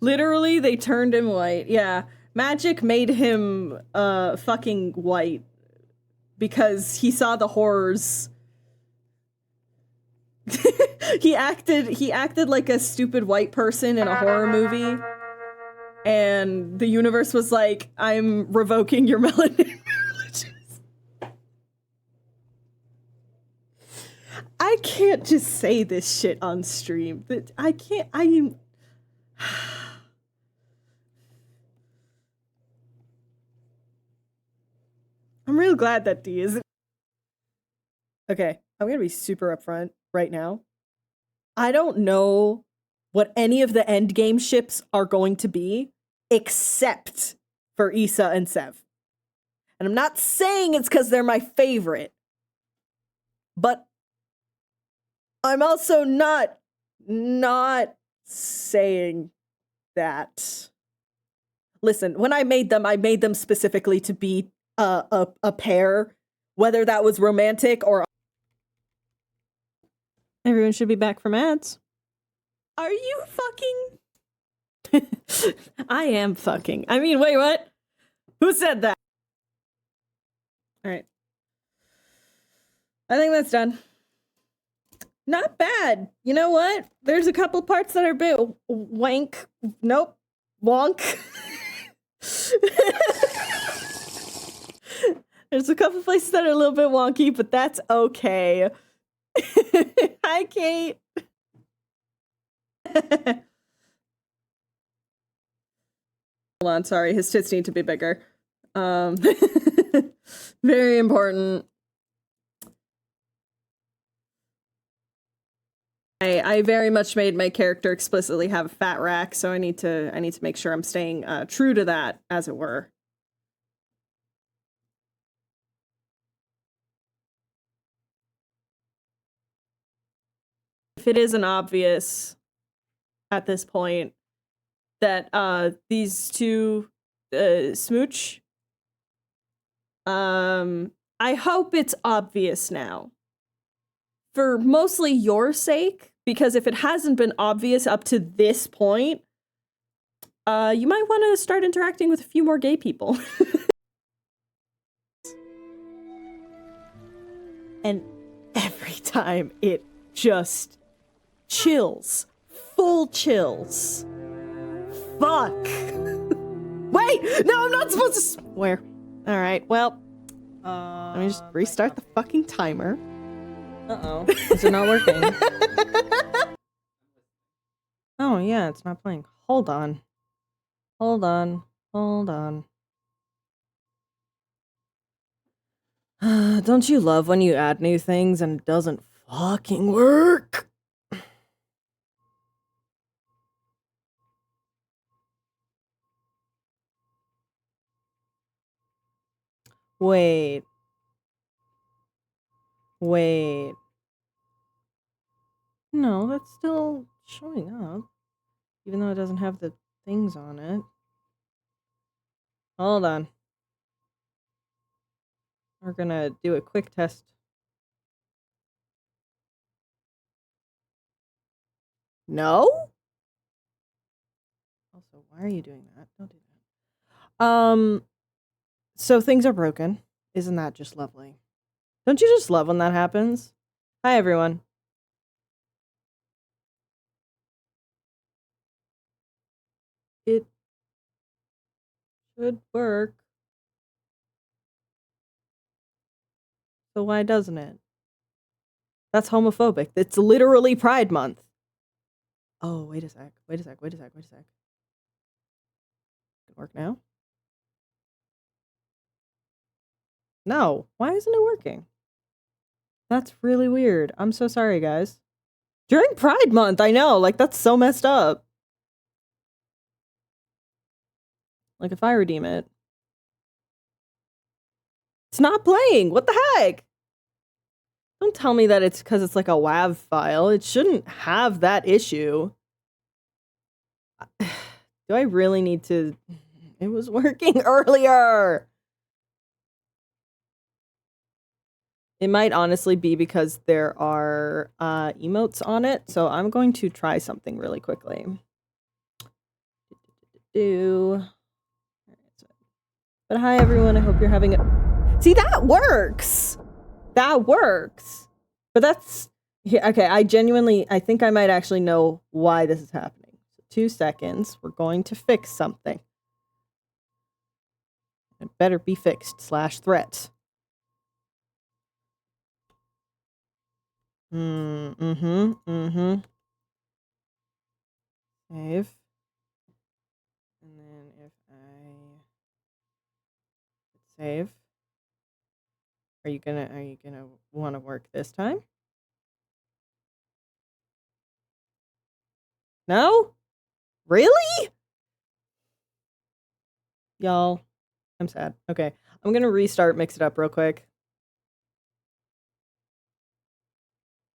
Literally, they turned him white. Yeah. Magic made him fucking white because he saw the horrors. he acted like a stupid white person in a horror movie. And the universe was like, I'm revoking your melanin privileges. I can't just say this shit on stream. I can't, I'm real glad that D isn't. Okay, I'm gonna be super upfront right now. I don't know what any of the endgame ships are going to be, except for Issa and Sev. And I'm not saying it's because they're my favorite, but I'm also not saying that. Listen, when I made them specifically to be a pair, whether that was romantic or. Everyone should be back from ads. Are you fucking? I am fucking. I mean, wait, what? Who said that? All right. I think that's done. Not bad. You know what? There's a couple parts that are a bit wank. Nope. Wonk. There's a couple places that are a little bit wonky, but that's okay. Hi, Kate. Hold on, sorry. His tits need to be bigger. Very important. I very much made my character explicitly have a fat rack, so I need to make sure I'm staying true to that, as it were. If it isn't obvious at this point that these two smooch, I hope it's obvious now. For mostly your sake, because if it hasn't been obvious up to this point, you might want to start interacting with a few more gay people. And every time it just chills. Full chills. Fuck. Wait! No, I'm not supposed to swear. Alright, well. Let me just restart the fucking timer. Uh-oh. Is it not working? Oh, yeah, it's not playing. Hold on. Hold on. Hold on. Don't you love when you add new things and it doesn't fucking work? Wait. Wait. No, that's still showing up. Even though it doesn't have the things on it. Hold on. We're gonna do a quick test. No? Also, why are you doing that? Don't do that. So things are broken. Isn't that just lovely? Don't you just love when that happens? Hi, everyone. It should work. So why doesn't it? That's homophobic. It's literally Pride Month. Oh, wait a sec. Wait a sec. Wait a sec. Wait a sec. Does it work now? No. Why isn't it working? That's really weird. I'm so sorry, guys. During Pride Month, I know. Like, that's so messed up. Like, if I redeem it. It's not playing. What the heck? Don't tell me that it's because it's like a WAV file. It shouldn't have that issue. Do I really need to... It was working earlier! It might honestly be because there are emotes on it, so I'm going to try something really quickly. do. But hi everyone, I hope you're having a... See, that works! That works! But that's... Yeah, okay, I think I might actually know why this is happening. 2 seconds, we're going to fix something. It better be fixed / threat. Mm-hmm. Save. And then if I save, are you gonna want to work this time? No? Really? Y'all, I'm sad. Okay, I'm gonna restart Mix It Up real quick.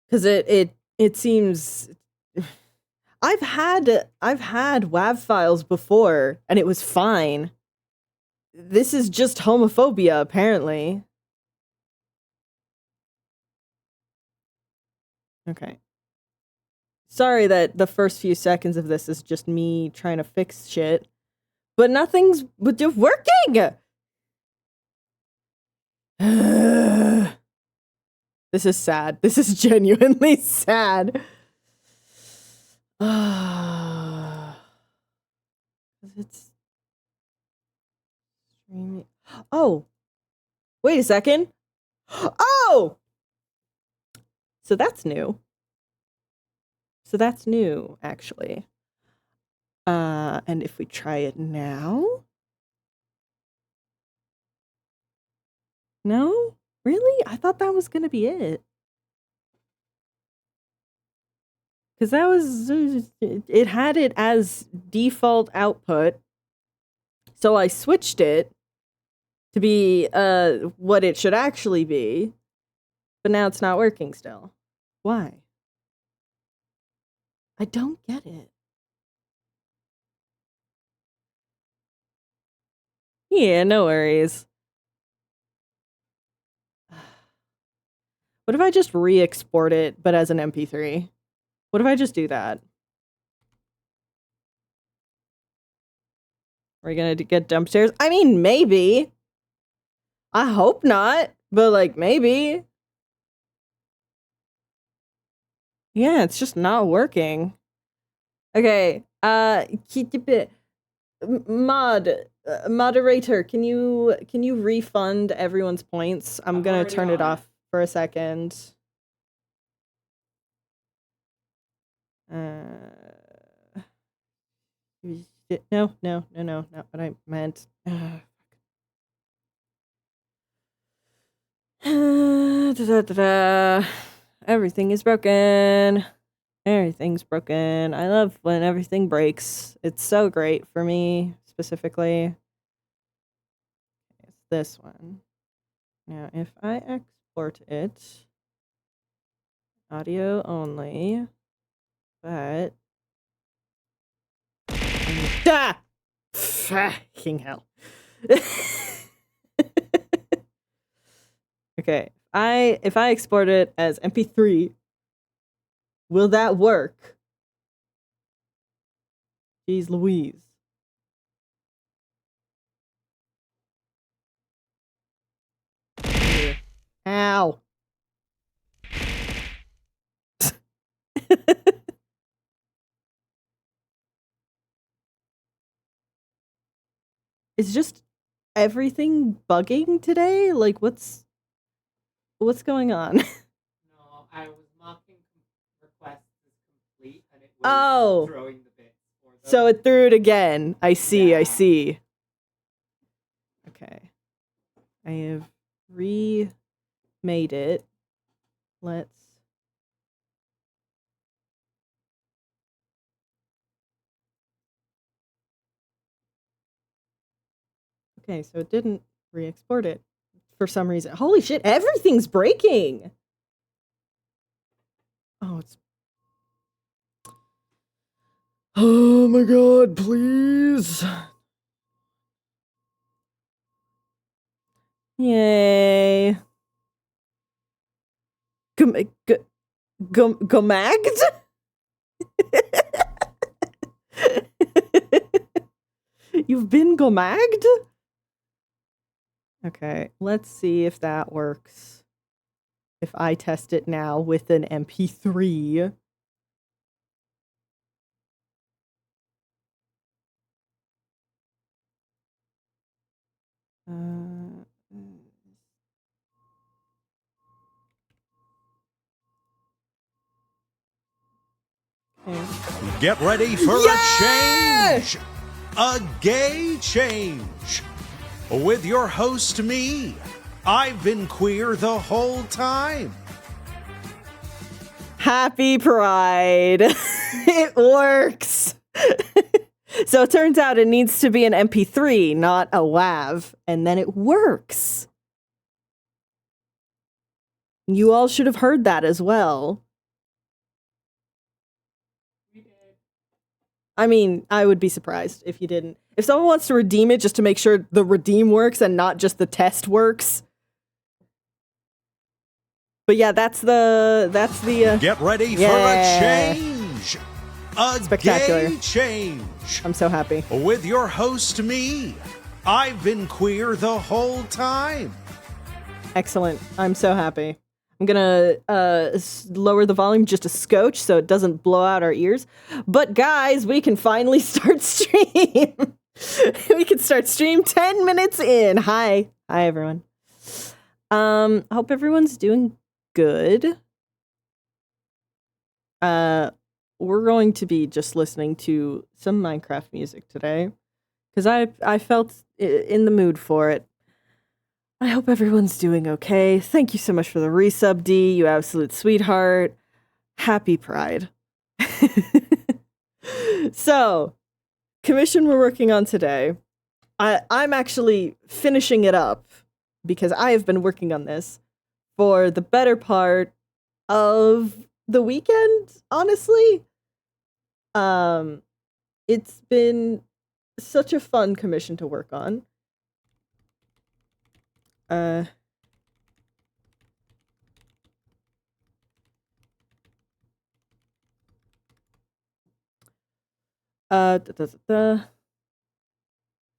Cause it seems I've had WAV files before and it was fine. This is just homophobia, apparently. Okay. Sorry that the first few seconds of this is just me trying to fix shit. But nothing's working! This is sad. This is genuinely sad. It's streaming. Oh! Wait a second. Oh! So that's new. So that's new, actually. And if we try it now? No? Really? I thought that was gonna be it. Because that was... It had it as default output. So I switched it to be what it should actually be. But now it's not working still. Why? I don't get it. Yeah, no worries. What if I just re-export it, but as an MP3? What if I just do that? Are we gonna get dump shares? I mean, maybe. I hope not, but like, maybe. Yeah, it's just not working. Okay, moderator, can you refund everyone's points? I'm gonna turn it off for a second. No, not what I meant. Everything is broken. Everything's broken. I love when everything breaks. It's so great for me, specifically. It's this one. Now, if I export it, audio only, but... Ah! Fucking hell. Okay, if I export it as MP3, will that work? Jeez Louise. Ow. Is just everything bugging today? Like, what's going on? No, I was marking requests as complete and it was throwing the bits for them. So it threw it again. I see, yeah. I see. Okay. I have remade it. Let's... Okay, so it didn't re-export it for some reason. Holy shit, everything's breaking! Oh, it's... Oh my god, please! Yay. Gomagged? You've been gomagged? Okay, let's see if that works. If I test it now with an MP3. Okay. Get ready for Yeah! a change! A gay change! With your host, me. I've been queer the whole time. Happy Pride. It works. So it turns out it needs to be an MP3, not a WAV, and then it works. You all should have heard that as well. I mean, I would be surprised if you didn't. If someone wants to redeem it just to make sure the redeem works and not just the test works. But yeah, that's the Get ready Yeah. for a change! A Spectacular. gay change! I'm so happy. With your host, me. I've been queer the whole time. Excellent. I'm so happy. I'm gonna lower the volume just a scotch so it doesn't blow out our ears. But guys, we can finally start stream. We can start stream 10 minutes in. Hi everyone. I hope everyone's doing good. We're going to be just listening to some Minecraft music today because I felt in the mood for it. I hope everyone's doing okay. Thank you so much for the resub, D, you absolute sweetheart. Happy Pride. So, commission we're working on today. I'm actually finishing it up because I have been working on this for the better part of the weekend, honestly. It's been such a fun commission to work on. I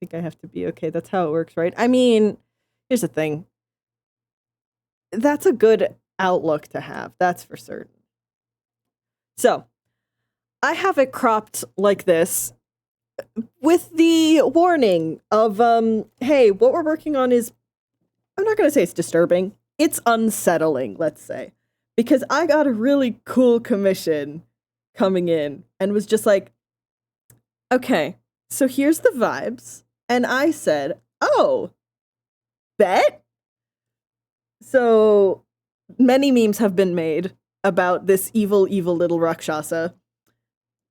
think I have to be okay. That's how it works, right? I mean, here's the thing. That's a good outlook to have. That's for certain. So, I have it cropped like this with the warning of, hey, what we're working on is, I'm not going to say it's disturbing. It's unsettling, let's say. Because I got a really cool commission coming in and was just like, okay, so here's the vibes. And I said, oh, bet? So many memes have been made about this evil, evil little Rakshasa.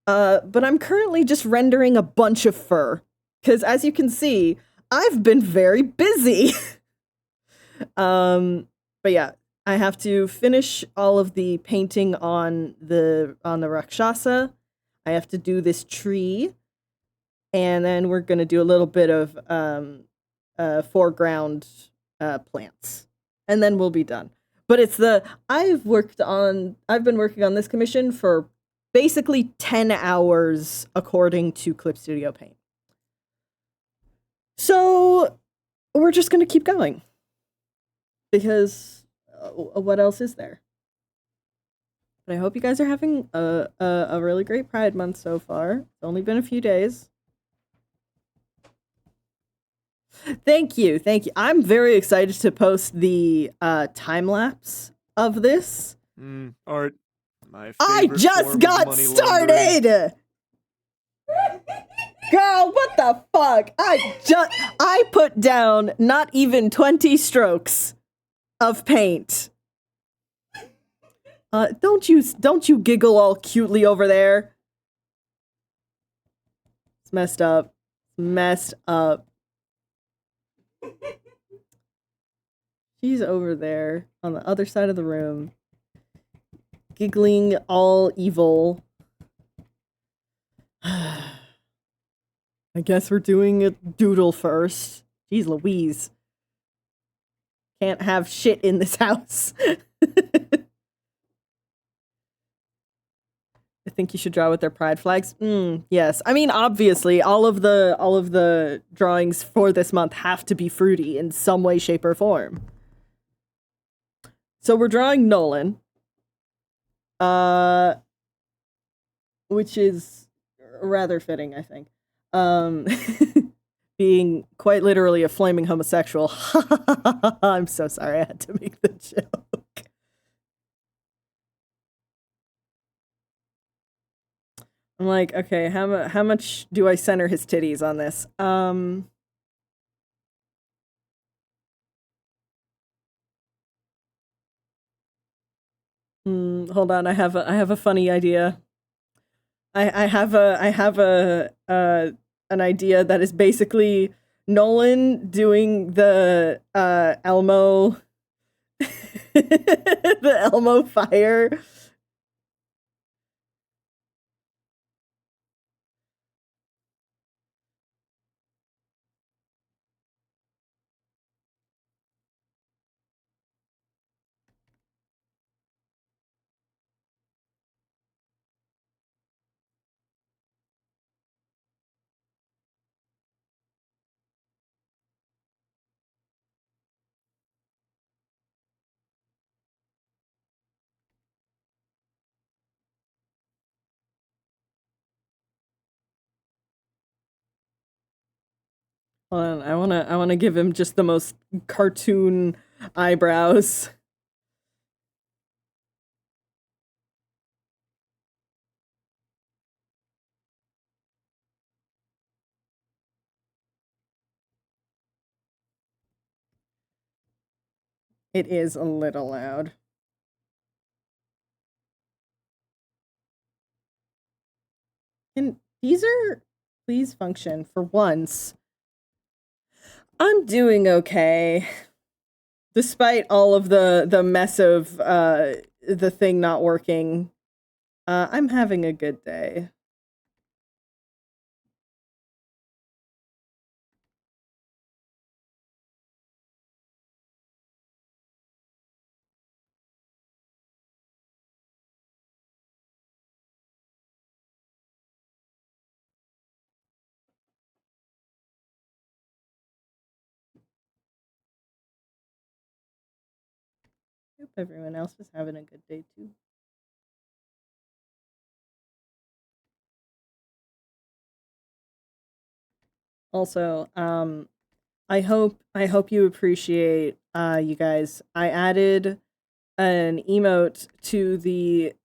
But I'm currently just rendering a bunch of fur. Because as you can see, I've been very busy. But yeah, I have to finish all of the painting on the Rakshasa. I have to do this tree. And then we're going to do a little bit of foreground plants. And then we'll be done. But it's I've been working on this commission for basically 10 hours according to Clip Studio Paint. So we're just going to keep going. Because what else is there? But I hope you guys are having a really great Pride Month so far. It's only been a few days. Thank you. I'm very excited to post the time lapse of this. Art, my favorite I just form of got money started. Girl, what the fuck? I put down not even 20 strokes of paint. Don't you giggle all cutely over there. It's messed up. She's over there on the other side of the room, giggling all evil. I guess we're doing a doodle first. Jeez Louise. Can't have shit in this house. think you should draw with their pride flags. Yes. I mean, obviously, all of the drawings for this month have to be fruity in some way, shape, or form. So we're drawing Nolan, which is rather fitting, I think. Being quite literally a flaming homosexual. I'm so sorry I had to make the joke. I'm like, okay, how much do I center his titties on this? Hold on, I have a funny idea. I have an idea that is basically Nolan doing the Elmo the Elmo fire. Hold on, I wanna give him just the most cartoon eyebrows. It is a little loud. Can Deezer please function for once? I'm doing okay. Despite all of the mess of the thing not working, I'm having a good day. Hope everyone else is having a good day too. Also, I hope you appreciate you guys. I added an emote to the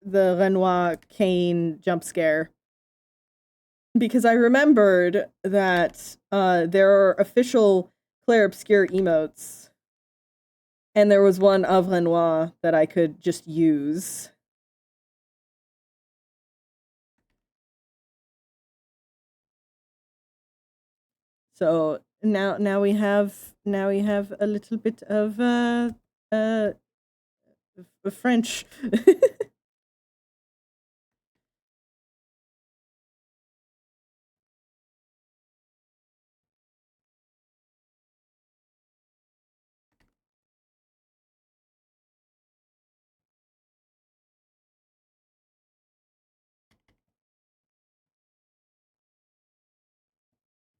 Renoir Kane jump scare because I remembered that there are official Claire Obscure emotes. And there was one of Renoir that I could just use. So now we have a little bit of French.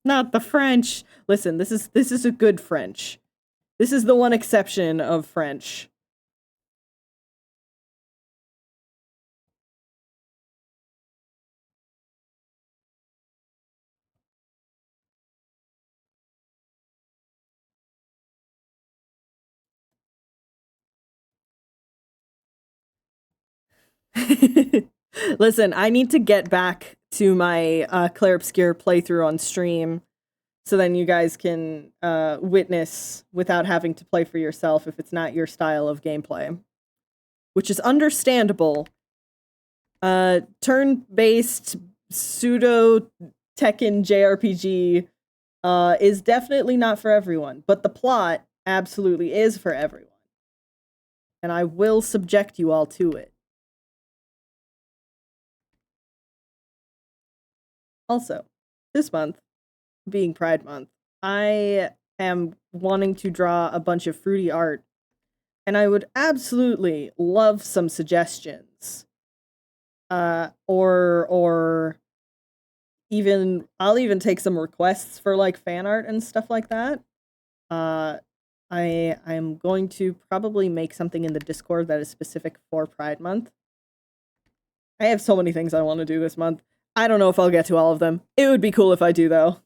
Not the French. Listen, this is a good French. This is the one exception of French. Listen, I need to get back to my Claire Obscure playthrough on stream so then you guys can witness without having to play for yourself if it's not your style of gameplay. Which is understandable. Turn-based pseudo Tekken JRPG is definitely not for everyone, but the plot absolutely is for everyone. And I will subject you all to it. Also, this month, being Pride Month, I am wanting to draw a bunch of fruity art, and I would absolutely love some suggestions. or even I'll even take some requests for like fan art and stuff like that. I'm going to probably make something in the Discord that is specific for Pride Month. I have so many things I want to do this month. I don't know if I'll get to all of them. It would be cool if I do, though.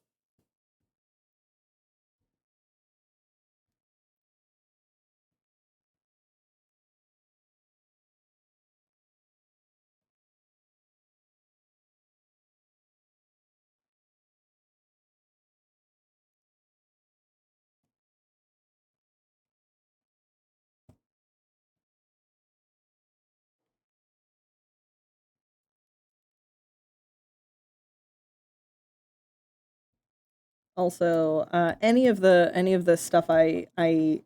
Also, any of the stuff I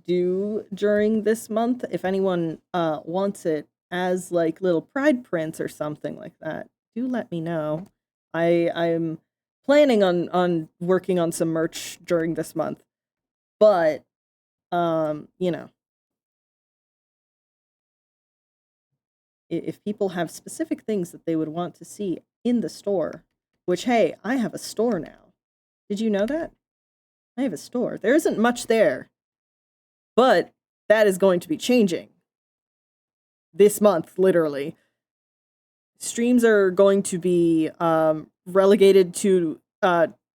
do during this month, if anyone wants it as like little pride prints or something like that, do let me know. I'm planning on working on some merch during this month, but you know, if people have specific things that they would want to see in the store, which hey, I have a store now. Did you know that? I have a store. There isn't much there, but that is going to be changing this month, literally. Streams are going to be relegated to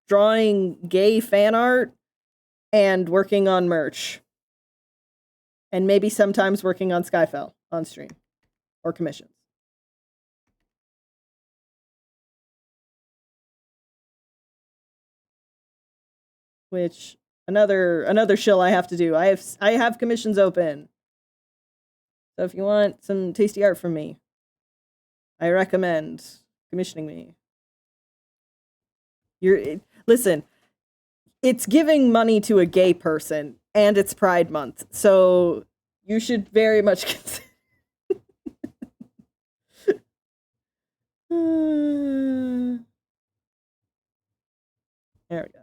drawing gay fan art and working on merch. And maybe sometimes working on Skyfell on stream or commissions. Which another shill I have to do. I have commissions open. So if you want some tasty art from me, I recommend commissioning me. Listen, it's giving money to a gay person and it's Pride Month. So you should very much consider. There we go.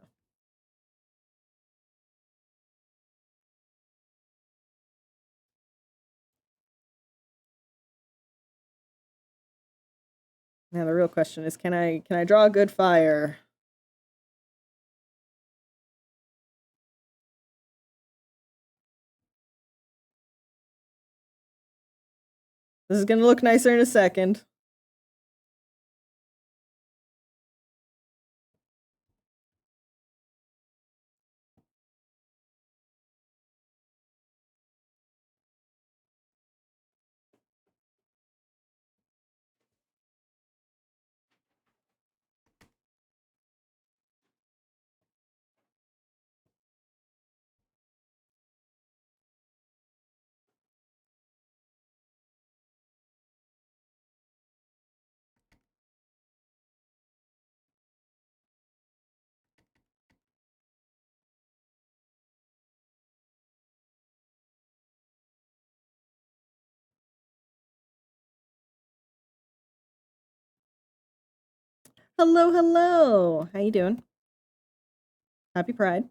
Now the real question is, can I draw a good fire? This is gonna look nicer in a second. Hello, hello. How you doing? Happy Pride.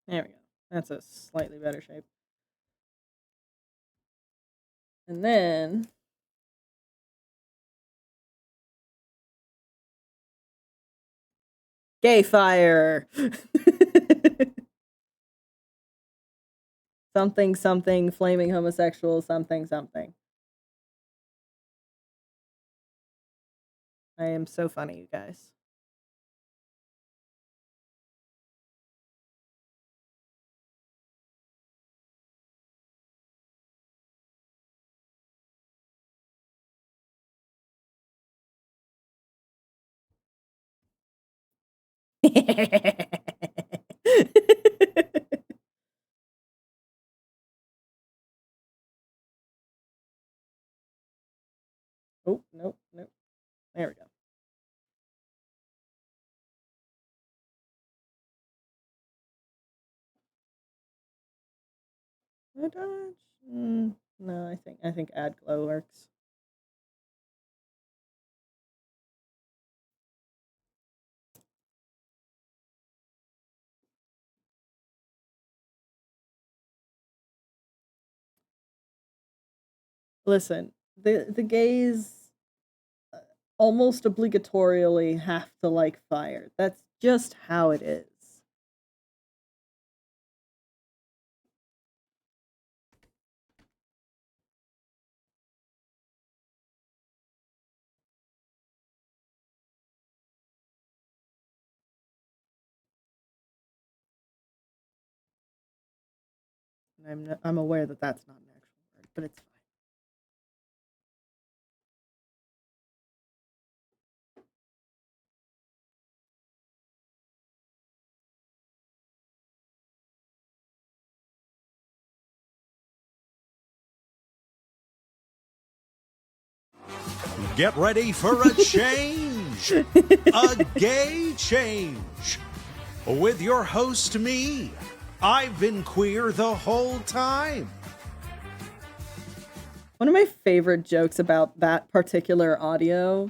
There we go. That's a slightly better shape. And then gay fire. Something, something, flaming homosexual, something, something. I am so funny, you guys. Oh, nope, nope. There we go. No dodge? No, I think add glow works. Listen, the gays almost obligatorily have to like fire. That's just how it is. And I'm aware that that's not an actual word, but it's fine. Get ready for a change, a gay change. With your host, me. I've been queer the whole time. One of my favorite jokes about that particular audio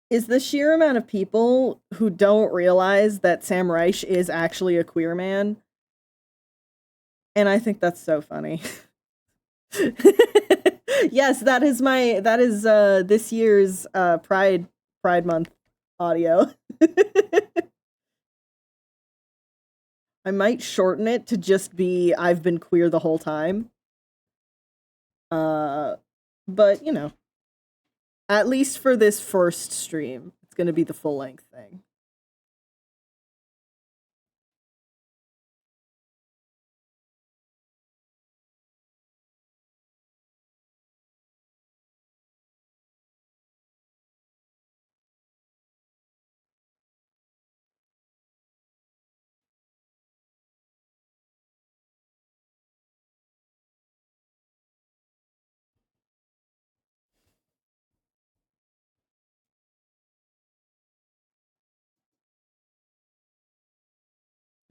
is the sheer amount of people who don't realize that Sam Reich is actually a queer man. And I think that's so funny. Yes, that is this year's Pride Month audio. I might shorten it to just be I've been queer the whole time. But you know, at least for this first stream, it's going to be the full length thing.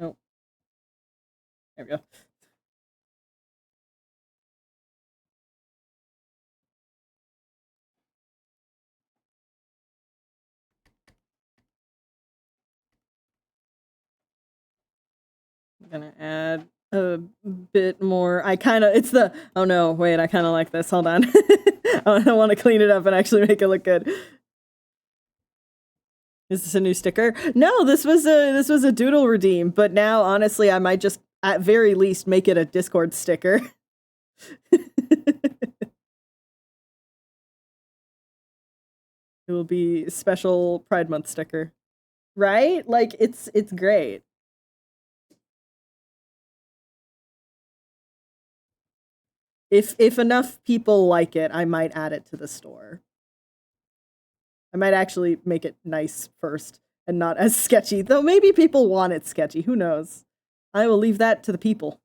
Oh, there we go. I'm gonna add a bit more. It's the, oh no, wait, I kind of like this. Hold on. I want to clean it up and actually make it look good. Is this a new sticker? No, this was a doodle redeem, but now honestly, I might just at very least make it a Discord sticker. It will be a special Pride Month sticker. Right? Like it's great. If enough people like it, I might add it to the store. I might actually make it nice first and not as sketchy. Though maybe people want it sketchy. Who knows? I will leave that to the people.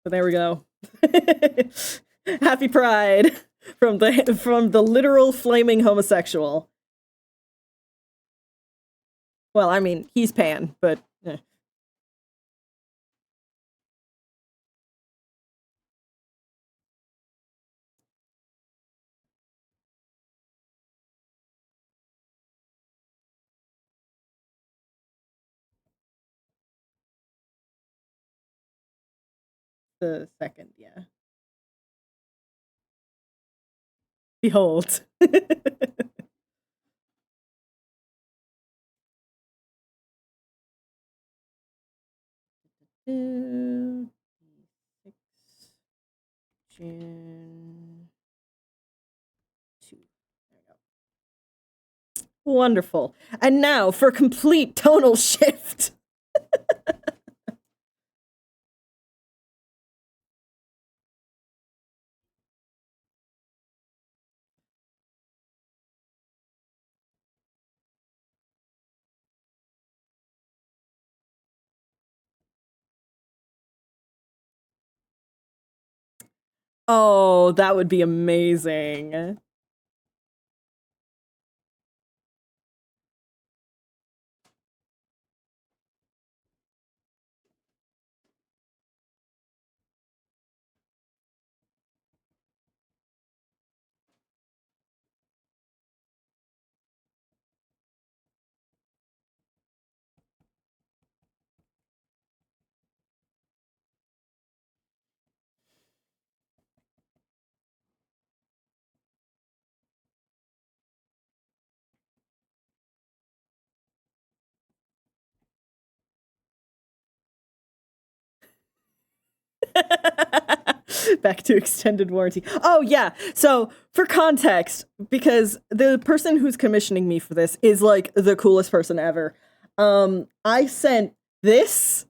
So there we go. Happy Pride from the literal flaming homosexual. Well, I mean, he's pan, but the second, yeah. Behold. June 2. There we go. Wonderful. And now for complete tonal shift. Oh, that would be amazing. Back to extended warranty. Oh, yeah. So, for context, because the person who's commissioning me for this is like the coolest person ever. I sent this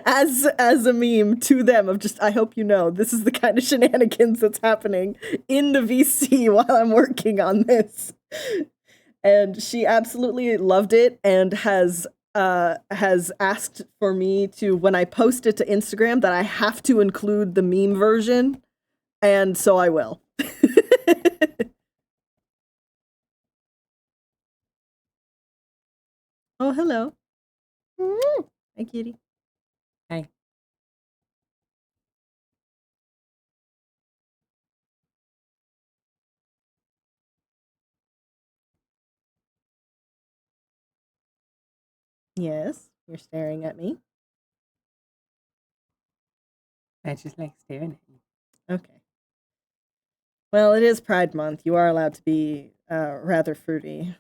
as a meme to them of just, I hope you know, this is the kind of shenanigans that's happening in the VC while I'm working on this. And she absolutely loved it and has asked for me to, when I post it to Instagram, that I have to include the meme version, and so I will. Oh, hello. Hi, kitty. Hi. Yes, you're staring at me. I just like staring at you. Okay. Well, it is Pride Month. You are allowed to be rather fruity.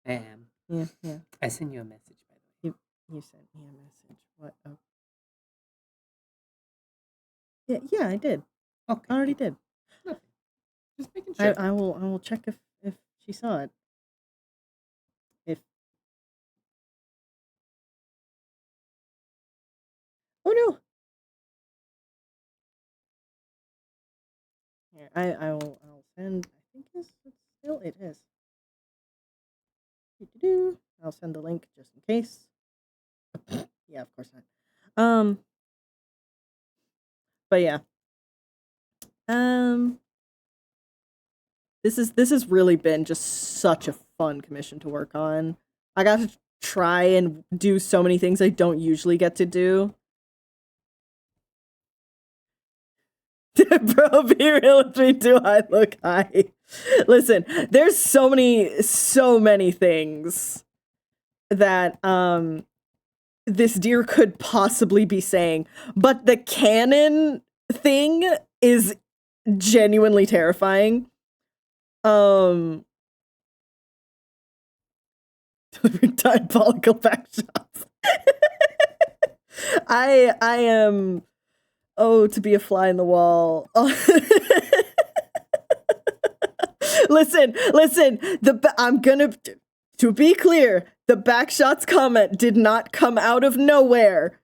I am. Yeah. I sent you a message, by the way. You sent me a message. What? Oh. Yeah, I did. Okay. I already did. Okay. Just making sure. I will check if she saw it. If Oh no. Here, I'll send. I think it's still it is. I'll send the link just in case. Yeah, of course not. But yeah. This has really been just such a fun commission to work on. I got to try and do so many things I don't usually get to do. Bro, be real with me. Do I look high? Listen, there's so many things that this deer could possibly be saying, but the canon thing is genuinely terrifying. Diabolical back shots. I am to be a fly in the wall. Listen. I'm gonna, to be clear, the backshots comment did not come out of nowhere.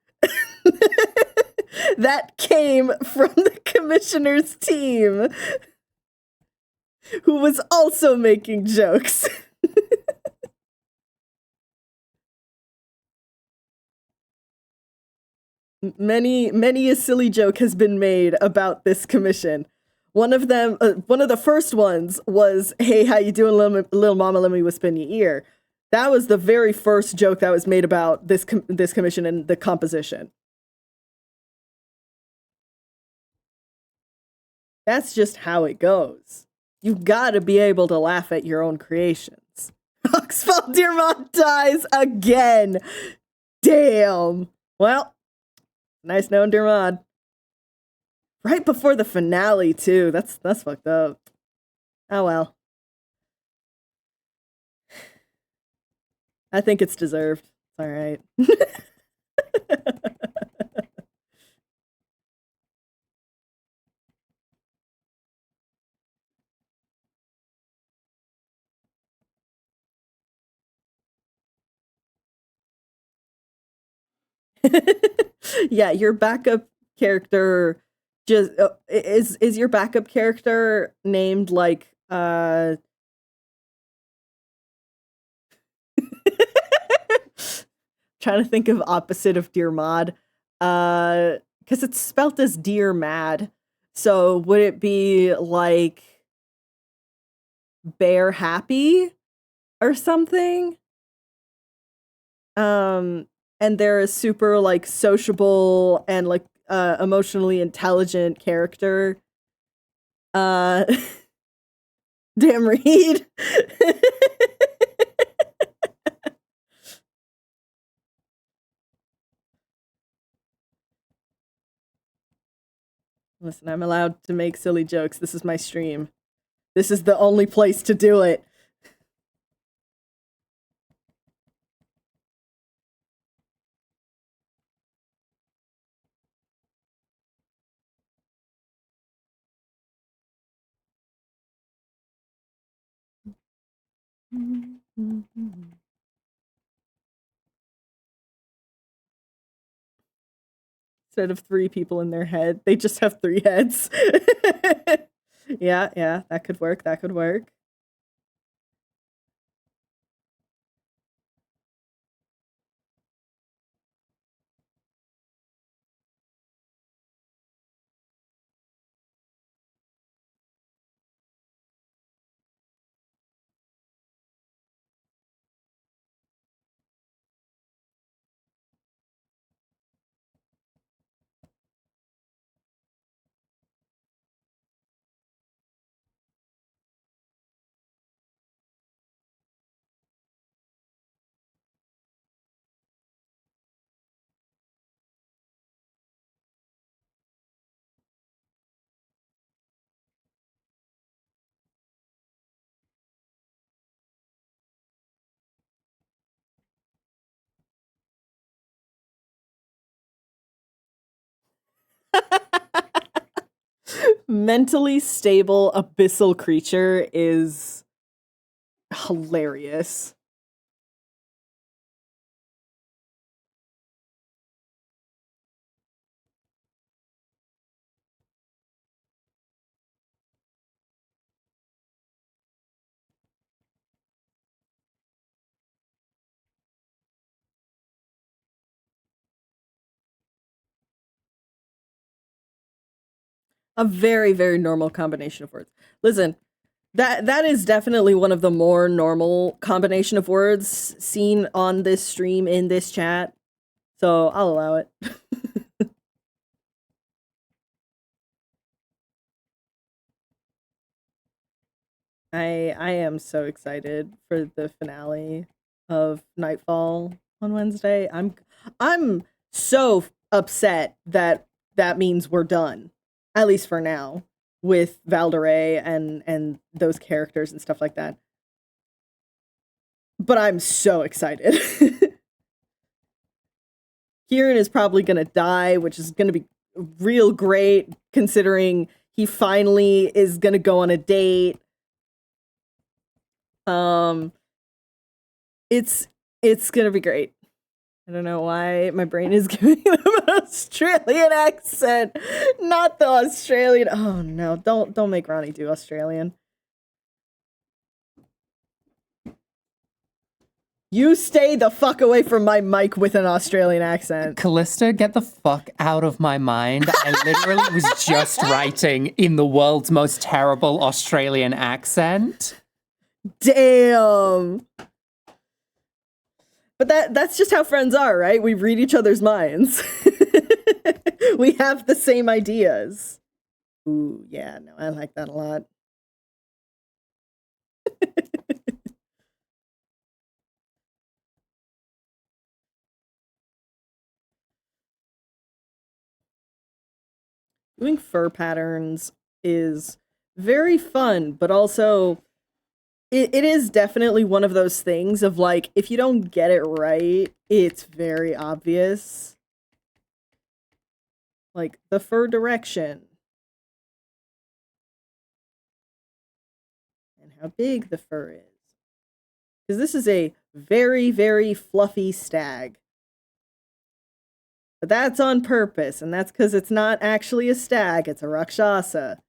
That came from the commissioner's team, who was also making jokes. Many a silly joke has been made about this commission. One of them, one of the first ones was, "Hey, how you doing, little mama? Let me whisper in your ear." That was the very first joke that was made about this commission and the composition. That's just how it goes. You gotta be able to laugh at your own creations. Oxfall Dearmont dies again. Damn. Well, nice knowing Dearmont. Right before the finale, too. That's fucked up. Oh well. I think it's deserved. It's alright. Yeah, your backup character just is your backup character named like trying to think of opposite of Dear Mod. because it's spelt as dear mad. So would it be like bear happy or something? And they're a super like sociable and like emotionally intelligent character. Damn Reed. Listen, I'm allowed to make silly jokes. This is my stream. This is the only place to do it. Instead of 3 people in their head, they just have 3 heads. Yeah, that could work. That could work. Mentally stable abyssal creature is hilarious. A very, very normal combination of words. Listen, that is definitely one of the more normal combination of words seen on this stream in this chat. So I'll allow it. I am so excited for the finale of Nightfall on Wednesday. I'm so upset that that means we're done, at least for now, with Valderay and those characters and stuff like that. But I'm so excited. Kieran is probably gonna die, which is gonna be real great considering he finally is gonna go on a date. It's gonna be great. I don't know why my brain is giving them an Australian accent, not the Australian. Oh no, don't make Ronnie do Australian. You stay the fuck away from my mic with an Australian accent. Callista, get the fuck out of my mind. I literally was just writing in the world's most terrible Australian accent. Damn. But that's just how friends are, right? We read each other's minds. We have the same ideas. Ooh, yeah, no, I like that a lot. Doing fur patterns is very fun, but also it is definitely one of those things of like, if you don't get it right, it's very obvious. Like the fur direction. And how big the fur is. Because this is a very, very fluffy stag. But that's on purpose, and that's because it's not actually a stag, it's a Rakshasa.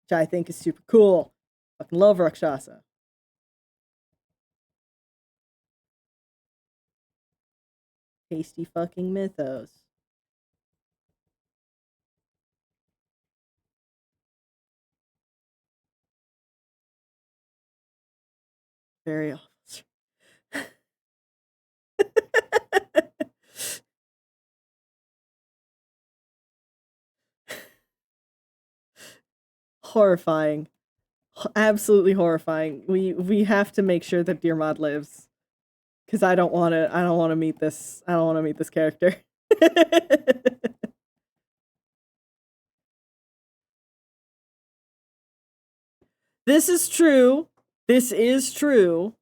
Which I think is super cool. Fucking love Rakshasa. Tasty fucking mythos. Very awful. Horrifying. Absolutely horrifying. We have to make sure that Dear Mod lives. Cause I don't wanna meet this character. This is true. This is true.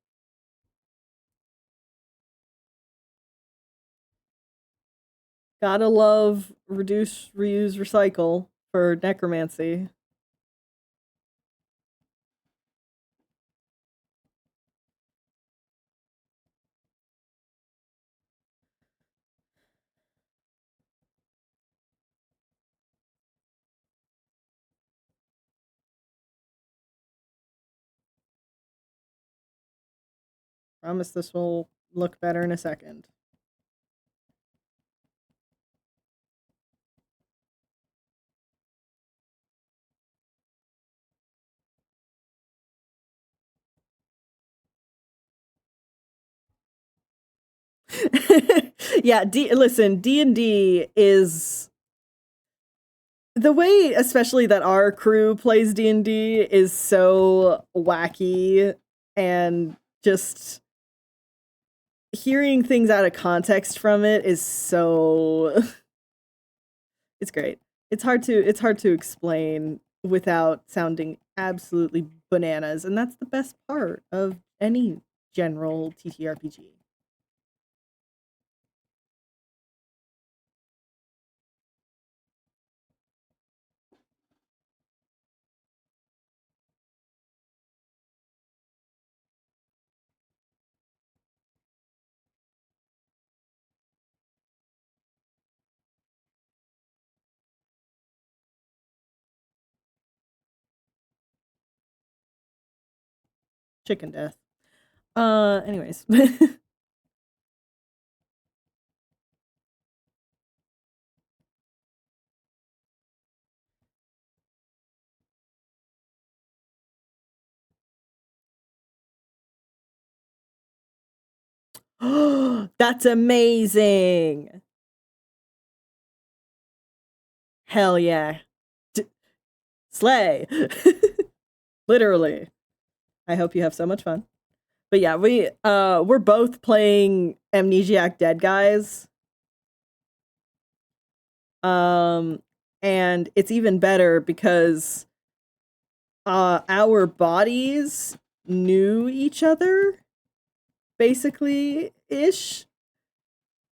Gotta love reduce, reuse, recycle for necromancy. Promise this will look better in a second. Yeah, listen, D&D is the way, especially that our crew plays D&D, is so wacky, and just hearing things out of context from it is so it's great. It's hard to explain without sounding absolutely bananas, and that's the best part of any general TTRPG. Chicken death. Anyways. That's amazing. Hell yeah. Slay. Literally. I hope you have so much fun. But yeah, we're both playing Amnesiac Dead Guys. And it's even better because our bodies knew each other, basically ish.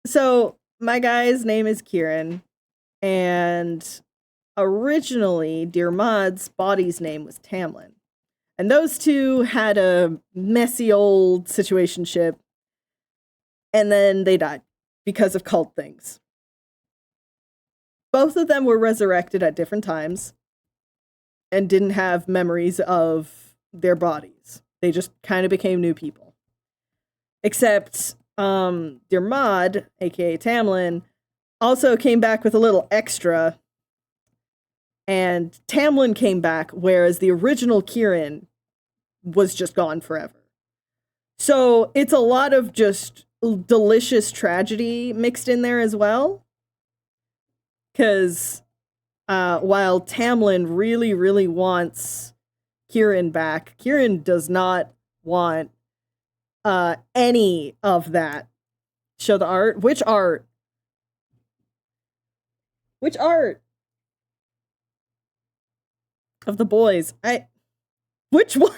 So my guy's name is Kieran, and originally Dear Mod's body's name was Tamlin. And those two had a messy old situationship, and then they died because of cult things. Both of them were resurrected at different times and didn't have memories of their bodies. They just kind of became new people. Except Dear Mod, aka Tamlin, also came back with a little extra. And Tamlin came back, whereas the original Kieran was just gone forever. So it's a lot of just delicious tragedy mixed in there as well. Because while Tamlin really, really wants Kieran back, Kieran does not want any of that. Show the art? Which art? Which art? Of the boys. Which one?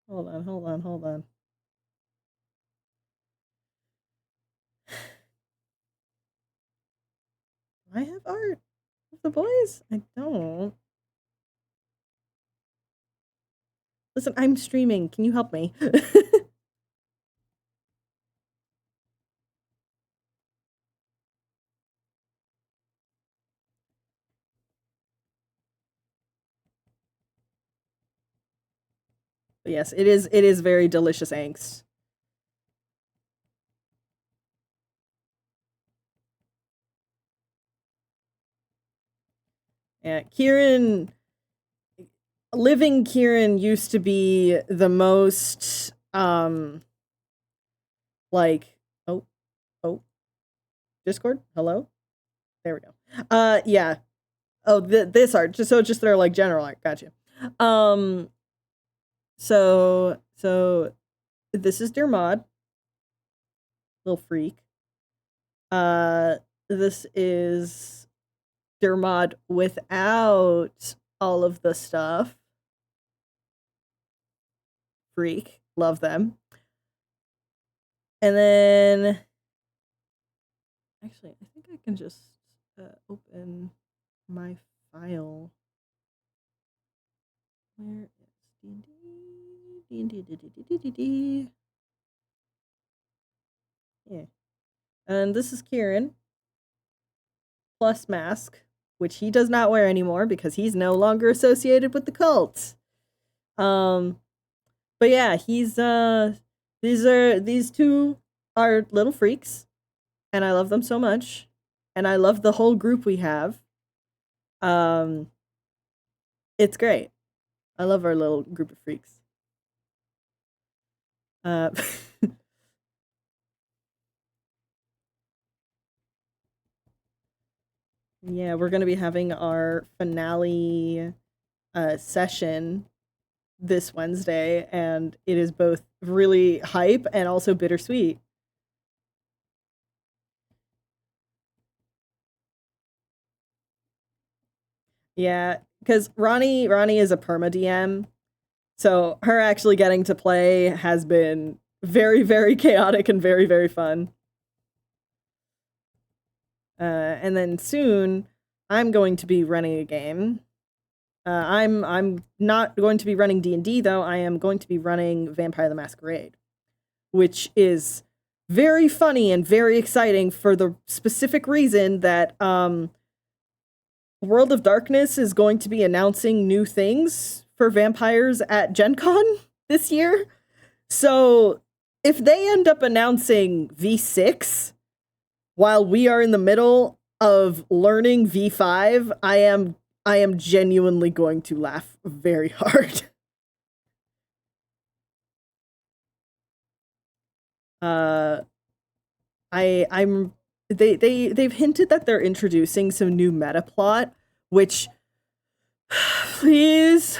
Hold on. I have art of the boys? I don't. Listen, I'm streaming. Can you help me? But yes, it is very delicious angst. Yeah, living Kieran used to be the most like oh Discord, hello, there we go. Yeah, oh this art, just their like general art, gotcha. So this is Dermod, little freak. This is Dermod without all of the stuff. Freak, love them. And then, actually, I think I can just open my file. Where is D&D? Yeah. And this is Kieran. Plus mask, which he does not wear anymore because he's no longer associated with the cult. But yeah, he's these two are little freaks, and I love them so much, and I love the whole group we have. It's great. I love our little group of freaks. Yeah, we're gonna be having our finale session this Wednesday, and it is both really hype and also bittersweet. Yeah, because Ronnie is a perma DM, so her actually getting to play has been very, very chaotic and very, very fun. And then soon, I'm going to be running a game. I'm not going to be running D&D though. I am going to be running Vampire the Masquerade, which is very funny and very exciting for the specific reason that World of Darkness is going to be announcing new things for vampires at Gen Con this year. So if they end up announcing V6 while we are in the middle of learning V5, I am genuinely going to laugh very hard. They've hinted that they're introducing some new meta plot, which please,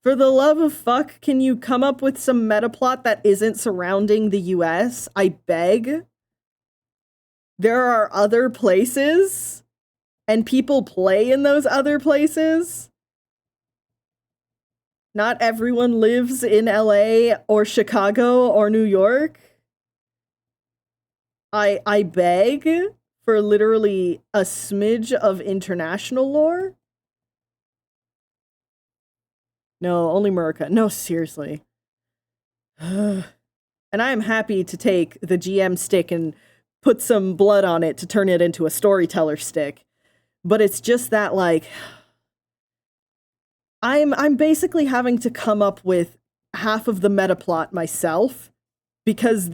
for the love of fuck, can you come up with some meta plot that isn't surrounding the US? I beg. There are other places, and people play in those other places. Not everyone lives in LA or Chicago or New York. I beg for literally a smidge of international lore. No, only America. No, seriously. And I am happy to take the GM stick and put some blood on it to turn it into a storyteller stick. But it's just that, like, I'm basically having to come up with half of the meta plot myself because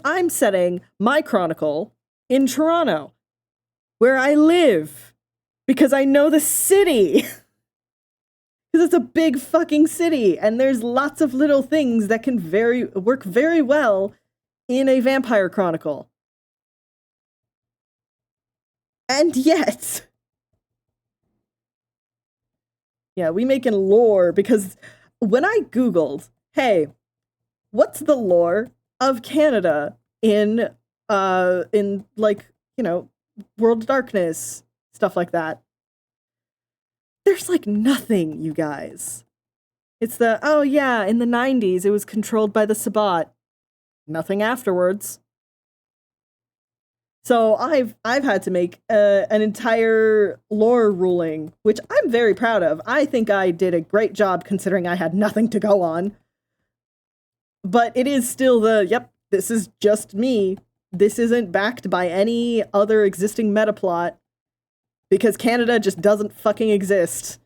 I'm setting my chronicle in Toronto, where I live, because I know the city. Because it's a big fucking city, and there's lots of little things that can work very well in a vampire chronicle. And yet, yeah, we making lore, because when I Googled, hey, what's the lore of Canada in like, you know, World of Darkness, stuff like that, there's like nothing, you guys. It's oh yeah, in the 90s it was controlled by the Sabbat. Nothing afterwards. So I've had to make an entire lore ruling, which I'm very proud of. I think I did a great job considering I had nothing to go on. But it is still yep, this is just me. This isn't backed by any other existing meta plot. Because Canada just doesn't fucking exist,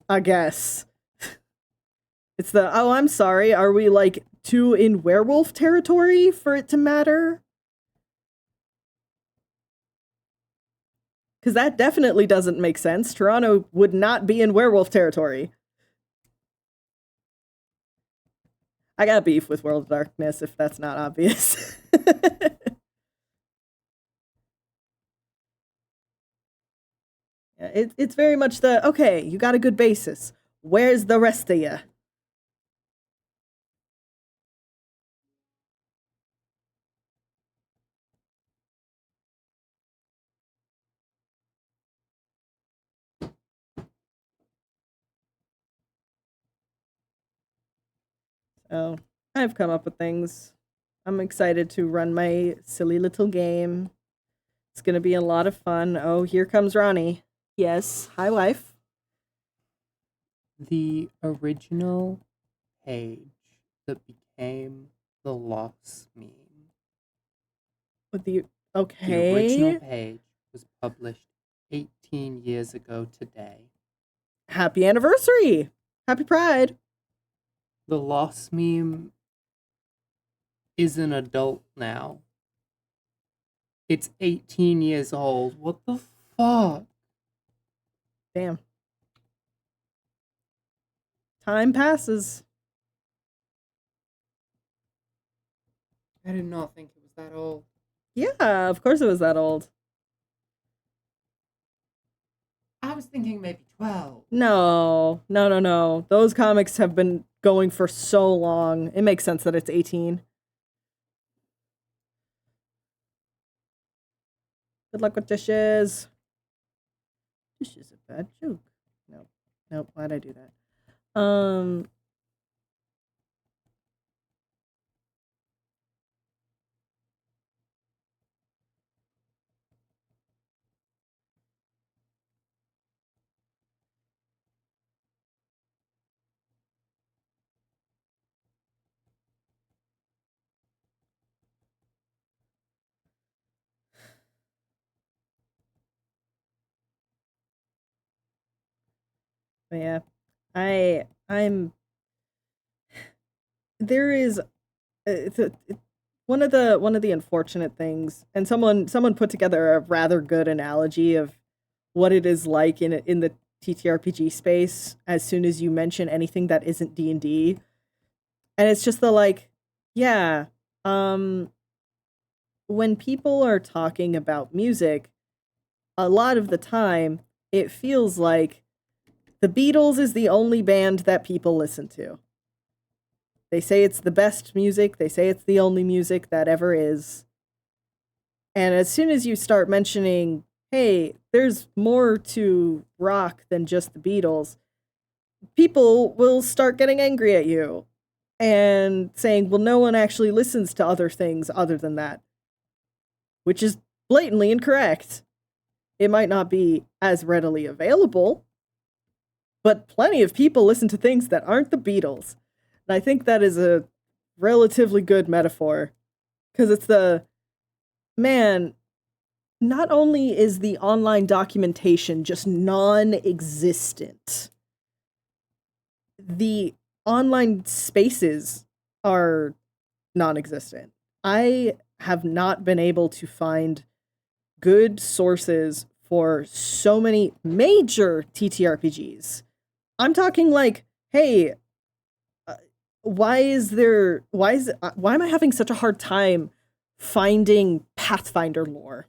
I guess. It's the, oh, I'm sorry, are we like too in werewolf territory for it to matter? Because that definitely doesn't make sense. Toronto would not be in werewolf territory. I got beef with World of Darkness, if that's not obvious. Yeah, it's very much the, okay, you got a good basis. Where's the rest of you? So, I've come up with things. I'm excited to run my silly little game. It's gonna be a lot of fun. Oh, here comes Ronnie. Yes, hi, wife. The original page that became the loss meme. With the The original okay. page was published 18 years ago today. Happy anniversary. Happy Pride. The loss meme is an adult now. It's 18 years old. What the fuck? Damn. Time passes. I did not think it was that old. Yeah, of course it was that old. I was thinking maybe 12. No. Those comics have been going for so long. It makes sense that it's 18. Good luck with dishes. Dish is a bad joke. Nope. Why'd I do that? But yeah, I'm. There is, one of the unfortunate things, and someone put together a rather good analogy of what it is like in the TTRPG space as soon as you mention anything that isn't D&D. And it's just the like, yeah, when people are talking about music, a lot of the time it feels like the Beatles is the only band that people listen to. They say it's the best music, they say it's the only music that ever is. And as soon as you start mentioning, hey, there's more to rock than just the Beatles, people will start getting angry at you and saying, well, no one actually listens to other things other than that, which is blatantly incorrect. It might not be as readily available, but plenty of people listen to things that aren't the Beatles. And I think that is a relatively good metaphor, because it's the, man, not only is the online documentation just non-existent, the online spaces are non-existent. I have not been able to find good sources for so many major TTRPGs. I'm talking like, hey, why am I having such a hard time finding Pathfinder lore?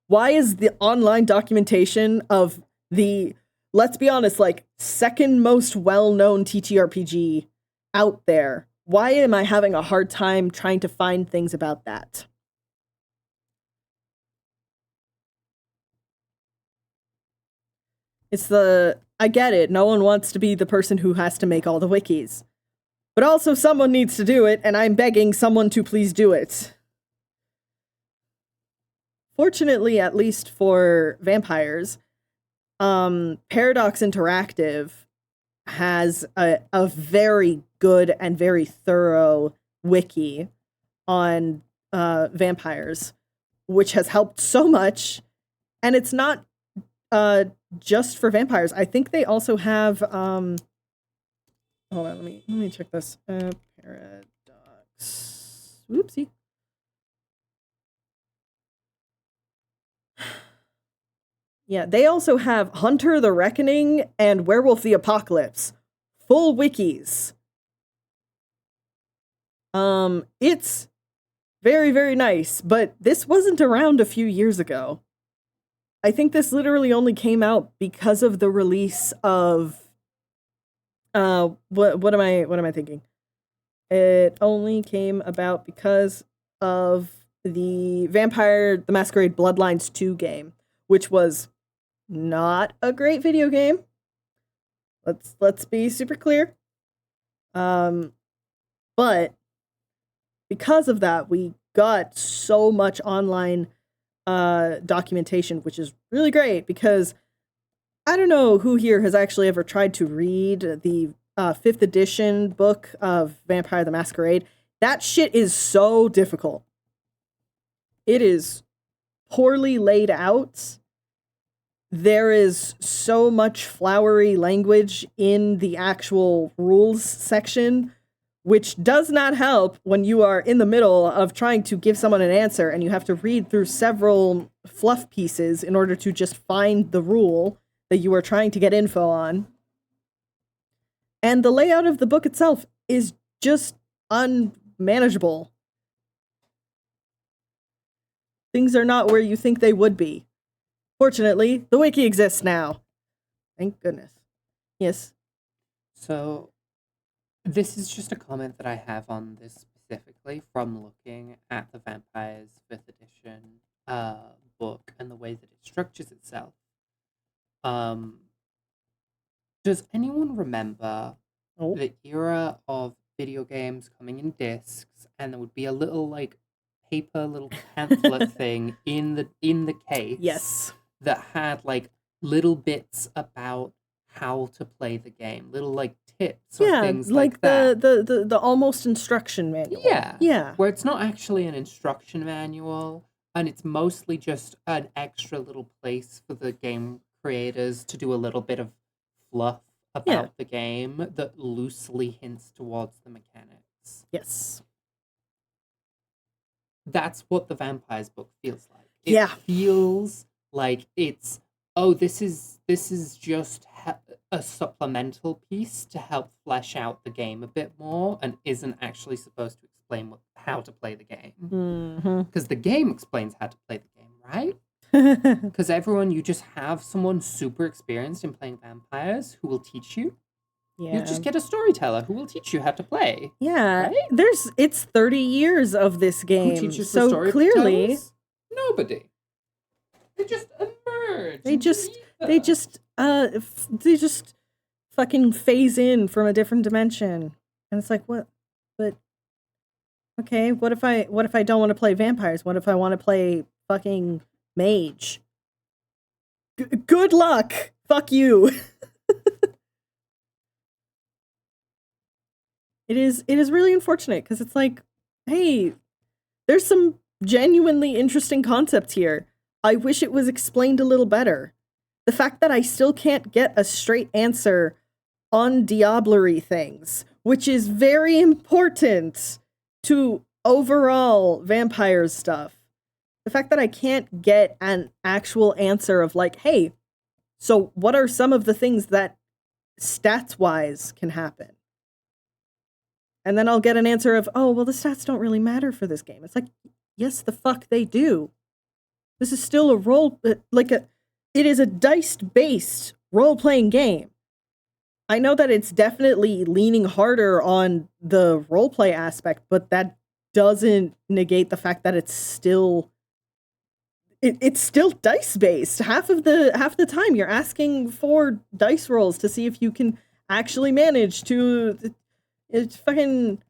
Why is the online documentation of the, let's be honest, like second most well-known TTRPG out there, why am I having a hard time trying to find things about that? It's the, I get it, no one wants to be the person who has to make all the wikis. But also someone needs to do it, and I'm begging someone to please do it. Fortunately, at least for vampires, Paradox Interactive has a very good and very thorough wiki on vampires, which has helped so much. And it's not just for vampires. I think they also have hold on, let me check this. Paradox. Whoopsie. Yeah, they also have Hunter the Reckoning and Werewolf the Apocalypse. Full wikis. It's very, very nice, but this wasn't around a few years ago. I think this literally only came out because of the release of what am I thinking? It only came about because of the Vampire the Masquerade Bloodlines 2 game, which was not a great video game. Let's be super clear. But because of that, we got so much online documentation, which is really great because I don't know who here has actually ever tried to read the 5th edition book of Vampire the Masquerade. That shit is so difficult. It is poorly laid out. There is so much flowery language in the actual rules section, which does not help when you are in the middle of trying to give someone an answer and you have to read through several fluff pieces in order to just find the rule that you are trying to get info on. And the layout of the book itself is just unmanageable. Things are not where you think they would be. Fortunately, the wiki exists now. Thank goodness. Yes. So, this is just a comment that I have on this specifically from looking at the Vampire's 5th edition book and the way that it structures itself. Does anyone remember the era of video games coming in discs, and there would be a little like paper little pamphlet thing in the case? Yes. That had like little bits about how to play the game, little like tips or things like that. the almost instruction manual. Yeah. Where it's not actually an instruction manual, and it's mostly just an extra little place for the game creators to do a little bit of fluff about the game that loosely hints towards the mechanics. Yes. That's what the Vampires book feels like. It feels like it's, this is just a supplemental piece to help flesh out the game a bit more, and isn't actually supposed to explain how to play the game. Because the game explains how to play the game, right? Because you just have someone super experienced in playing vampires who will teach you. Yeah. You just get a storyteller who will teach you how to play. Yeah. Right? It's 30 years of this game. Who teaches so the story clearly nobody. They just emerge. They just fucking phase in from a different dimension. And it's like, what? But okay, what if I don't want to play vampires? What if I want to play fucking mage? Good luck. Fuck you. It is really unfortunate because it's like, hey, there's some genuinely interesting concepts here. I wish it was explained a little better. The fact that I still can't get a straight answer on diablerie things, which is very important to overall vampires stuff. The fact that I can't get an actual answer of like, hey, so what are some of the things that stats-wise can happen? And then I'll get an answer of, oh, well, the stats don't really matter for this game. It's like, yes, the fuck they do. This is still a it is a dice-based role-playing game. I know that it's definitely leaning harder on the roleplay aspect, but that doesn't negate the fact that it's still dice-based. Half the time you're asking for dice rolls to see if you can actually manage to... It's fucking,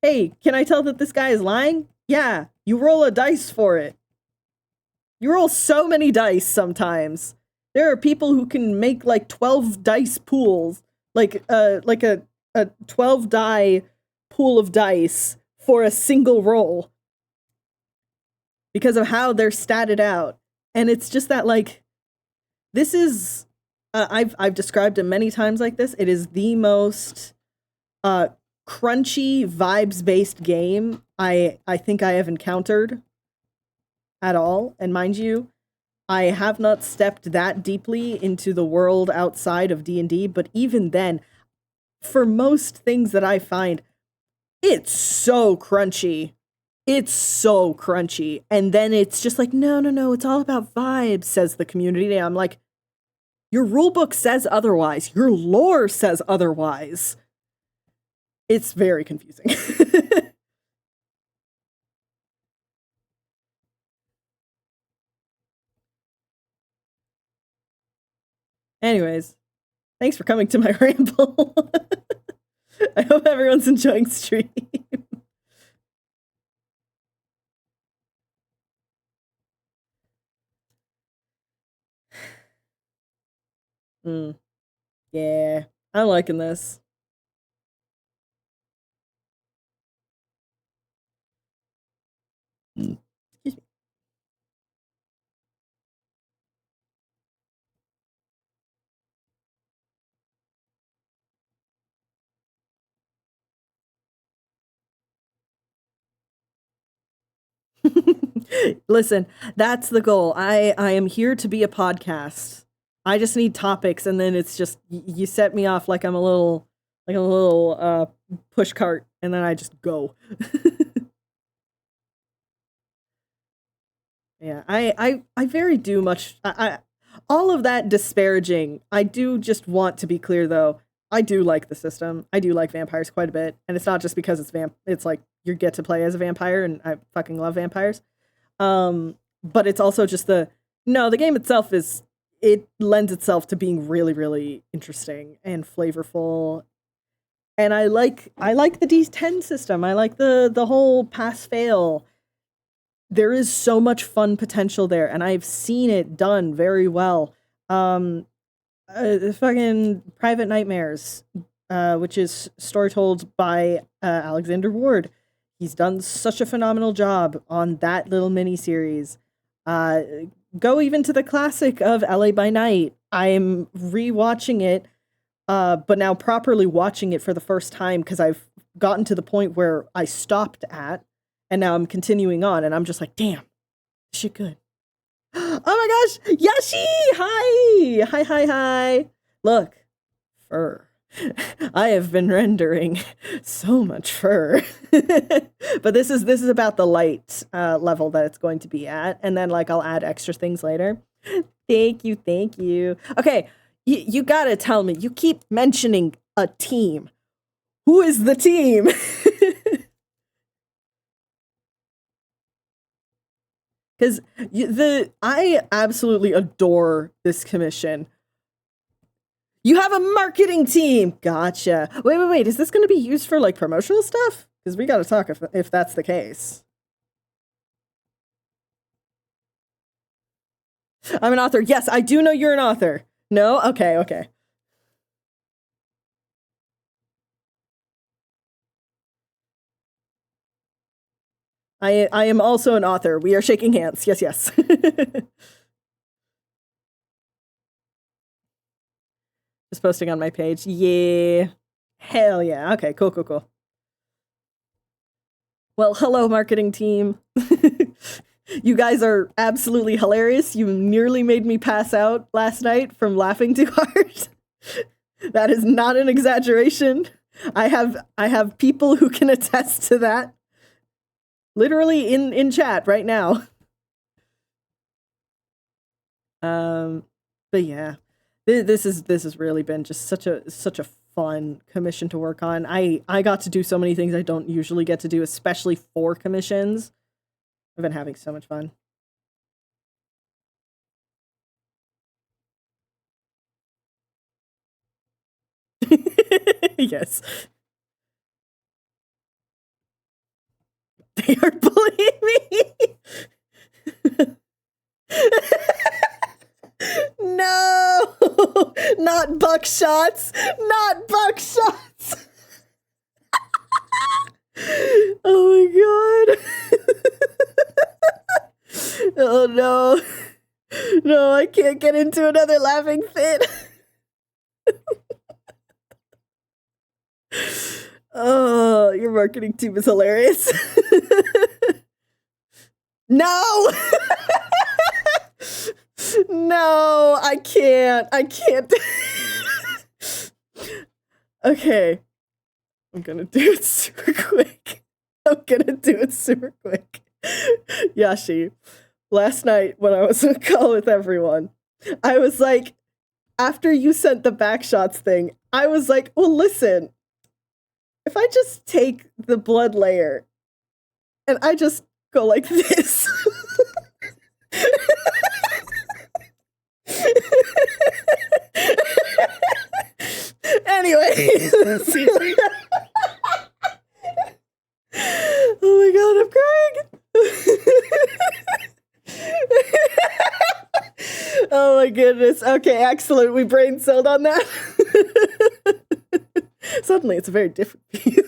hey, can I tell that this guy is lying? Yeah, you roll a dice for it. You roll so many dice sometimes. There are people who can make like 12 dice pools, like a 12 die pool of dice for a single roll because of how they're statted out. And it's just that like, this is, I've described it many times like this. It is the most crunchy vibes-based game I think I have encountered at all. And mind you, I have not stepped that deeply into the world outside of D&D, but even then, for most things that I find, it's so crunchy. It's so crunchy. And then it's just like, no, it's all about vibes, says the community. And I'm like, your rulebook says otherwise. Your lore says otherwise. It's very confusing. Anyways, thanks for coming to my ramble. I hope everyone's enjoying stream. Yeah, I'm liking this. Excuse me. Listen, that's the goal. I am here to be a podcast. I just need topics, and then it's just you set me off like I'm a little push cart, and then I just go. Yeah, I very do much. I all of that disparaging. I do just want to be clear though. I do like the system. I do like vampires quite a bit, and it's not just because it's like you get to play as a vampire, and I fucking love vampires. But it's also just the game itself it lends itself to being really, really interesting and flavorful. And I like the D10 system. I like the whole pass fail. There is so much fun potential there, and I've seen it done very well. Fucking Private Nightmares, which is story told by Alexander Ward. He's done such a phenomenal job on that little mini series. Go even to the classic of LA by Night. I'm rewatching it, but now properly watching it for the first time because I've gotten to the point where I stopped at, and now I'm continuing on, and I'm just like, damn, shit good. Oh my gosh, Yashi! Hi! Look, fur. I have been rendering so much fur. But this is about the light level that it's going to be at, and then like I'll add extra things later. Thank you. Okay, you gotta tell me, you keep mentioning a team. Who is the team? Because I absolutely adore this commission. You have a marketing team. Gotcha. Wait. Is this going to be used for like promotional stuff? Because we got to talk if that's the case. I'm an author. Yes, I do know you're an author. No? Okay. I am also an author. We are shaking hands. Yes. Just posting on my page. Yeah. Hell yeah. Okay, cool. Well, hello, marketing team. You guys are absolutely hilarious. You nearly made me pass out last night from laughing too hard. That is not an exaggeration. I have people who can attest to that. Literally in chat right now. But yeah. This has really been just such a fun commission to work on. I got to do so many things I don't usually get to do, especially for commissions. I've been having so much fun. Yes. They are bullying me. No, not buckshots. Oh my god. Oh no, I can't get into another laughing fit. Oh, your marketing team is hilarious. No! No, I can't. I can't. Okay. I'm gonna do it super quick. Yashi, last night when I was on a call with everyone, I was like, after you sent the backshots thing, I was like, well, listen, if I just take the blood layer and I just go like this. Anyway. Oh my god, I'm crying. Oh my goodness. Okay, excellent. We brain celled on that. Suddenly, it's a very different piece.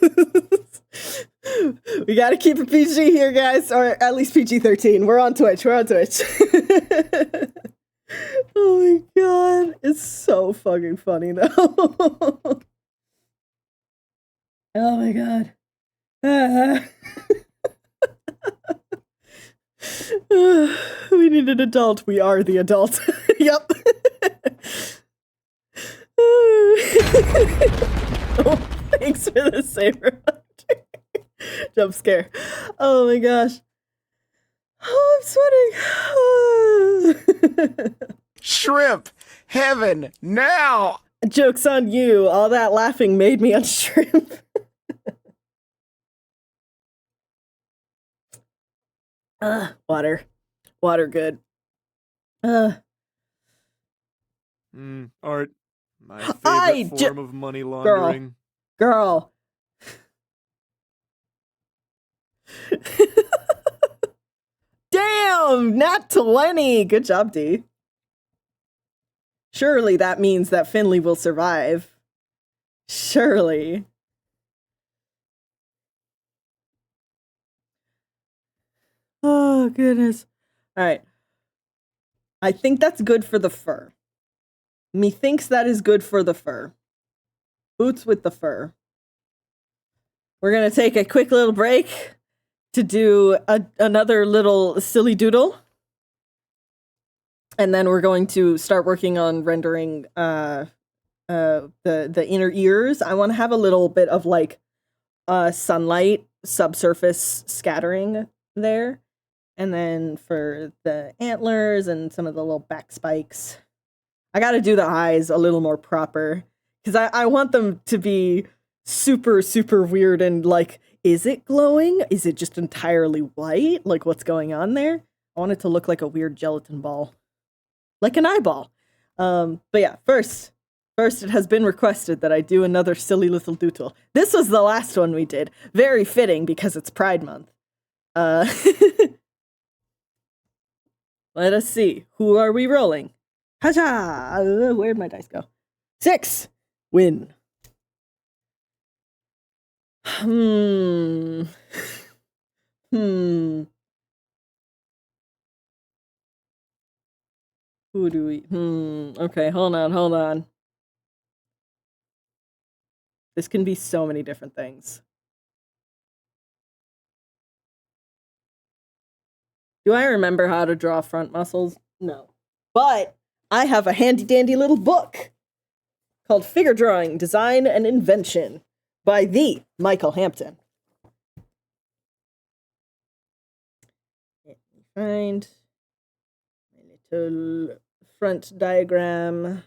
We gotta keep it PG here, guys, or at least PG-13. We're on Twitch. Oh my god, it's so fucking funny though. Oh my god. We need an adult. We are the adult. Yep. Oh, thanks for the saber. Jump scare. Oh my gosh. Oh, I'm sweating. Shrimp! Heaven! Now! Joke's on you. All that laughing made me on shrimp. Water. Water good. Art, my I favorite form of money laundering. Girl. Damn! Nat 20! Good job, D. Surely that means that Finley will survive. Surely. Oh, goodness. Alright. I think that's good for the fur. Methinks that is good for the fur. Boots with the fur. We're gonna take a quick little break to do another little silly doodle. And then we're going to start working on rendering the inner ears. I want to have a little bit of like sunlight subsurface scattering there. And then for the antlers and some of the little back spikes, I got to do the eyes a little more proper because I want them to be super, super weird and like, is it glowing? Is it just entirely white? Like, what's going on there? I want it to look like a weird gelatin ball. Like an eyeball. But yeah, first, it has been requested that I do another silly little doodle. This was the last one we did. Very fitting because it's Pride Month. Let us see. Who are we rolling? Hacha! Where'd my dice go? 6! Win. Who do we... Okay, hold on. This can be so many different things. Do I remember how to draw front muscles? No. But I have a handy-dandy little book called Figure Drawing, Design, and Invention by the Michael Hampton. Let me find my little front diagram.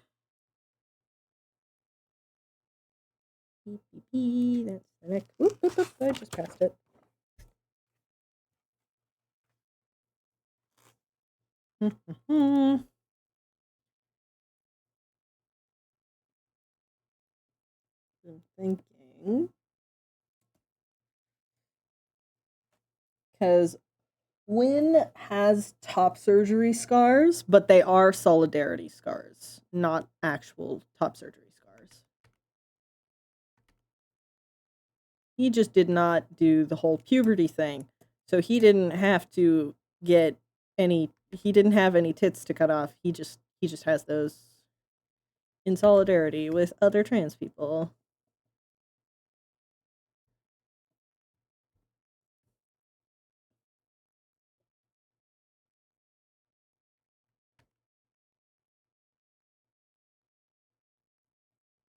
That's the neck. Whoop, I just passed it. I'm thinking because Wynn has top surgery scars, but they are solidarity scars, not actual top surgery scars. He just did not do the whole puberty thing, so he didn't have to get any. He didn't have any tits to cut off. He just has those in solidarity with other trans people.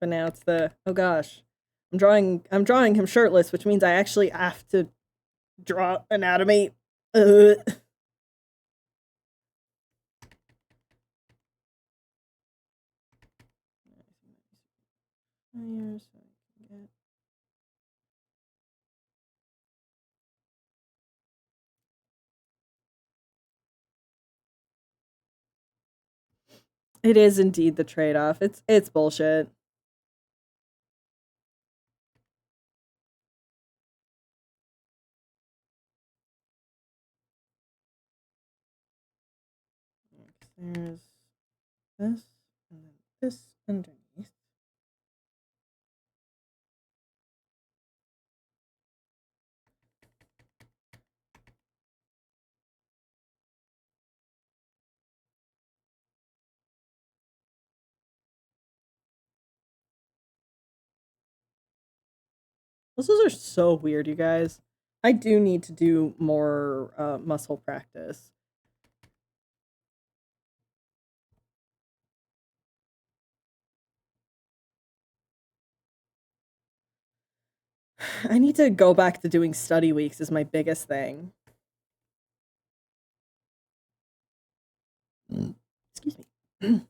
But now it's the, oh gosh, I'm drawing him shirtless, which means I actually have to draw anatomy. Ugh. It is indeed the trade-off. It's bullshit. There's this, and then this underneath. Those are so weird, you guys. I do need to do more muscle practice. I need to go back to doing study weeks is my biggest thing. Excuse me.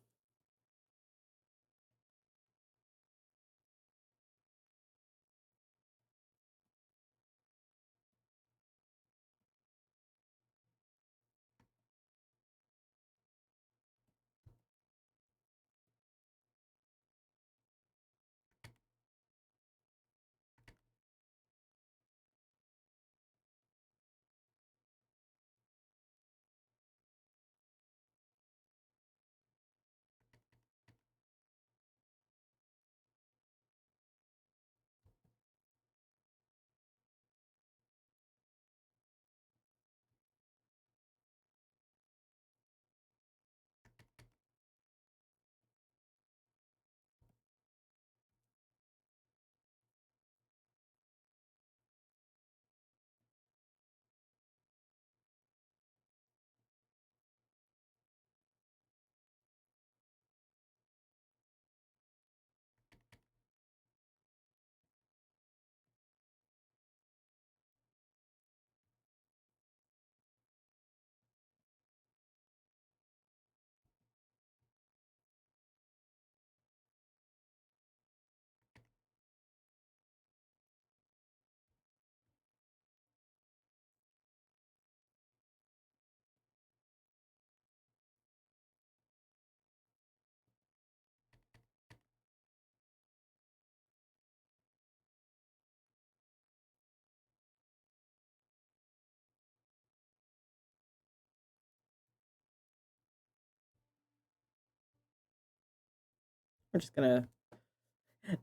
We're just gonna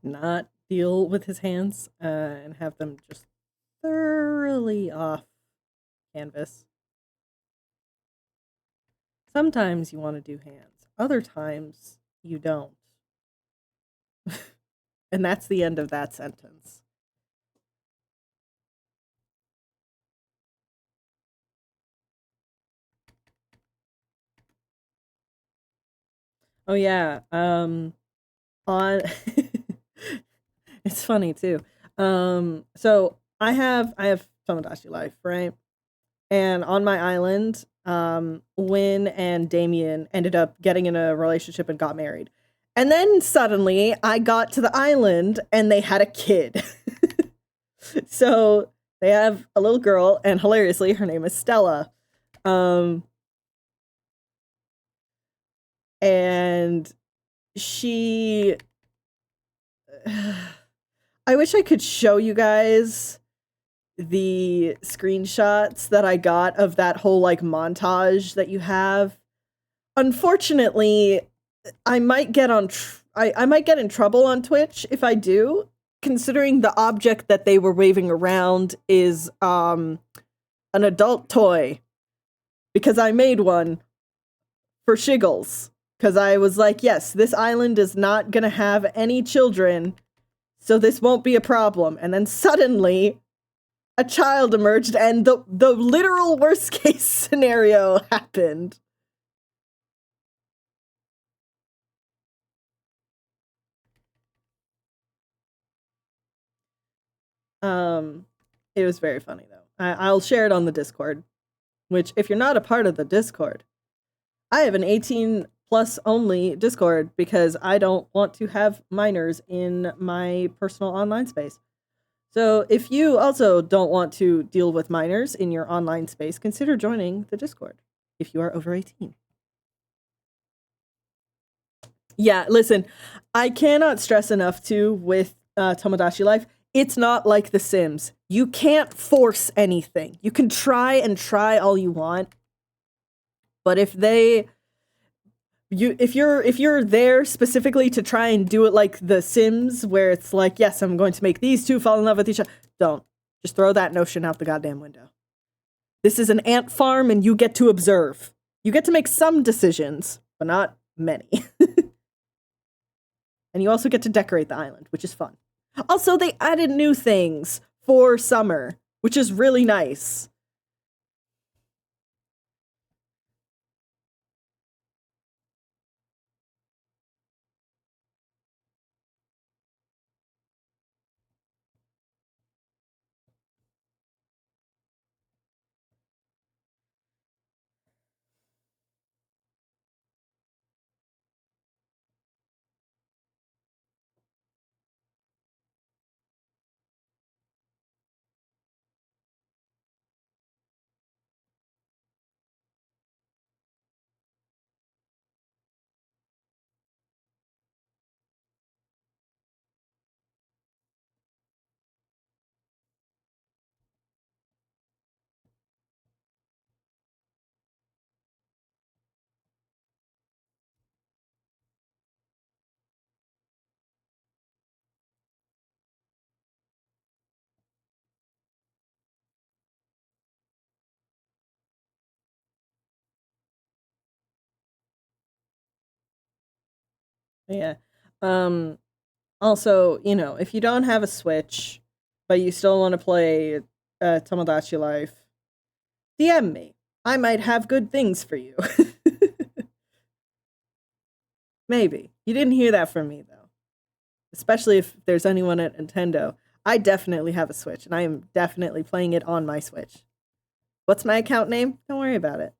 not deal with his hands and have them just thoroughly off canvas. Sometimes you want to do hands. Other times you don't. And that's the end of that sentence. Oh yeah, on it's funny too. So I have Tomodachi Life, right? And on my island, Win and Damien ended up getting in a relationship and got married. And then suddenly I got to the island and they had a kid. So they have a little girl, and hilariously, her name is Stella. And she I wish I could show you guys the screenshots that I got of that whole like montage that you have. Unfortunately, I might get on I might get in trouble on Twitch if I do, considering the object that they were waving around is an adult toy, because I made one for shiggles, because I was like, yes, this island is not gonna have any children, so this won't be a problem. And then suddenly a child emerged and the literal worst case scenario happened. It was very funny though. I'll share it on the Discord, which if you're not a part of the Discord, I have an 18 plus only Discord because I don't want to have minors in my personal online space. So if you also don't want to deal with minors in your online space, consider joining the Discord if you are over 18. Yeah, listen, I cannot stress enough too with Tomodachi Life. It's not like The Sims. You can't force anything. You can try and try all you want, but if you're there specifically to try and do it like The Sims, where it's like, yes, I'm going to make these two fall in love with each other, don't. Just throw that notion out the goddamn window. This is an ant farm, and you get to observe. You get to make some decisions, but not many. And you also get to decorate the island, which is fun. Also, they added new things for summer, which is really nice. Yeah. Also, you know, if you don't have a Switch, but you still want to play Tomodachi Life, DM me. I might have good things for you. Maybe. You didn't hear that from me, though. Especially if there's anyone at Nintendo. I definitely have a Switch, and I am definitely playing it on my Switch. What's my account name? Don't worry about it.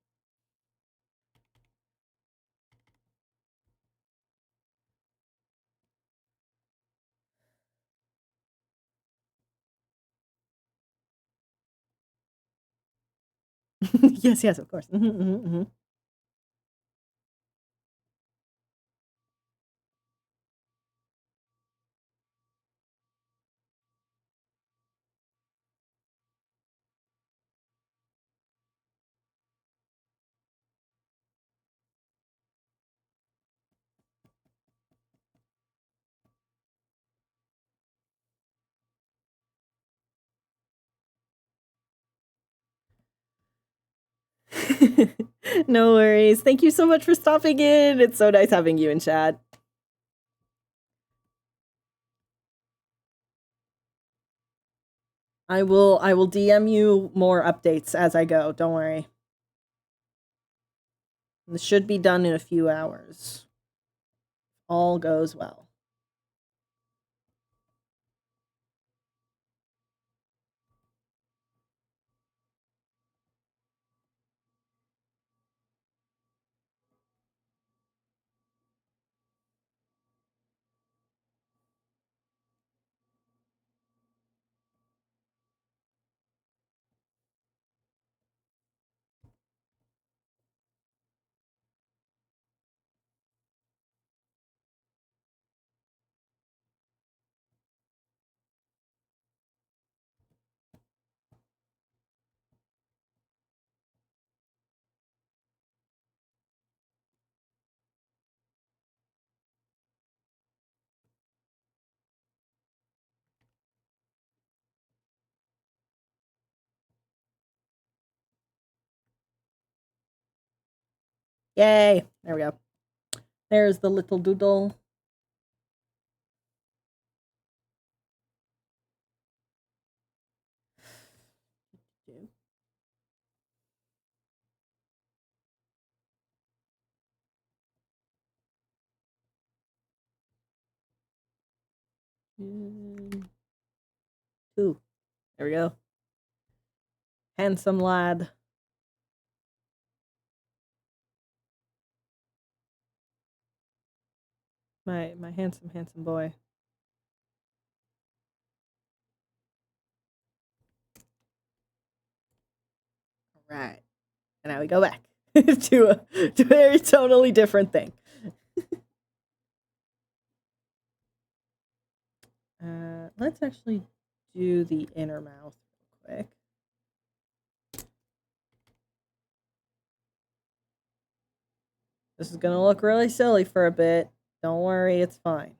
Yes, yes, of course. No worries. Thank you so much for stopping in. It's so nice having you in chat. I will DM you more updates as I go. Don't worry. This should be done in a few hours. All goes well. Yay. There we go. There's the little doodle. Two. There we go. Handsome lad. My handsome boy. Right. And now we go back to a very totally different thing. Let's actually do the inner mouth real quick. This is gonna look really silly for a bit. Don't worry, it's fine.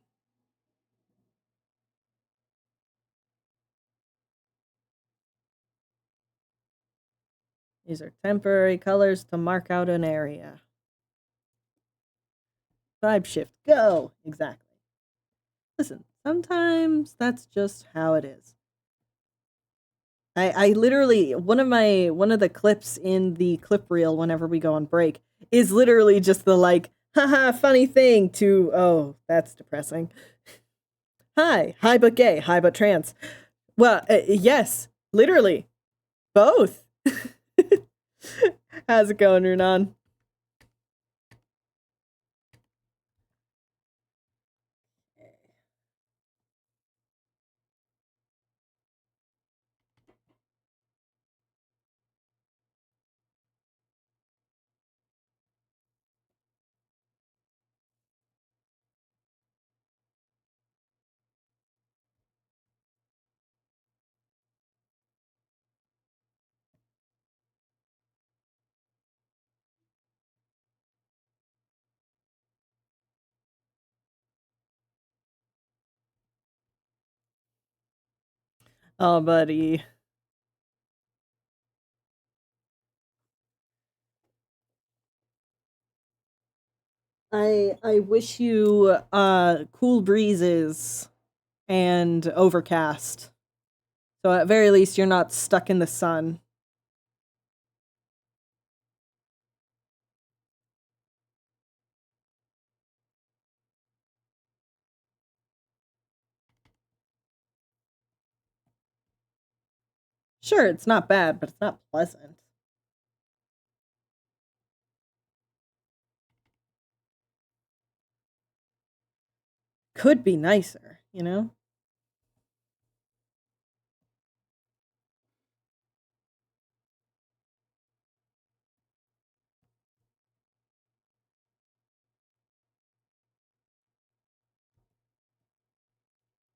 These are temporary colors to mark out an area. Vibe shift, go! Exactly. Listen, sometimes that's just how it is. I literally, one of the clips in the clip reel whenever we go on break is literally just the like, haha, funny thing to, oh, that's depressing. Hi but gay, hi but trans. Well, yes, literally, both. How's it going, Runan? Oh, buddy. I wish you cool breezes and overcast. So at very least you're not stuck in the sun. Sure, it's not bad, but it's not pleasant. Could be nicer, you know?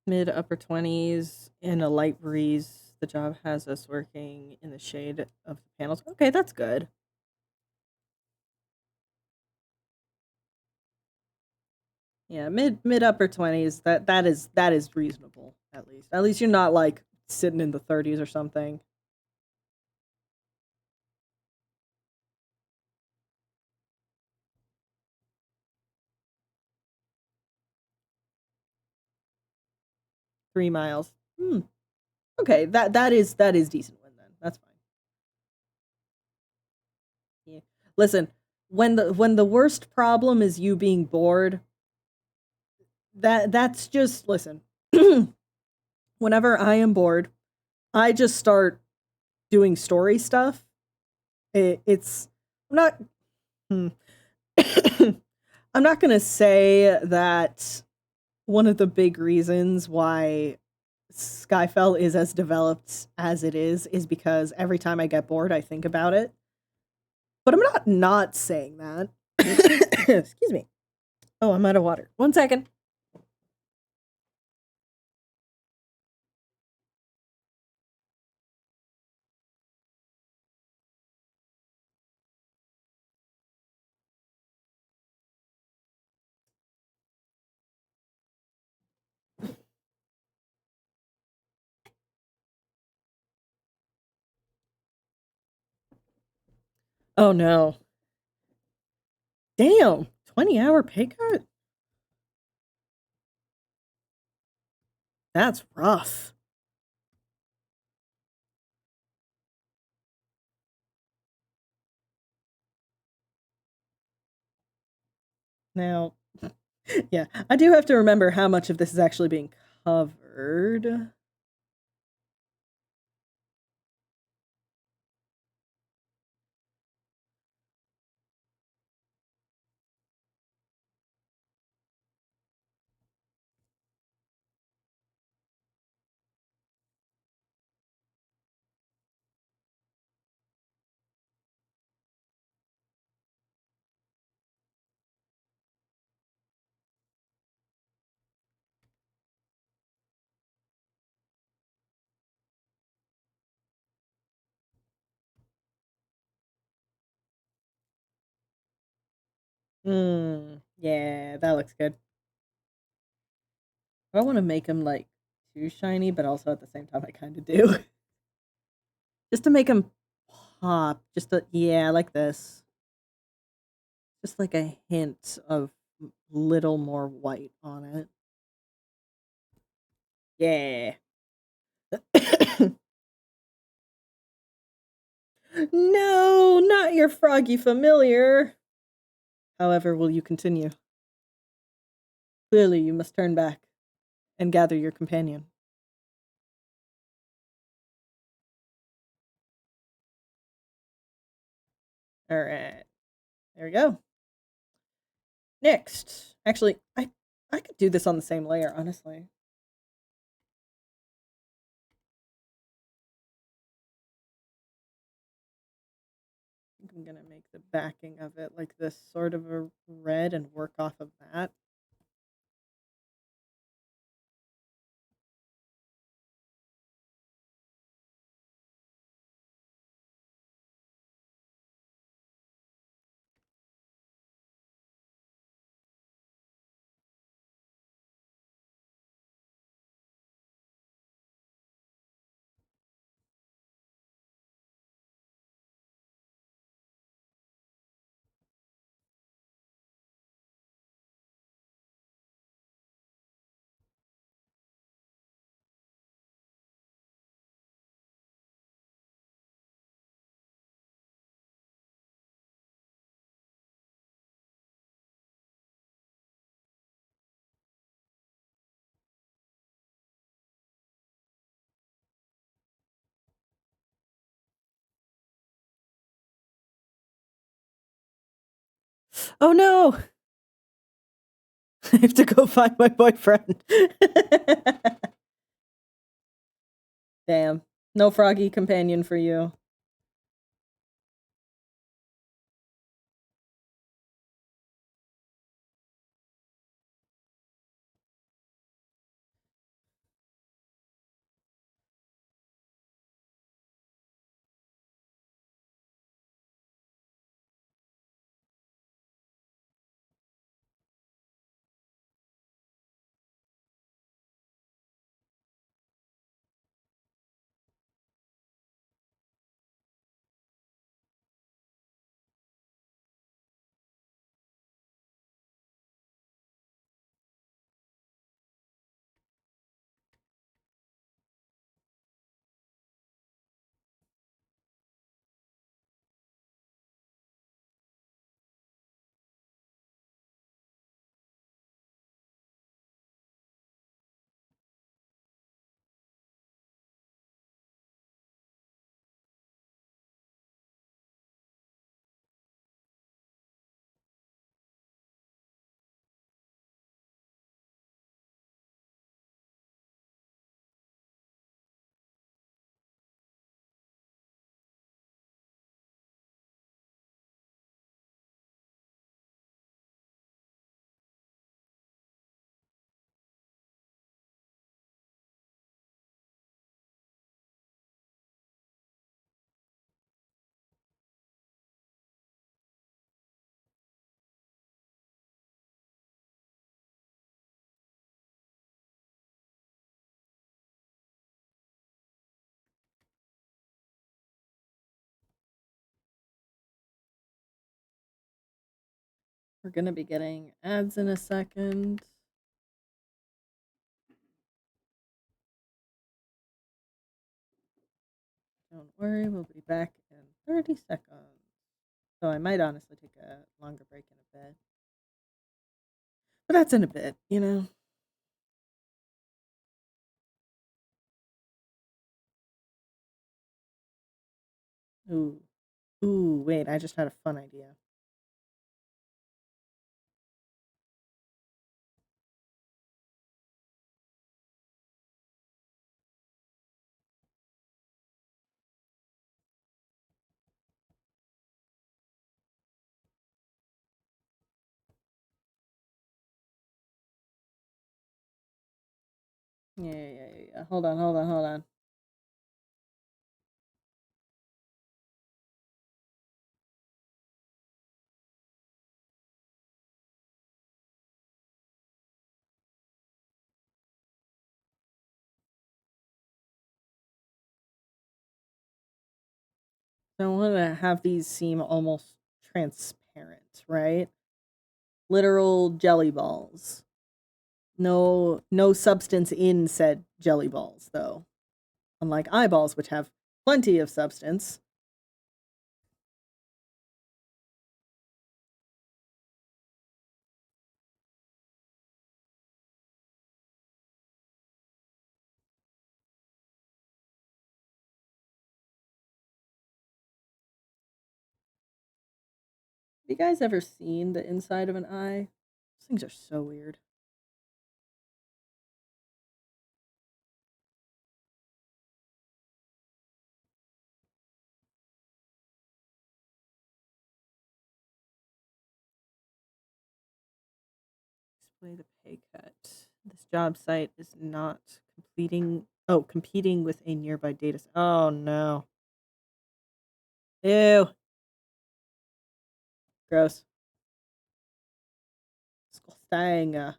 Mid upper 20s in a light breeze. The job has us working in the shade of the panels. Okay, that's good. Yeah, mid upper 20s. That is reasonable at least. At least you're not like sitting in the 30s or something. Three miles. Okay, that is decent win then. That's fine. Yeah. Listen, when the worst problem is you being bored, that's just listen. Whenever I am bored, I just start doing story stuff. It's I'm not I'm not gonna say that one of the big reasons why Skyfell is as developed as it is because every time I get bored, I think about it. But I'm not saying that. Excuse me. Oh, I'm out of water. 1 second. Oh no. Damn. 20-hour pay cut? That's rough. Now, yeah, I do have to remember how much of this is actually being covered. Yeah, that looks good. I don't want to make him like too shiny, but also at the same time I kind of do. Just to make him pop. Yeah, like this. Just like a hint of little more white on it. Yeah. No, not your froggy familiar. However, will you continue? Clearly, you must turn back and gather your companion. All right. There we go. Next. Actually, I could do this on the same layer, honestly. I think I'm going to make the backing of it like this sort of a red and work off of that. Oh no! I have to go find my boyfriend. Damn. No froggy companion for you. We're gonna be getting ads in a second. Don't worry, we'll be back in 30 seconds. So I might honestly take a longer break in a bit. But that's in a bit, you know? Ooh. Ooh, wait, I just had a fun idea. Yeah. Hold on. I want to have these seem almost transparent, right? Literal jelly balls. No substance in said jelly balls, though. Unlike eyeballs, which have plenty of substance. Have you guys ever seen the inside of an eye? Those things are so weird. Display the pay cut. This job site is not competing with a nearby data. Oh no. Ew. Gross. Disgusting.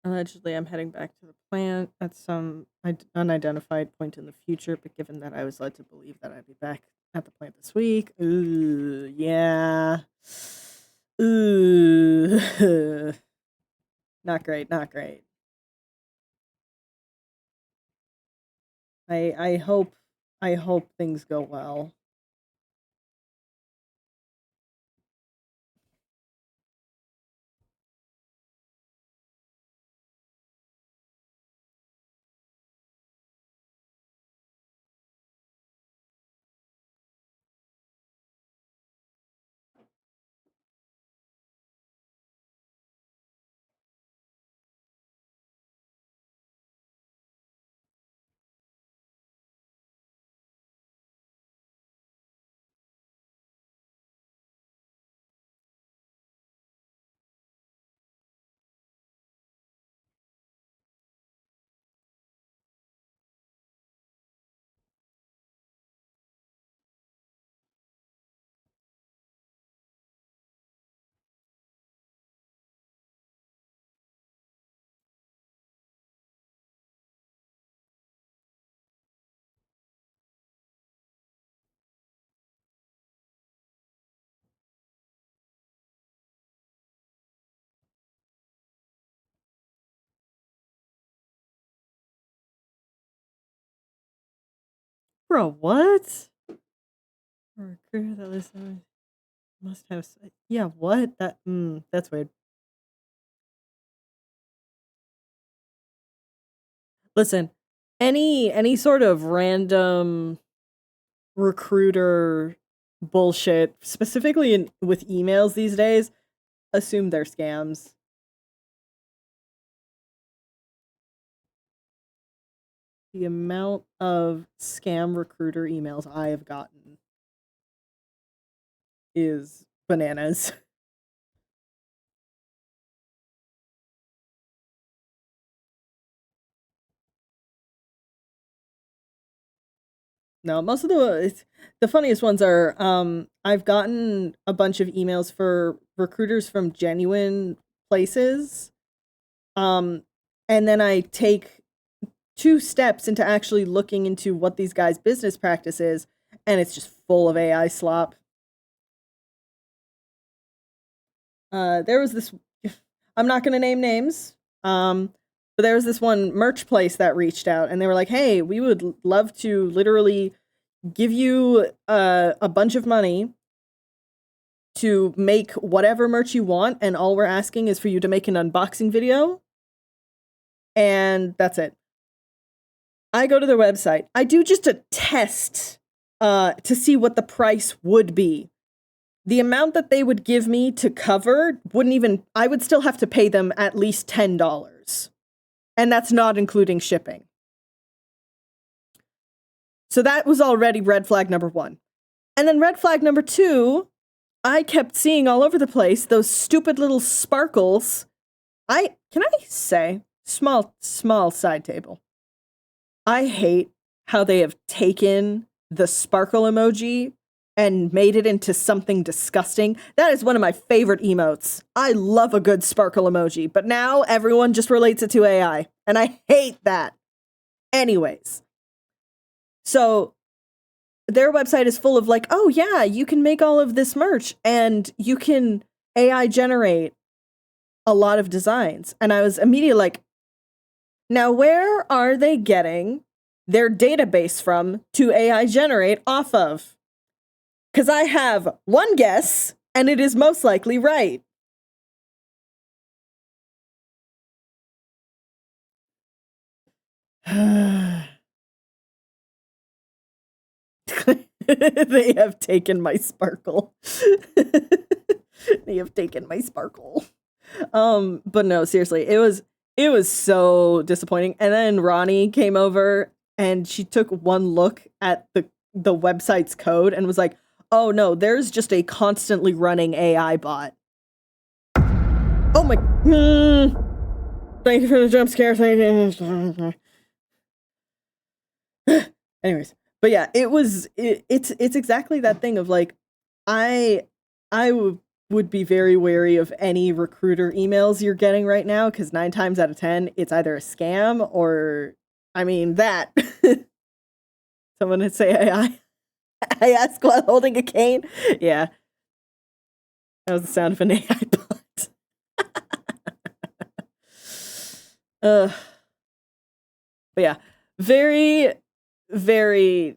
Allegedly, I'm heading back to the plant at some unidentified point in the future, but given that I was led to believe that I'd be back at the plant this week, ooh, yeah. Ooh. Not great, not great. I hope things go well. Bro, what? A recruiter that lives must have. Yeah, what? That's weird. Listen, any sort of random recruiter bullshit, specifically with emails these days, assume they're scams. The amount of scam recruiter emails I have gotten is bananas. No, most of the funniest ones are I've gotten a bunch of emails for recruiters from genuine places. And then I take 2 steps into actually looking into what these guys' business practice is, and it's just full of AI slop. There was this I'm not gonna name names, but there was this one merch place that reached out, and they were like, "Hey, we would love to literally give you a bunch of money to make whatever merch you want, and all we're asking is for you to make an unboxing video, and that's it." I go to their website. I do just a test to see what the price would be. The amount that they would give me to cover wouldn't even, I would still have to pay them at least $10. And that's not including shipping. So that was already red flag number 1. And then red flag number 2, I kept seeing all over the place those stupid little sparkles. Can I say, small side table. I hate how they have taken the sparkle emoji and made it into something disgusting. That is one of my favorite emotes. I love a good sparkle emoji, but now everyone just relates it to AI, and I hate that. Anyways, so their website is full of like, oh yeah, you can make all of this merch and you can AI generate a lot of designs. And I was immediately like, now where are they getting their database from to AI generate off of? Because I have one guess, and it is most likely right. They have taken my sparkle. They have taken my sparkle. But no, seriously, it was so disappointing. And then Ronnie came over and she took one look at the website's code and was like, oh no, there's just a constantly running AI bot. Oh my, thank you for the jump scare. Anyways, but yeah, it's exactly that thing of like, I would be very wary of any recruiter emails you're getting right now, because 9 times out of 10, it's either a scam or, I mean, that. Someone would say AI. I ask while holding a cane. Yeah. That was the sound of an AI bot. But yeah, very, very,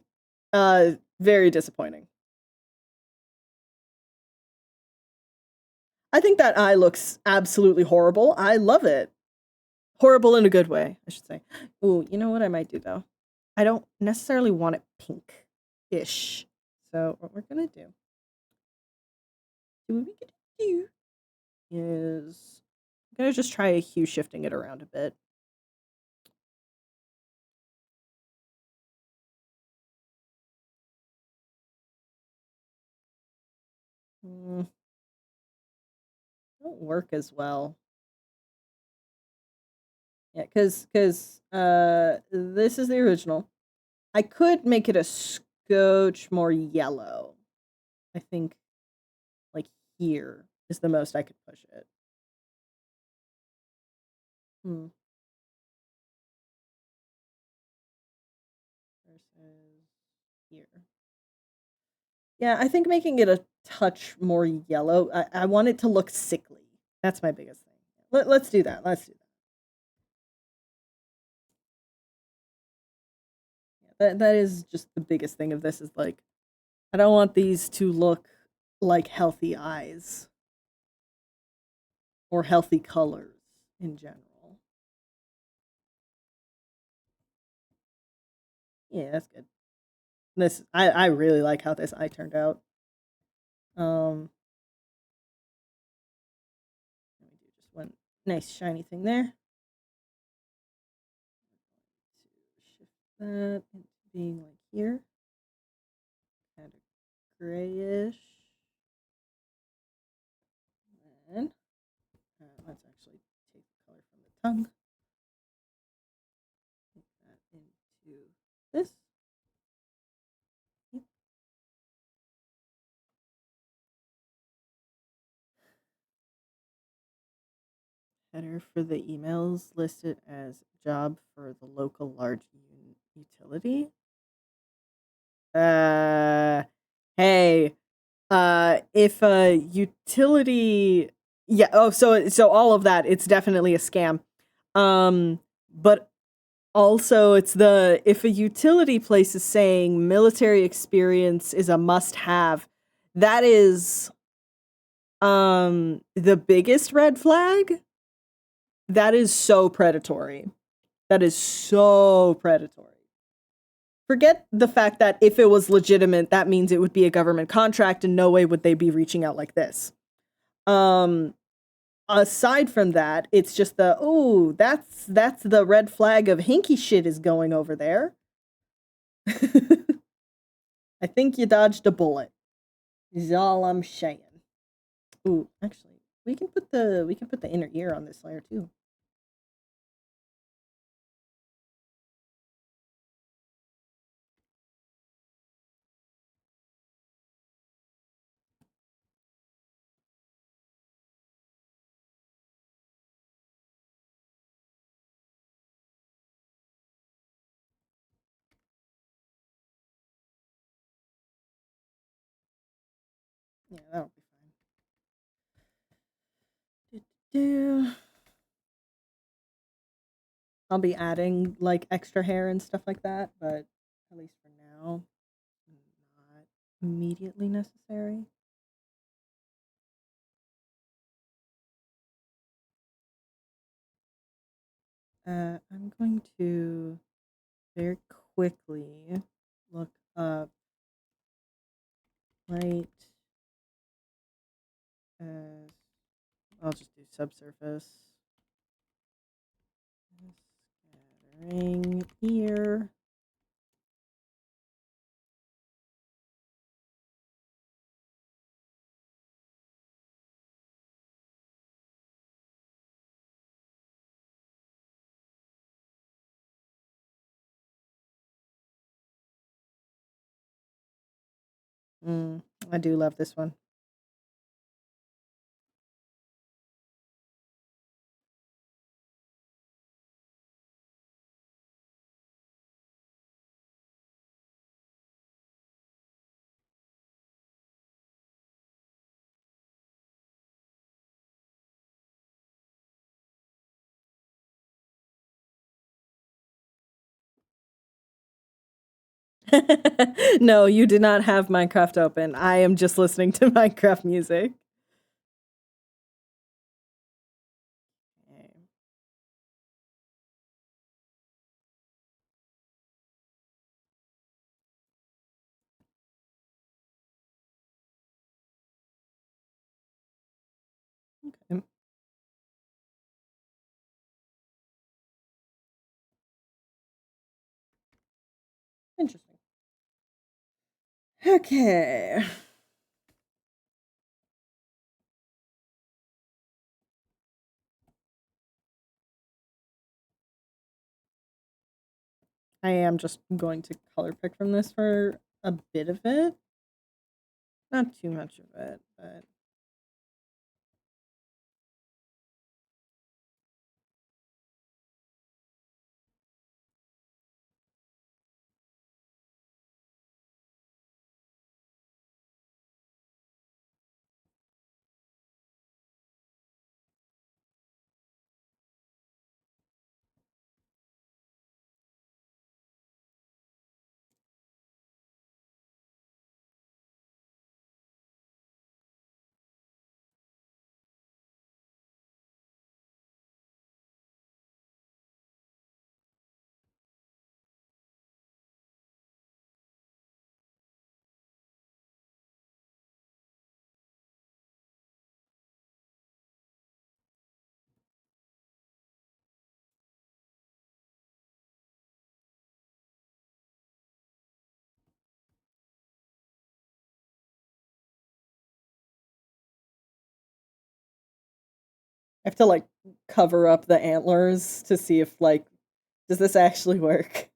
very disappointing. I think that eye looks absolutely horrible. I love it. Horrible in a good way, I should say. Ooh, you know what I might do though? I don't necessarily want it pink-ish. So what we're gonna do is I'm gonna just try hue shifting it around a bit. Don't work as well. Yeah, because this is the original. I could make it a scotch more yellow. I think like here is the most I could push it. Versus here. Yeah, I think making it a touch more yellow. I want it to look sickly. That's my biggest thing. Let's do that. Let's do that. That is just the biggest thing of this is like, I don't want these to look like healthy eyes or healthy colors in general. Yeah, that's good. This I really like how this eye turned out. Let me do just one nice shiny thing there. Shift that into being like here. Kind of grayish. And let's actually take the color from the tongue. Take that into this. Header for the emails listed as job for the local large utility. Hey, if a utility, yeah. Oh, so all of that, it's definitely a scam. But also it's if a utility place is saying military experience is a must-have, that is the biggest red flag. That is so predatory. That is so predatory. Forget the fact that if it was legitimate, that means it would be a government contract, and no way would they be reaching out like this. aside from that, it's just that's the red flag of hinky shit is going over there. I think you dodged a bullet. Is all I'm saying. Ooh, actually, we can put the inner ear on this layer too. Yeah, that'll be fine. I'll be adding like extra hair and stuff like that, but at least for now, not immediately necessary. I'm going to very quickly look up light as I'll just do subsurface. Scattering here. I do love this one. No, you did not have Minecraft open. I am just listening to Minecraft music. Okay. Interesting. Okay. I am just going to color pick from this for a bit of it. Not too much of it, but I have to like cover up the antlers to see if like does this actually work?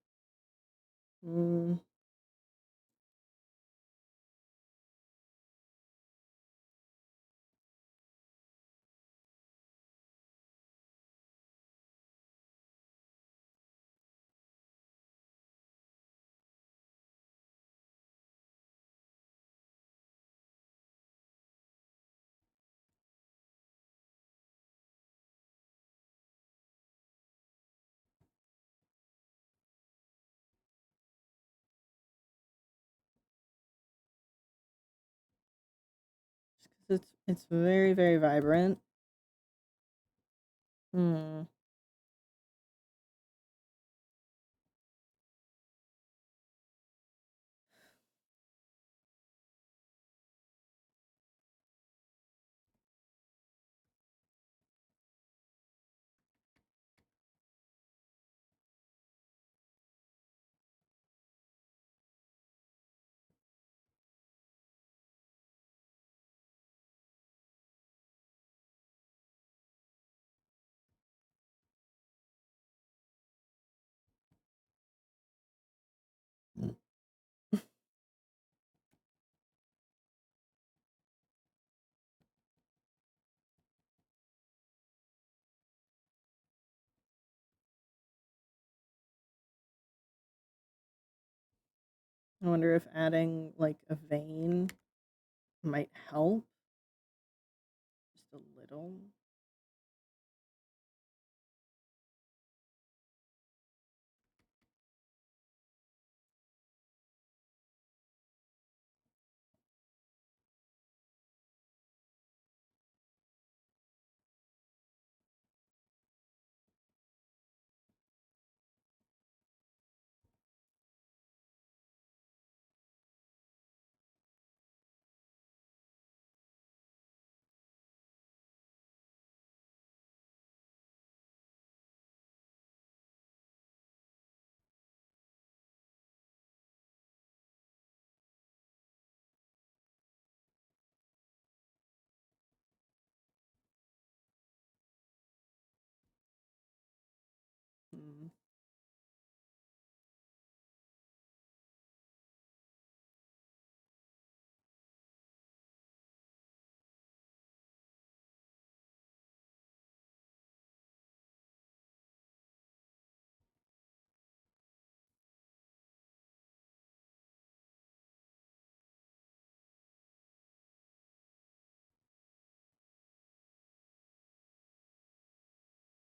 It's very, very vibrant. I wonder if adding like a vein might help. Just a little. Hmm.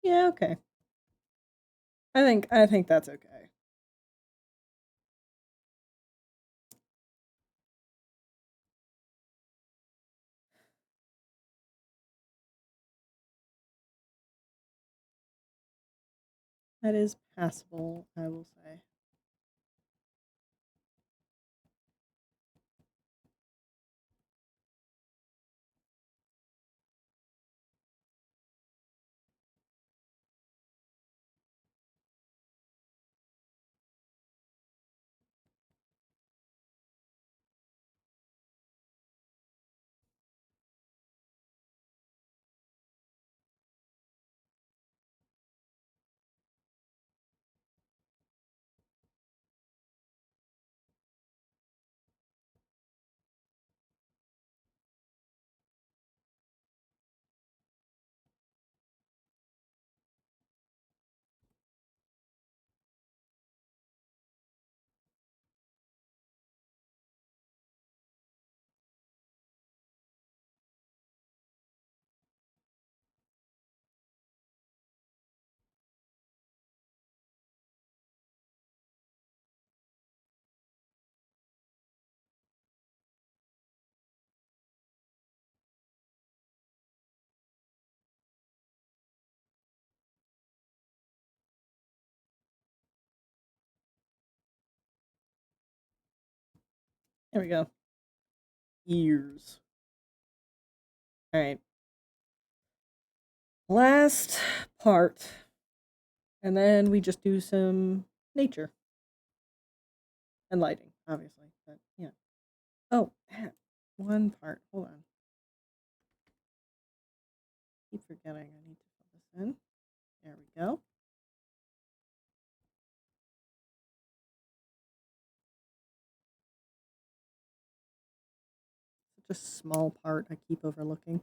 Yeah, okay. I think that's okay. That is passable, I will say. There we go. Ears. All right. Last part. And then we just do some nature. And lighting, obviously. But yeah. Oh, one part. Hold on. Keep forgetting I need to fill this in. There we go. Such a small part I keep overlooking.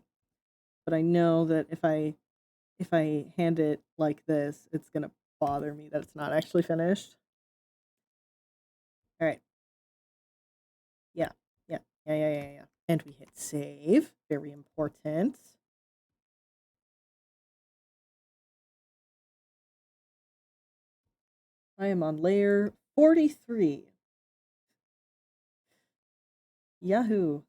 But I know that if I hand it like this, it's gonna bother me that it's not actually finished. All right. Yeah. Yeah. And we hit save. Very important. I am on layer 43. Yahoo.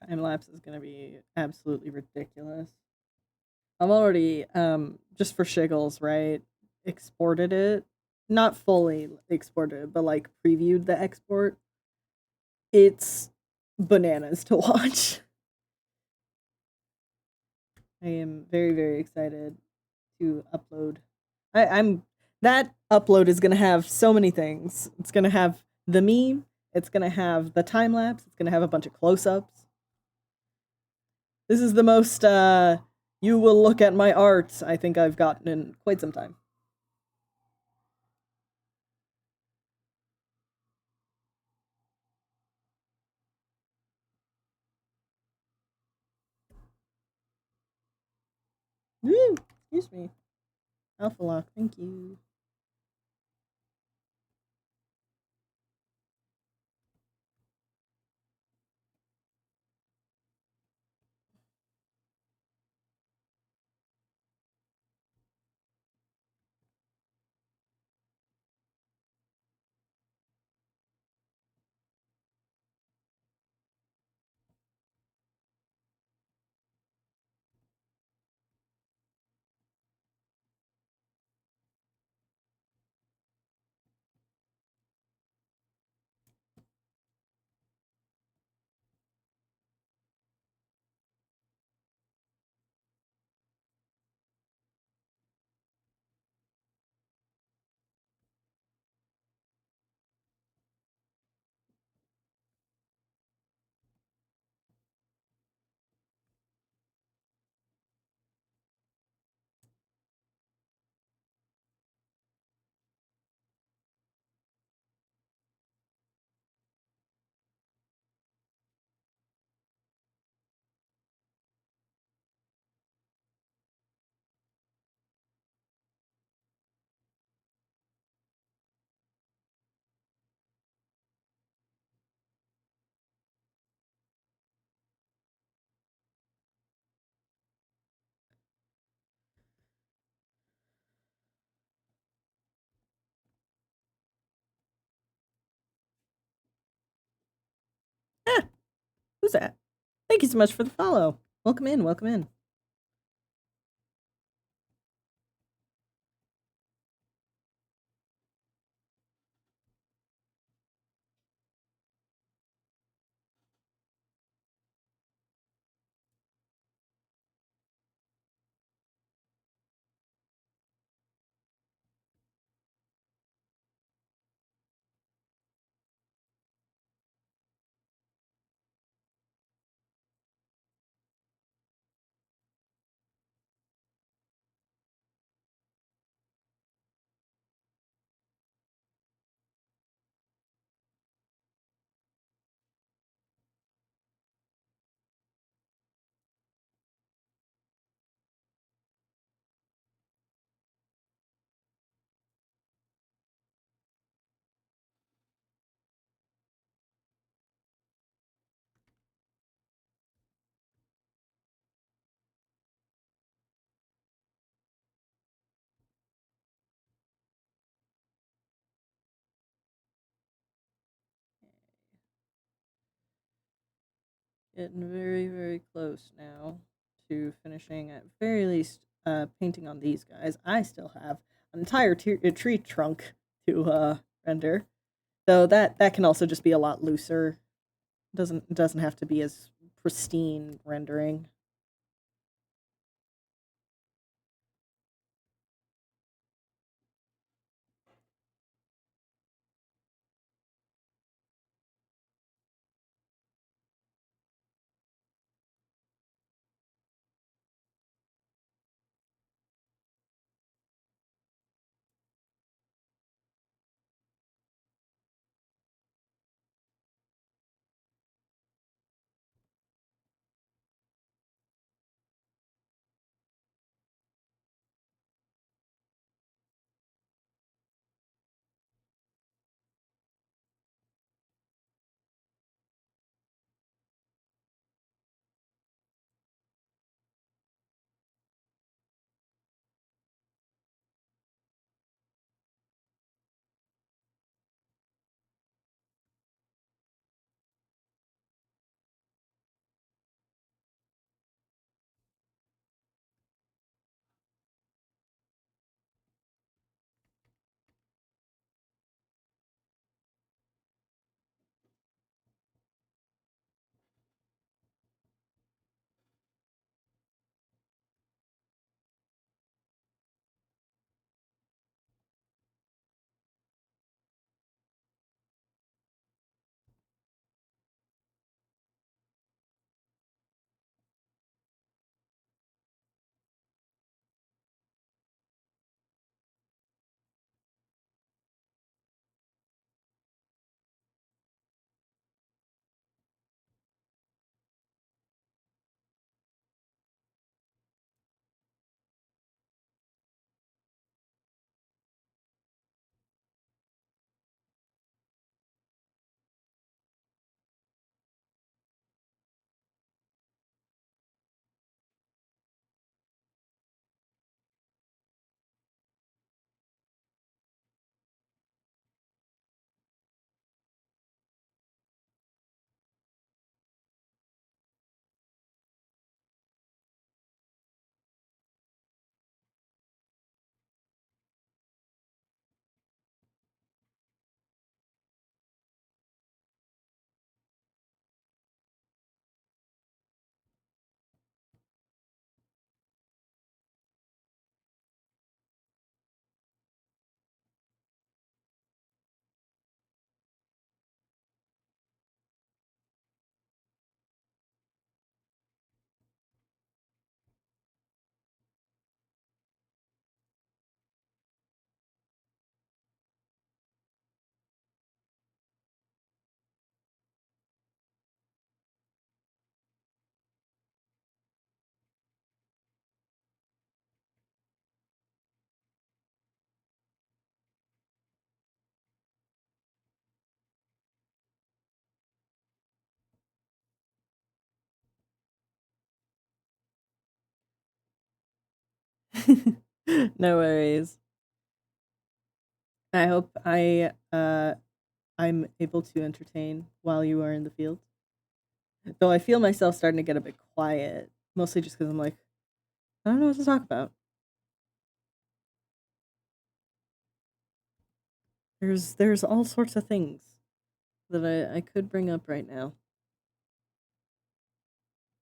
Time lapse is gonna be absolutely ridiculous. I've already, just for shiggles, right, exported it. Not fully exported it, but like previewed the export. It's bananas to watch. I am very, very excited to upload. I'm that upload is gonna have so many things. It's gonna have the meme, it's gonna have the time lapse, it's gonna have a bunch of close-ups. This is the most you will look at my art I think I've gotten in quite some time. Woo! Excuse me. Alpha lock, thank you. Who's that? Thank you so much for the follow. Welcome in, welcome in. Getting very, very close now to finishing, at very least, painting on these guys. I still have an entire tree trunk to render, so that can also just be a lot looser. Doesn't have to be as pristine rendering. No worries. I hope I'm able to entertain while you are in the field. Though I feel myself starting to get a bit quiet, mostly just because I'm like, I don't know what to talk about. There's all sorts of things that I could bring up right now.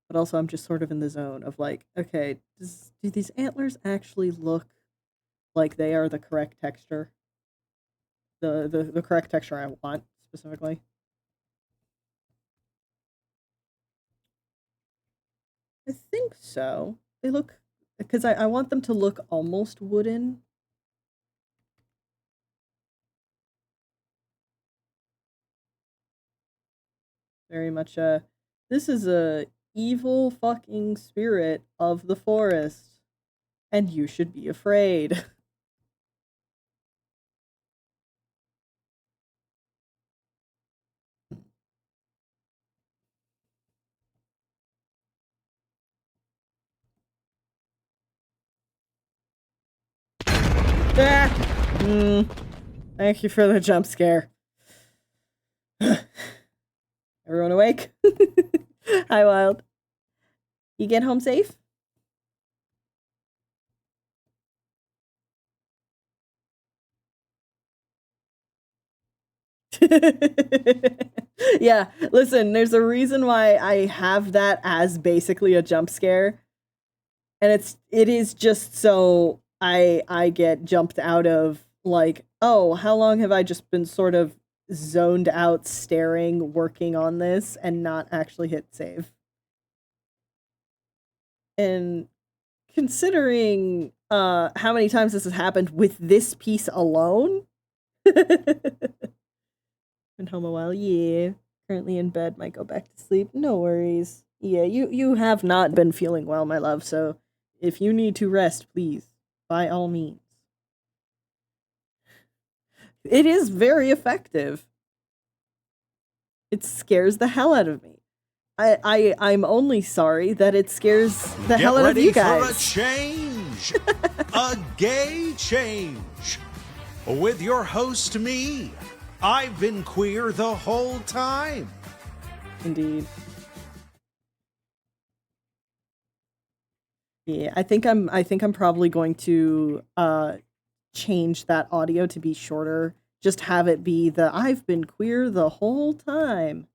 But also I'm just sort of in the zone of like, okay, do these antlers actually look like they are the correct texture? The correct texture I want, specifically. I think so. They look, because I want them to look almost wooden. Very much this is a evil fucking spirit of the forest, and you should be afraid. Thank you for the jump scare. Everyone awake? Hi, Wild. You get home safe? Yeah, listen, there's a reason why I have that as basically a jump scare. And it is just so I get jumped out of, like, oh, how long have I just been sort of zoned out staring, working on this, and not actually hit save? And considering how many times this has happened with this piece alone. Been home a while, yeah. Currently in bed, might go back to sleep. No worries. Yeah, you have not been feeling well, my love, so if you need to rest, please, by all means. It is very effective. It scares the hell out of me. I'm only sorry that it scares the hell out of you guys. Get ready for a change! A gay change! With your host, me. I've been queer the whole time. Indeed. Yeah, I think I'm probably going to change that audio to be shorter. Just have it be the I've been queer the whole time.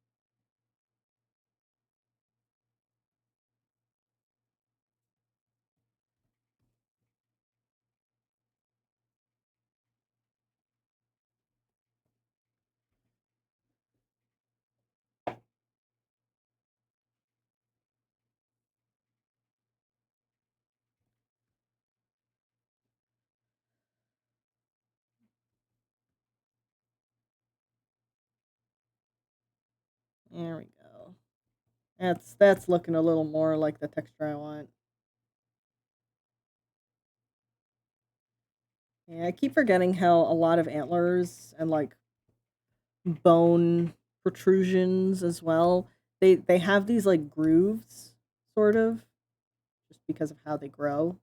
There we go. That's looking a little more like the texture I want. Yeah, I keep forgetting how a lot of antlers and like bone protrusions as well, they have these like grooves, sort of, just because of how they grow.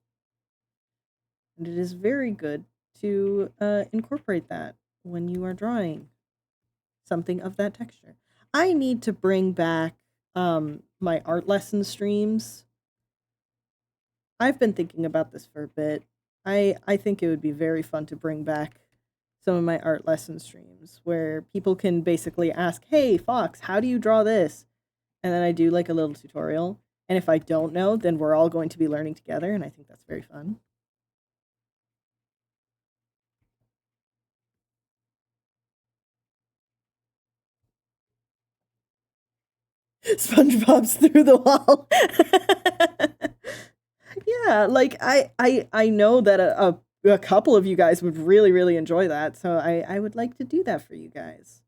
And it is very good to incorporate that when you are drawing something of that texture. I need to bring back my art lesson streams. I've been thinking about this for a bit. I think it would be very fun to bring back some of my art lesson streams where people can basically ask, hey, Fox, how do you draw this? And then I do like a little tutorial. And if I don't know, then we're all going to be learning together, and I think that's very fun. SpongeBob's through the wall. Yeah, like I know that a couple of you guys would really, really enjoy that, so I would like to do that for you guys.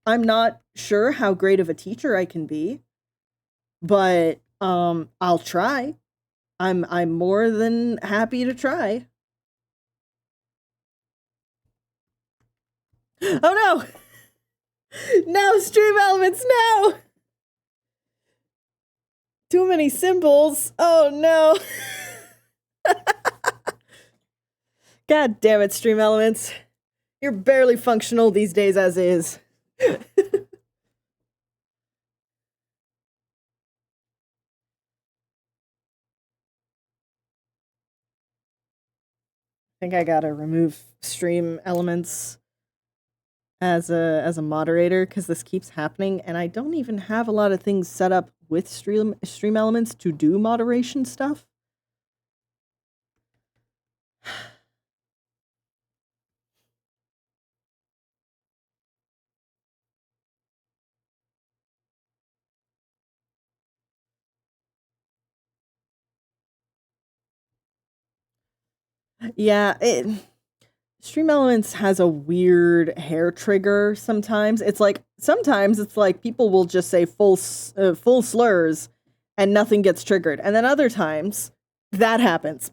I'm not sure how great of a teacher I can be, but I'll try. I'm more than happy to try. Oh no! No, stream elements, no! Too many symbols. Oh no. God damn it, Stream Elements. You're barely functional these days as is. I think I gotta remove Stream Elements as a moderator because this keeps happening, and I don't even have a lot of things set up with Stream Elements to do moderation stuff. Yeah, Stream Elements has a weird hair trigger sometimes. Sometimes it's like people will just say full slurs and nothing gets triggered. And then other times that happens.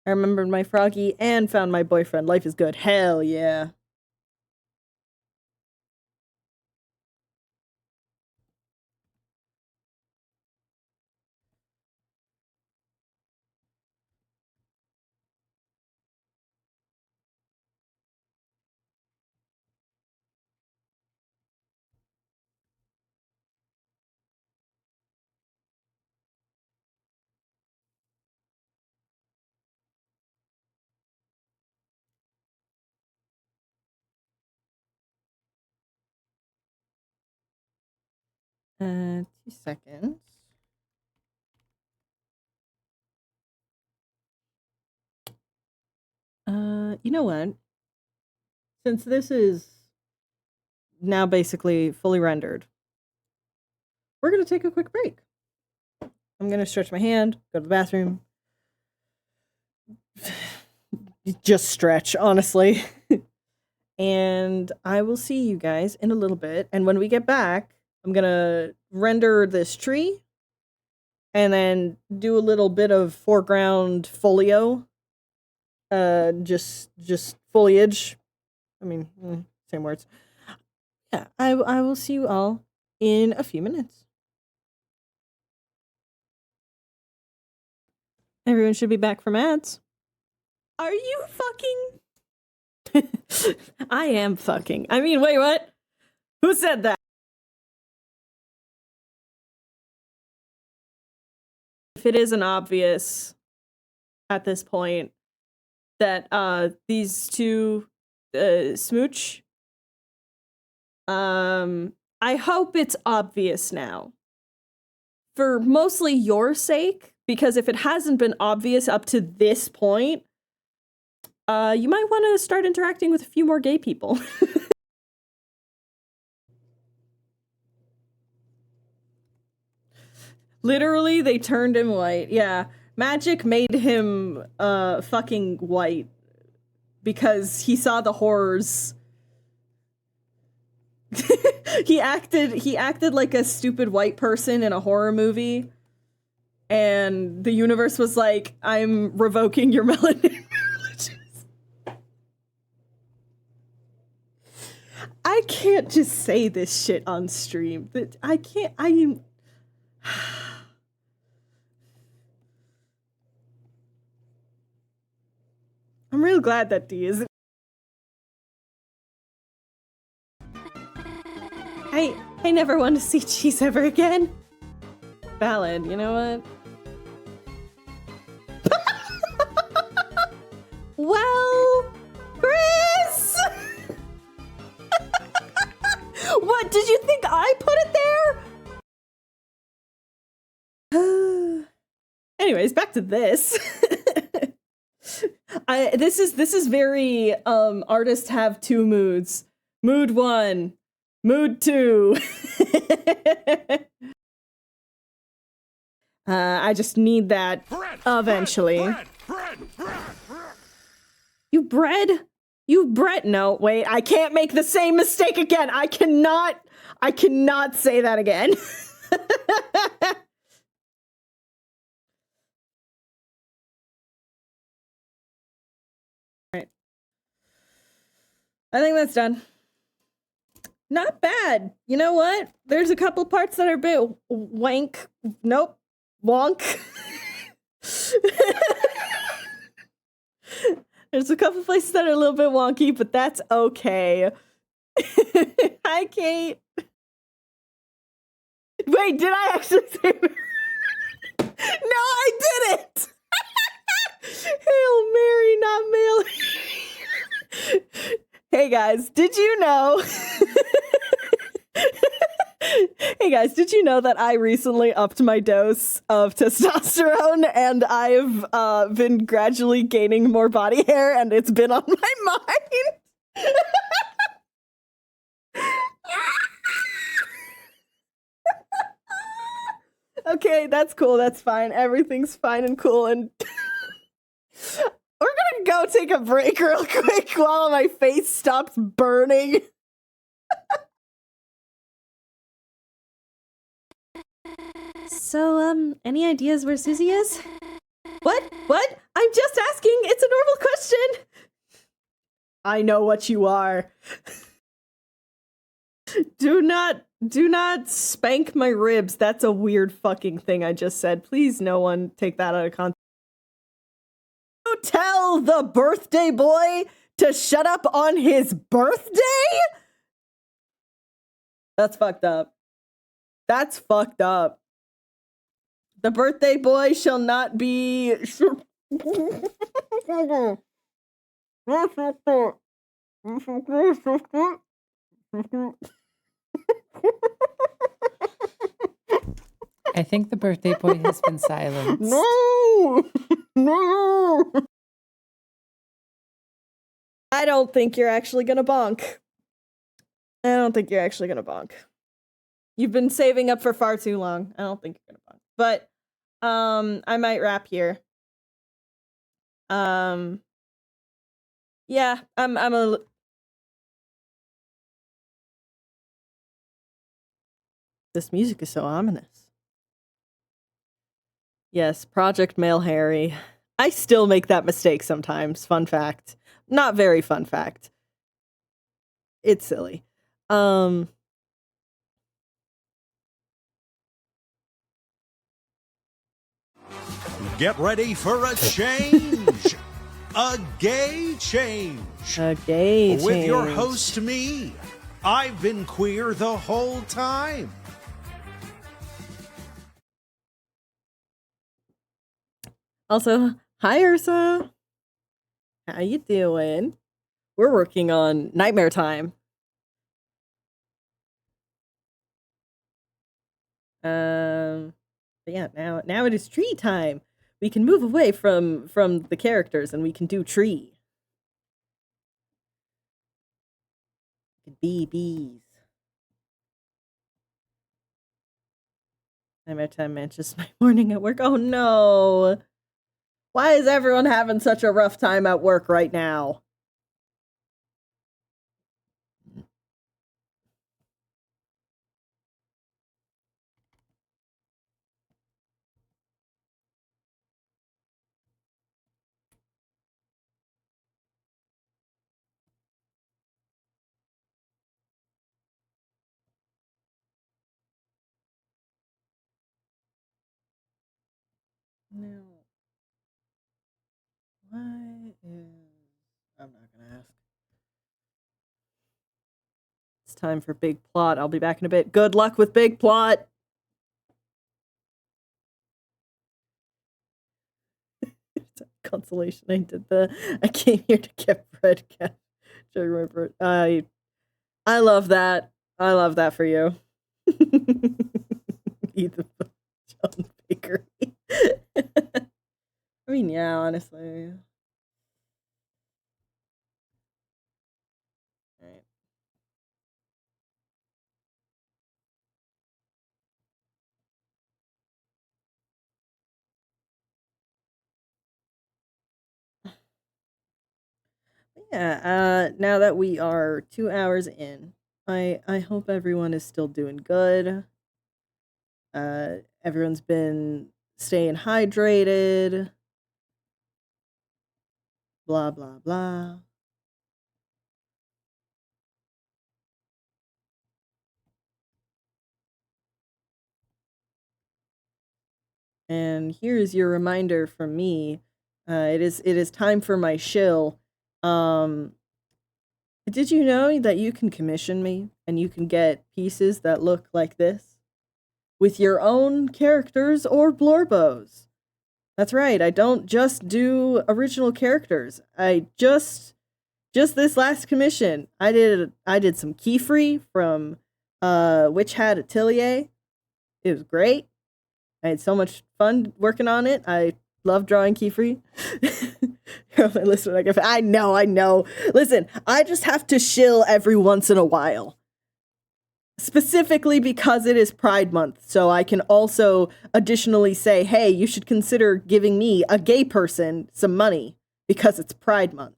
I remembered my froggy and found my boyfriend. Life is good. Hell yeah. Uh, 2 seconds. You know what? Since this is now basically fully rendered, we're gonna take a quick break. I'm gonna stretch my hand, go to the bathroom. Just stretch, honestly. And I will see you guys in a little bit. And when we get back, I'm gonna render this tree and then do a little bit of foreground folio. Just foliage. I mean, same words. Yeah, I will see you all in a few minutes. Everyone should be back from ads. Are you fucking? I am fucking. I mean, wait, what? Who said that? If it isn't obvious at this point that these two smooch, I hope it's obvious now. For mostly your sake, because if it hasn't been obvious up to this point, you might want to start interacting with a few more gay people. Literally, they turned him white. Yeah, magic made him fucking white because he saw the horrors. he acted like a stupid white person in a horror movie, and the universe was like, "I'm revoking your melanin." I can't just say this shit on stream. I can't. I'm real glad that D is. I never want to see cheese ever again. Valid. You know what? Well, Chris. What, did you think I put it there? Anyways, back to this. This is very artists have two moods. Mood 1, mood 2. I just need that eventually. You bread? No, wait, I can't make the same mistake again. I cannot say that again. Right. I think that's done. Not bad. You know what? There's a couple parts that are a bit wank. Nope. Wonk. There's a couple places that are a little bit wonky, but that's okay. Hi, Kate. Wait, did I actually say? No, I didn't. Hail Mary, not Mary. Hey guys, did you know? Hey guys, did you know that I recently upped my dose of testosterone and I've been gradually gaining more body hair and it's been on my mind? Okay, that's cool, that's fine. Everything's fine and cool and we're gonna go take a break real quick while my face stops burning. So, any ideas where Susie is? What? I'm just asking. It's a normal question. I know what you are. Do not spank my ribs. That's a weird fucking thing I just said. Please, no one take that out of context. You tell the birthday boy to shut up on his birthday? That's fucked up. That's fucked up. The birthday boy shall not be... I think the birthday boy has been silenced. No! No! I don't think you're actually gonna bonk. I don't think you're actually gonna bonk. You've been saving up for far too long. I don't think you're gonna bonk. But, I might wrap here. Yeah, I'm a... This music is so ominous. Yes, Project Male Harry. I still make that mistake sometimes. Fun fact. Not very fun fact. It's silly. Get ready for a change. A gay change. A gay change. With your host, me. I've been queer the whole time. Also, hi Ursa. How you doing? We're working on Nightmare Time. But yeah, now it is tree time. We can move away from the characters and we can do tree. Bees. Nightmare Time matches my morning at work. Oh no. Why is everyone having such a rough time at work right now? No. Why is... I'm not gonna ask. It's time for big plot. I'll be back in a bit. Good luck with big plot. Consolation. I came here to get bread. I love that. I love that for you. Eat the John Bakery. I mean, yeah, honestly. Alright. Yeah, now that we are 2 hours in, I hope everyone is still doing good. Everyone's been staying hydrated. Blah, blah, blah. And here's your reminder from me. It is time for my shill. Did you know that you can commission me and you can get pieces that look like this with your own characters or blorbos? That's right. I don't just do original characters. I just this last commission, I did some Keyfree from Witch Hat Atelier. It was great. I had so much fun working on it. I love drawing Keyfree. Listen, I know. Listen, I just have to shill every once in a while. Specifically because it is Pride Month, so I can also additionally say, hey, you should consider giving me, a gay person, some money because it's Pride Month.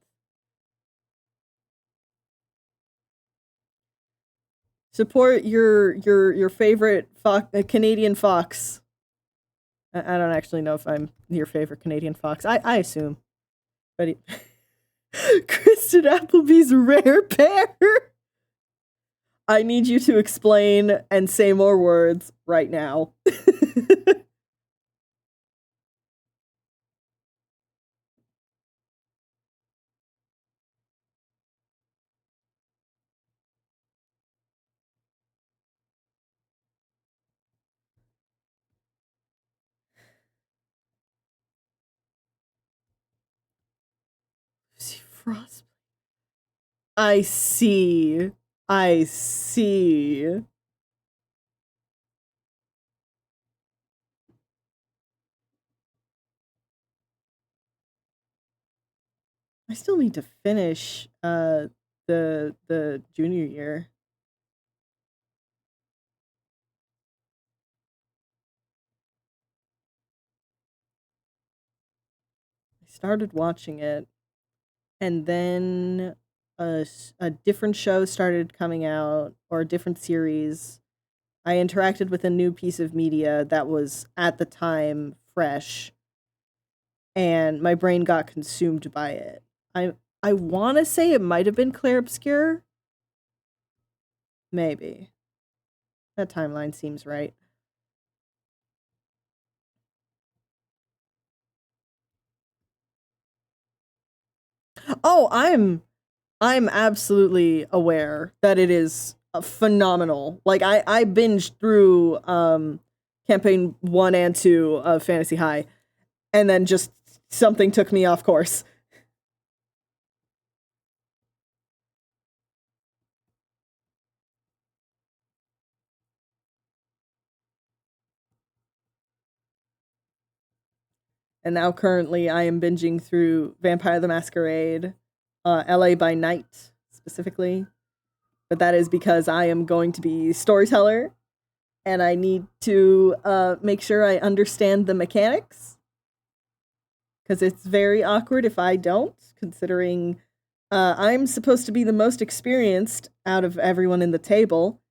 Support your favorite Canadian fox. I don't actually know if I'm your favorite Canadian fox. I assume. But Kristen Appleby's rare pair. I need you to explain and say more words right now. Frost. I see. I still need to finish the junior year. I started watching it, and then a different show started coming out, or a different series. I interacted with a new piece of media that was, at the time, fresh, and my brain got consumed by it. I want to say it might have been Claire Obscure. Maybe. That timeline seems right. Oh, I'm absolutely aware that it is phenomenal. Like I binged through campaign 1 and 2 of Fantasy High, and then just something took me off course. And now currently I am binging through Vampire the Masquerade, LA by Night specifically. But that is because I am going to be storyteller and I need to make sure I understand the mechanics. Because it's very awkward if I don't, considering I'm supposed to be the most experienced out of everyone in the table,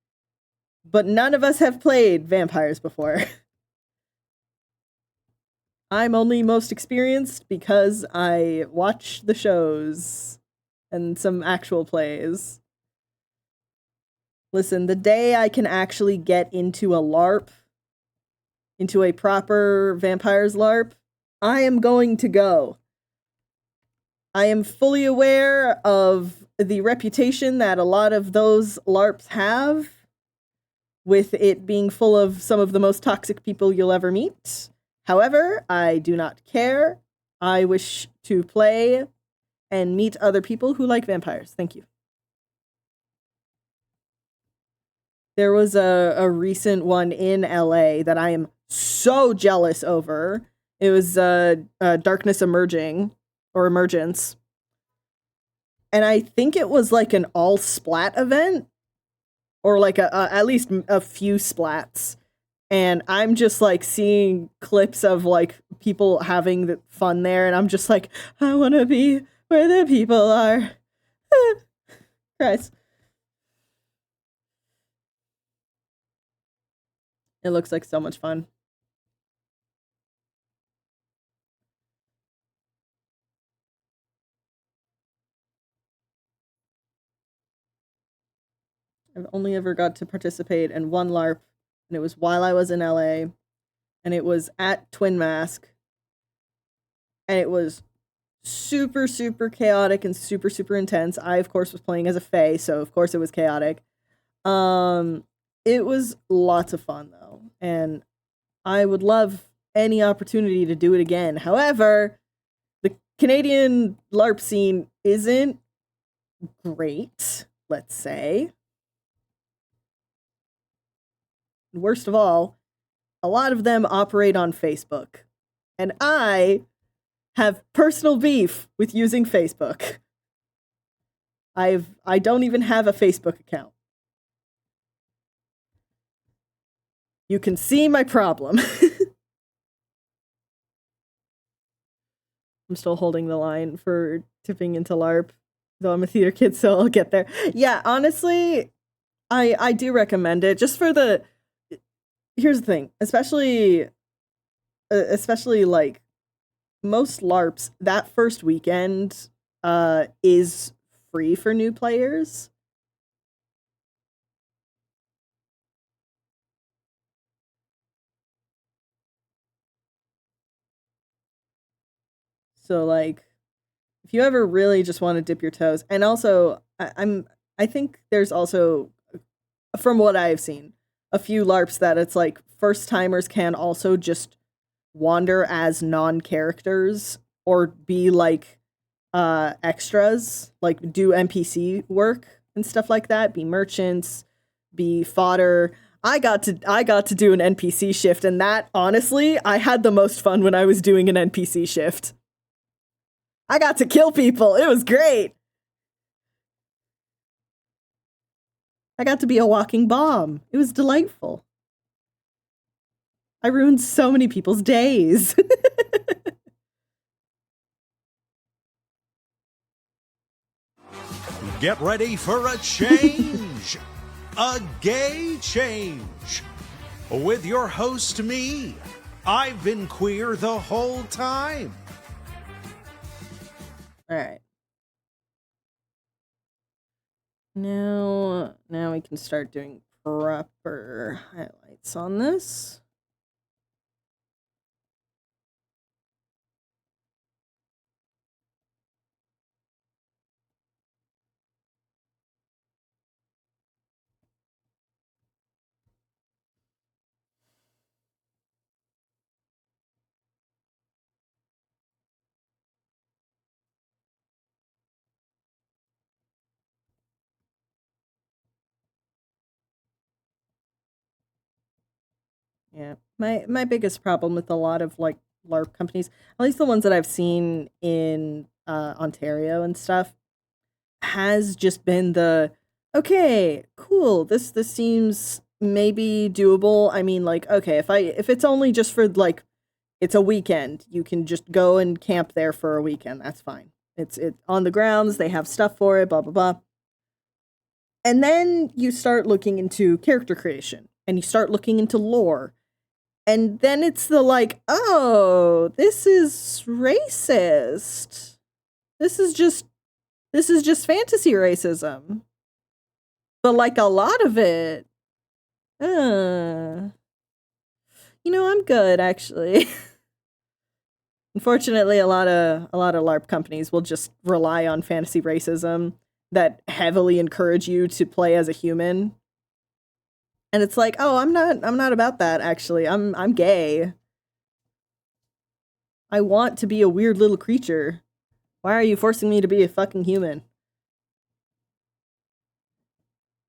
but none of us have played vampires before. I'm only most experienced because I watch the shows and some actual plays. Listen, the day I can actually get into a LARP, into a proper vampires LARP, I am going to go. I am fully aware of the reputation that a lot of those LARPs have, with it being full of some of the most toxic people you'll ever meet. However, I do not care. I wish to play and meet other people who like vampires. Thank you. There was a recent one in LA that I am so jealous over. It was Darkness Emerging, or Emergence. And I think it was like an all splat event, or like at least a few splats. And I'm just like seeing clips of like people having the fun there, and I'm just like, I want to be where the people are. Christ. It looks like so much fun. I've only ever got to participate in one LARP, and it was while I was in LA, and it was at Twin Mask, and it was super, super chaotic and super, super intense. I, of course, was playing as a Fae, so of course it was chaotic. It was lots of fun, though, and I would love any opportunity to do it again. However, the Canadian LARP scene isn't great, let's say. Worst of all, a lot of them operate on Facebook, and I have personal beef with using Facebook. I don't even have a Facebook account. You can see my problem. I'm still holding the line for tipping into LARP, though I'm a theater kid, so I'll get there. Yeah, honestly, I do recommend it, just for the... Here's the thing, especially like most LARPs, that first weekend is free for new players. So like, if you ever really just want to dip your toes, and also I think there's also, from what I've seen, a few LARPs that it's like first timers can also just wander as non-characters or be like extras, like do NPC work and stuff like that, be merchants, be fodder. I got to do an NPC shift, and that, honestly, I had the most fun when I was doing an NPC shift. I got to kill people. It was great. I got to be a walking bomb. It was delightful. I ruined so many people's days. Get ready for a change. A gay change. With your host, me. I've been queer the whole time. All right. Now we can start doing proper highlights on this. Yeah, my biggest problem with a lot of like LARP companies, at least the ones that I've seen in Ontario and stuff, has just been the, okay, cool, this seems maybe doable. I mean, like, okay, if it's only just for like, it's a weekend, you can just go and camp there for a weekend. That's fine. It's on the grounds. They have stuff for it. Blah blah blah. And then you start looking into character creation, and you start looking into lore. And then it's the like, oh, this is racist. This is just fantasy racism. But like a lot of it, you know, I'm good actually. Unfortunately, a lot of LARP companies will just rely on fantasy racism that heavily encourage you to play as a human. And it's like, oh, I'm not about that actually. I'm gay. I want to be a weird little creature. Why are you forcing me to be a fucking human?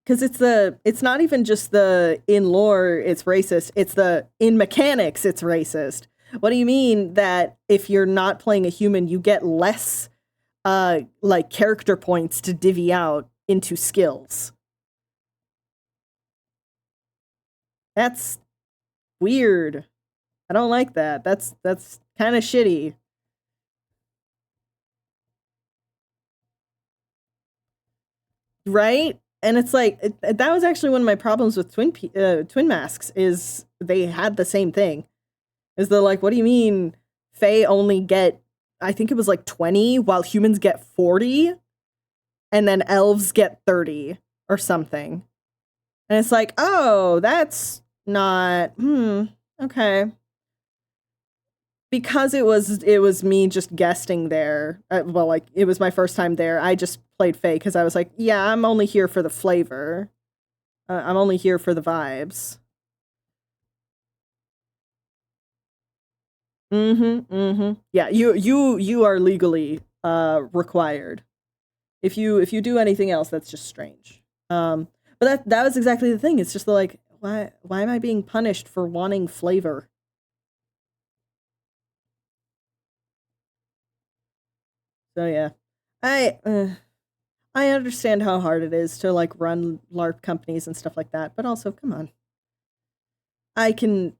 Because it's not even just the in lore it's racist, it's the in mechanics it's racist. What do you mean that if you're not playing a human, you get less like character points to divvy out into skills? That's weird. I don't like that. That's kind of shitty. Right? And it's like that was actually one of my problems with twin masks is they had the same thing. Is they're like, what do you mean Fae only get, I think it was like 20 while humans get 40 and then elves get 30 or something. And it's like, oh, that's not okay. Because it was me just guesting there. Well, like it was my first time there. I just played Fae because I was like, yeah, I'm only here for the flavor. I'm only here for the vibes. Yeah, you are legally required. If you do anything else, that's just strange. But that was exactly the thing. It's just like, why am I being punished for wanting flavor? So yeah, I understand how hard it is to like run LARP companies and stuff like that, but also come on. I can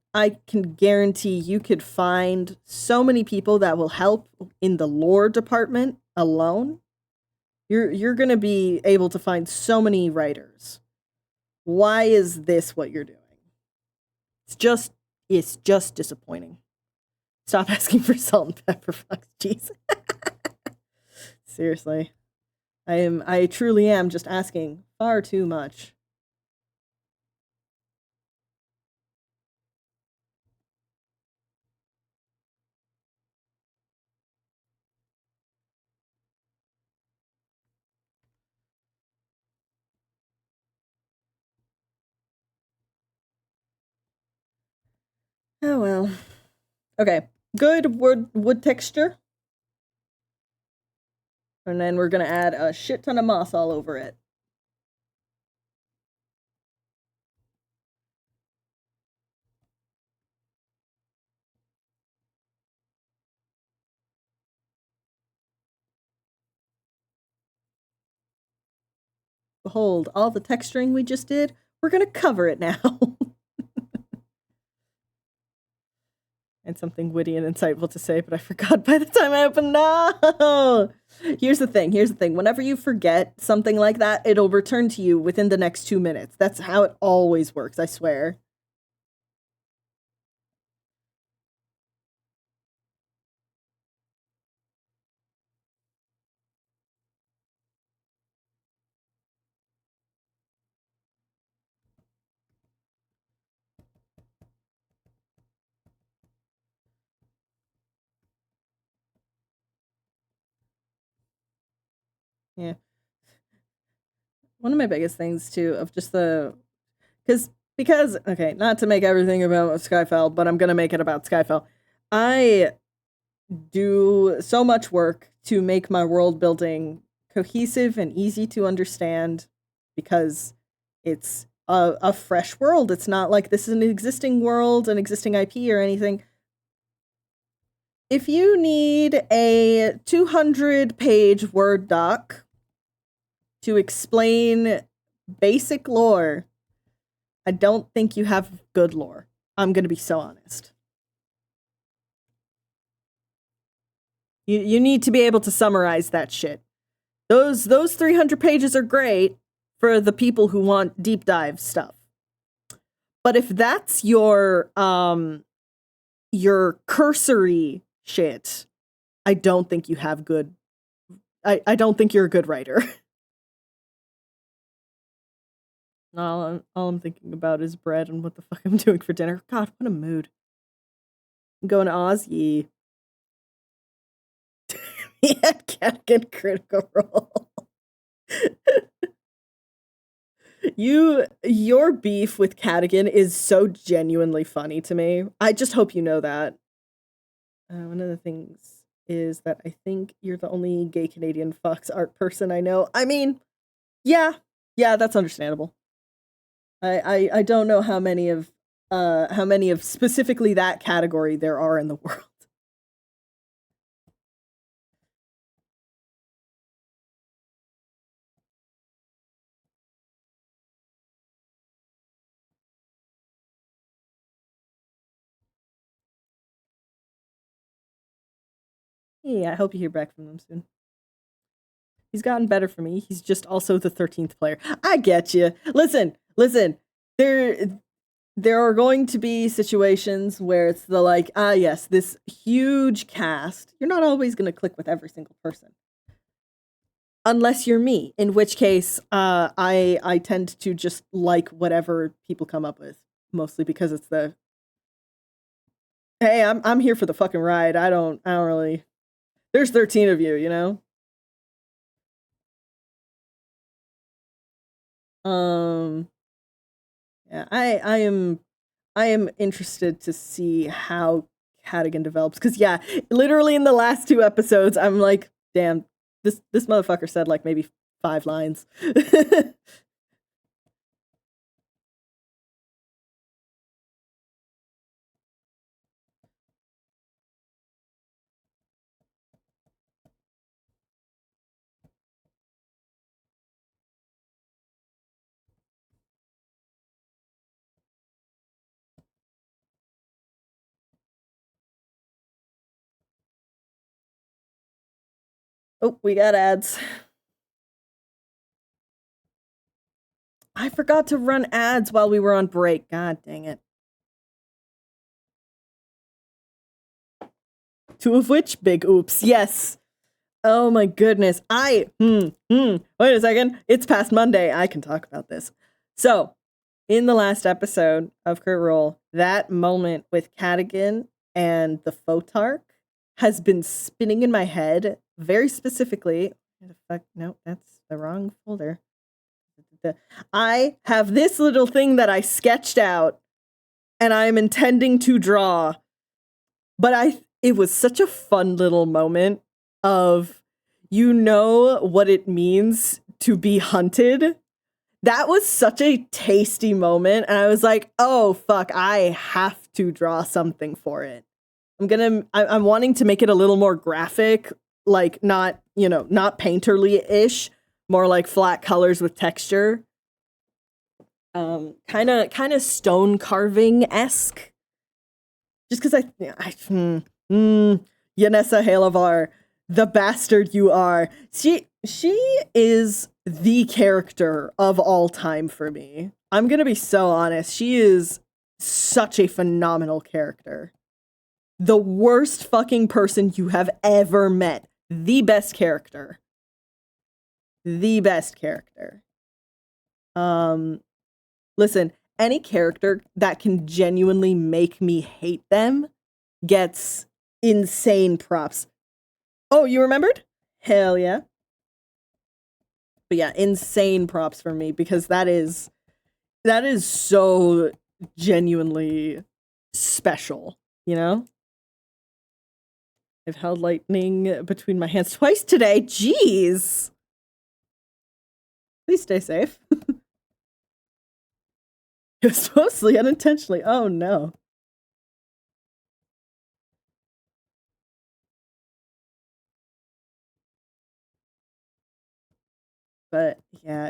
guarantee you could find so many people that will help in the lore department alone. You're going to be able to find so many writers. Why is this what you're doing? It's just disappointing. Stop asking for salt and pepper, fuck, jeez. Seriously. I truly am just asking far too much. Oh well. Okay. Good wood texture. And then we're gonna add a shit ton of moss all over it. Behold, all the texturing we just did, we're gonna cover it now. And something witty and insightful to say, but I forgot by the time I opened. No! Here's the thing. Whenever you forget something like that, it'll return to you within the next 2 minutes. That's how it always works, I swear. Yeah. One of my biggest things too of just the because okay, not to make everything about Skyfell, but I'm gonna make it about Skyfell. I do so much work to make my world building cohesive and easy to understand because it's a fresh world. It's not like this is an existing world, an existing IP or anything. If you need a 200-page Word doc to explain basic lore, I don't think you have good lore. I'm going to be so honest. You need to be able to summarize that shit. Those 300 pages are great for the people who want deep dive stuff. But if that's your cursory shit, I don't think you have good I don't think you're a good writer. All I'm thinking about is bread and what the fuck I'm doing for dinner. God, what a mood. I'm going to Aussie. Yeah, can't get critical role. Your beef with Cadigan is so genuinely funny to me. I just hope you know that. One of the things is that I think you're the only gay Canadian Fox art person I know. I mean, yeah, that's understandable. I don't know how many of specifically that category there are in the world. Yeah, I hope you hear back from them soon. He's gotten better for me. He's just also the 13th player. I get you. Listen. There are going to be situations where it's the like, yes, this huge cast. You're not always going to click with every single person. Unless you're me, in which case I tend to just like whatever people come up with, mostly because it's the, hey, I'm here for the fucking ride. I don't really. There's 13 of you, you know? Yeah, I am interested to see how Cadigan develops, because yeah, literally in the last 2 episodes, I'm like, damn, this motherfucker said like maybe 5 lines. Oh, we got ads. I forgot to run ads while we were on break. God dang it. 2 of which? Big oops. Yes. Oh my goodness. Wait a second. It's past Monday. I can talk about this. So, in the last episode of Crit Roll, that moment with Cadigan and the Photarch has been spinning in my head very specifically. No, that's the wrong folder. I have this little thing that I sketched out and I am intending to draw. But it was such a fun little moment of, you know what it means to be hunted. That was such a tasty moment, and I was like, oh fuck, I have to draw something for it. I'm wanting to make it a little more graphic, like not painterly-ish, more like flat colors with texture. Kind of stone carving-esque. Just because Yanessa Halavar, the bastard you are. She is the character of all time for me. I'm gonna be so honest. She is such a phenomenal character. The worst fucking person you have ever met. The best character. The best character. Listen, any character that can genuinely make me hate them gets insane props. Oh, you remembered? Hell yeah. But yeah, insane props for me, because that is so genuinely special, you know? I've held lightning between my hands twice today. Jeez. Please stay safe. It was mostly unintentionally. Oh no. But yeah,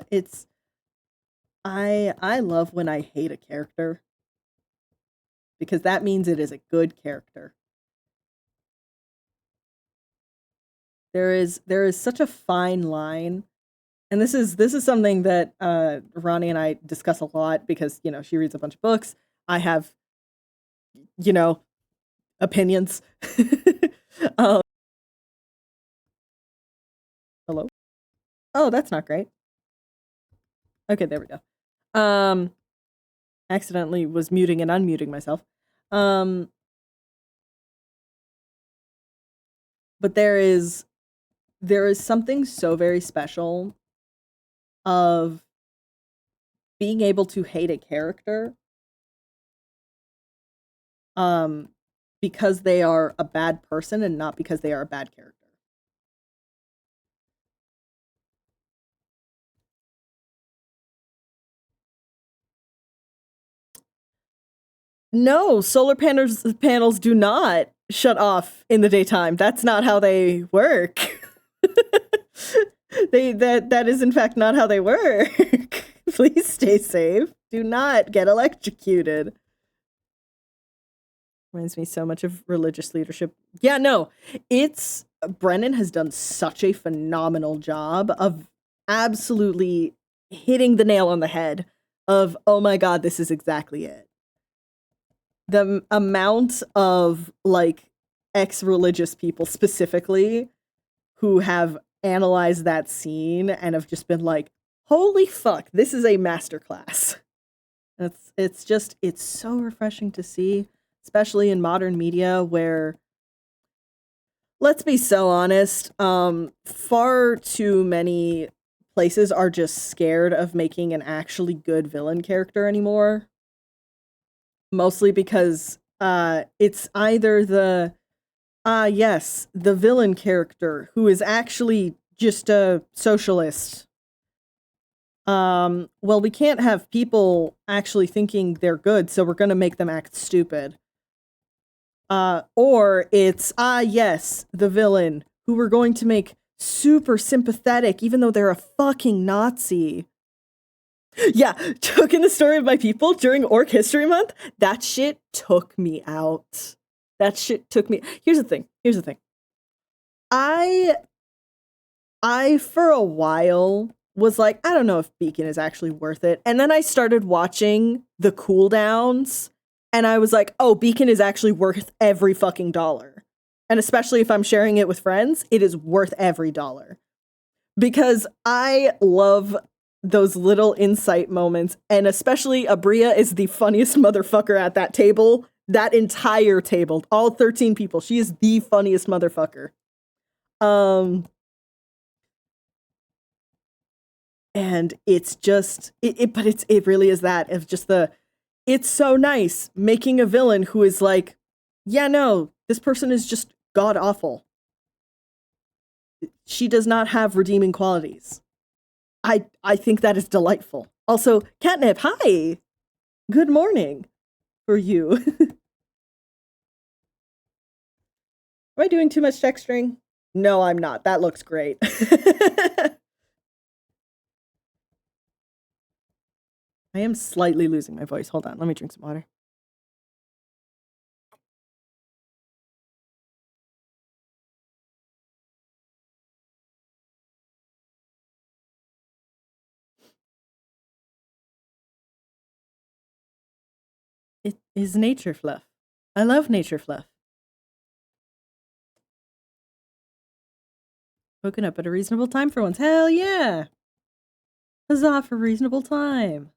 I love when I hate a character, because that means it is a good character. There is such a fine line, and this is something that Ronnie and I discuss a lot, because she reads a bunch of books. I have opinions. Hello? Oh, that's not great. Okay, there we go. Accidentally was muting and unmuting myself. But there is something so very special of being able to hate a character because they are a bad person and not because they are a bad character. No, solar panels do not shut off in the daytime. That's not how they work. That is in fact not how they work. Please stay safe. Do not get electrocuted. Reminds me so much of religious leadership. Yeah, no. It's Brennan has done such a phenomenal job of absolutely hitting the nail on the head of, oh my god, this is exactly it. The amount of, like, ex-religious people specifically who have analyzed that scene and have just been like, holy fuck, this is a masterclass. It's so refreshing to see, especially in modern media where, let's be so honest, far too many places are just scared of making an actually good villain character anymore. Mostly because it's either the yes, the villain character who is actually just a socialist. Well, we can't have people actually thinking they're good, so we're gonna make them act stupid. Or it's, yes, the villain who we're going to make super sympathetic even though they're a fucking Nazi. Yeah, took in the story of my people during Orc History Month. That shit took me out. That shit took me. Here's the thing. I for a while was like, I don't know if Beacon is actually worth it. And then I started watching the cooldowns and I was like, oh, Beacon is actually worth every fucking dollar. And especially if I'm sharing it with friends, it is worth every dollar. Because I love those little insight moments, and especially Abria is the funniest motherfucker at that table. That entire table, all 13 people, she is the funniest motherfucker. And it's just it really is that of just it's so nice making a villain who is like, yeah, no, this person is just god awful. She does not have redeeming qualities. I think that is delightful. Also, Catnip, hi. Good morning for you. Am I doing too much texturing? No, I'm not. That looks great. I am slightly losing my voice. Hold on. Let me drink some water. It is nature fluff. I love nature fluff. Woken up at a reasonable time for once. Hell yeah! Huzzah for reasonable time.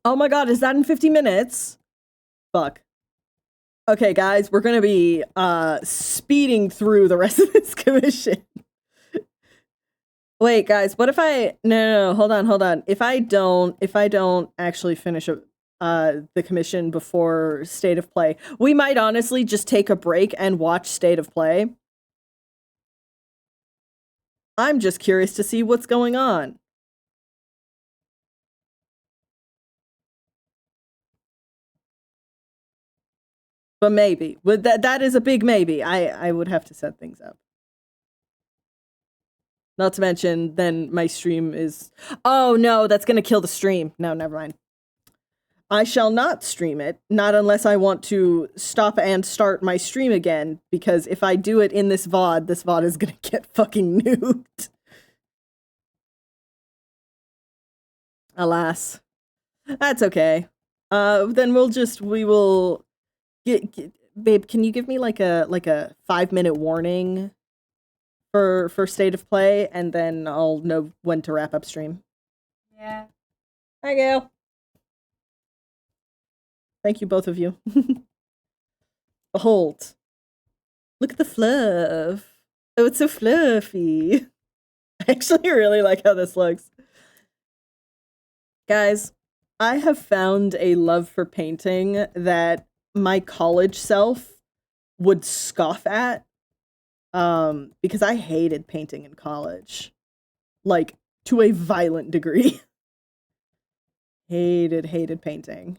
Oh my god, is that in 50 minutes? Fuck. Okay, guys, we're gonna be speeding through the rest of this commission. Wait, guys, what if no, hold on. If I don't actually finish the commission before State of Play, we might honestly just take a break and watch State of Play. I'm just curious to see what's going on. But maybe. That is a big maybe. I would have to set things up. Not to mention, then my stream is... Oh, no, that's going to kill the stream. No, never mind. I shall not stream it, not unless I want to stop and start my stream again, because if I do it in this VOD is going to get fucking nuked. Alas. That's okay. Then we will... Babe, can you give me like a 5-minute warning for State of Play, and then I'll know when to wrap up stream? Yeah. Hi, Gail. Thank you, both of you. Behold. Look at the fluff. Oh, it's so fluffy. I actually really like how this looks. Guys, I have found a love for painting that my college self would scoff at, because I hated painting in college, like, to a violent degree. hated painting.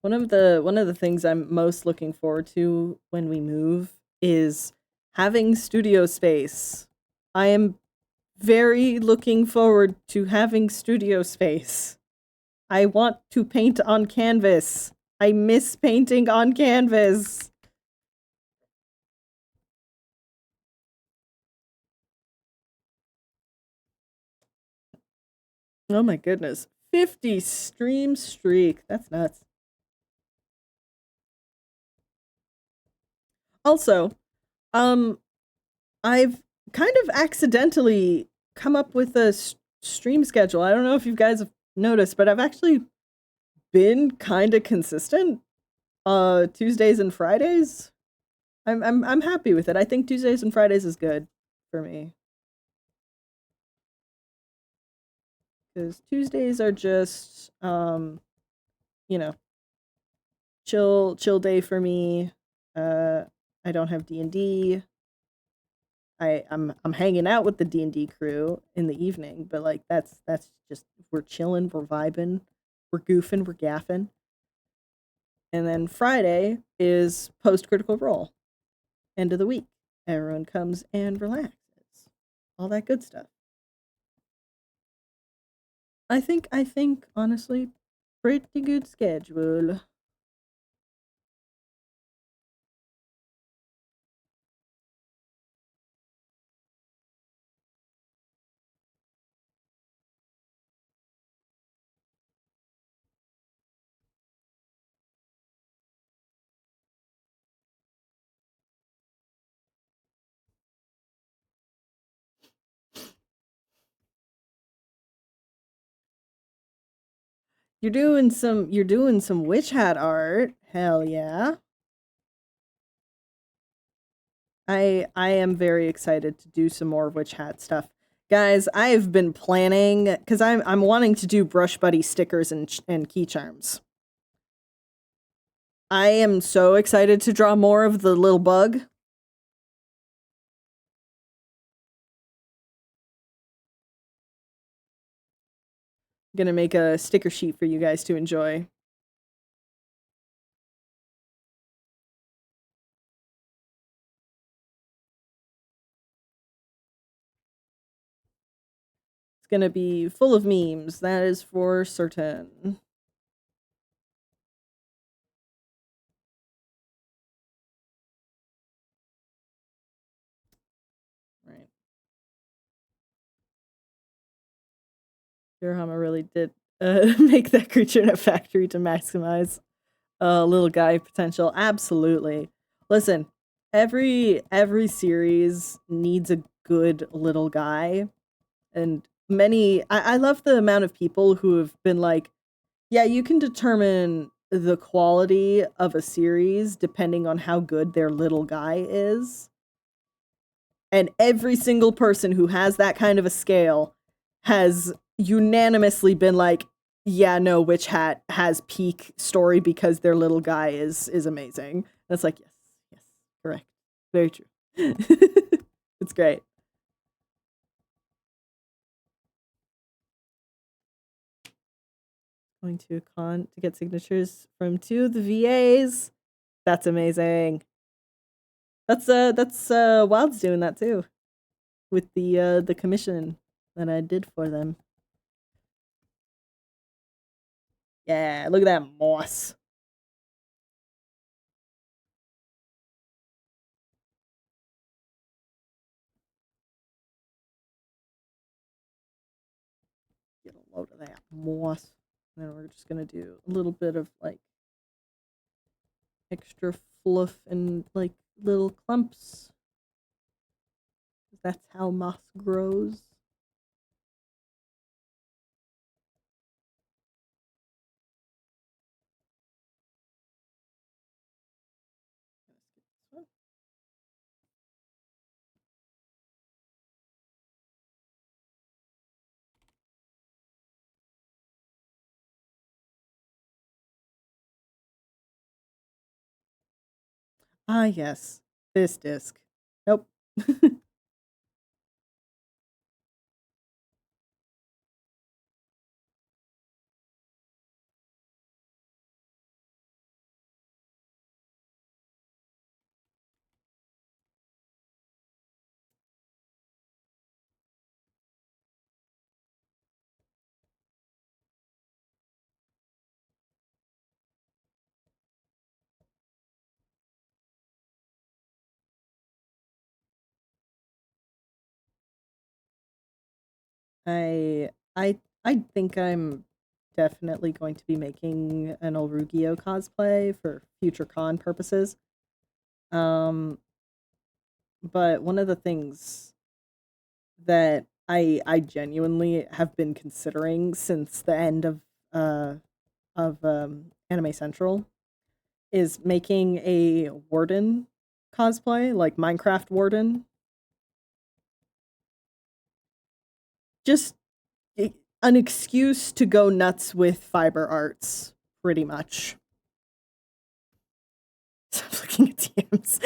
One of the things I'm most looking forward to when we move is having studio space. I am very looking forward to having studio space. I want to paint on canvas. I miss painting on canvas. Oh my goodness. 50 stream streak. That's nuts. Also, I've kind of accidentally come up with a stream schedule. I don't know if you guys have noticed, but I've actually been kind of consistent. Tuesdays and Fridays. I'm happy with it. I think Tuesdays and Fridays is good for me. Because Tuesdays are just you know, chill day for me. I don't have D&D. I'm hanging out with the D&D crew in the evening, but like that's just we're chilling, we're vibing, we're goofing, we're gaffing. And then Friday is post Critical Role. End of the week. Everyone comes and relaxes. All that good stuff. I think honestly pretty good schedule. You're doing some witch hat art. Hell yeah. I am very excited to do some more witch hat stuff. Guys, I've been planning cuz I'm wanting to do Brush Buddy stickers and key charms. I am so excited to draw more of the little bug. Gonna make a sticker sheet for you guys to enjoy. It's gonna be full of memes, that is for certain. Right. Durhama really did make that creature in a factory to maximize little guy potential. Absolutely. Listen, every series needs a good little guy, and I love the amount of people who have been like, yeah, you can determine the quality of a series depending on how good their little guy is. And every single person who has that kind of a scale has unanimously been like, yeah, no, Witch Hat has peak story because their little guy is amazing. And it's like, yes, correct. Very true. It's great. Going to a con to get signatures from 2 of the VAs. That's amazing. That's Wild's doing that too. With the commission that I did for them. Yeah, look at that moss. Get a load of that moss. And then we're just gonna do a little bit of like extra fluff and like little clumps. That's how moss grows. Ah, yes. This disc. Nope. I think I'm definitely going to be making an Olrugio cosplay for future con purposes. But one of the things that I genuinely have been considering since the end of Anime Central is making a warden cosplay, like Minecraft warden. Just an excuse to go nuts with fiber arts, pretty much. Stop looking at DMs.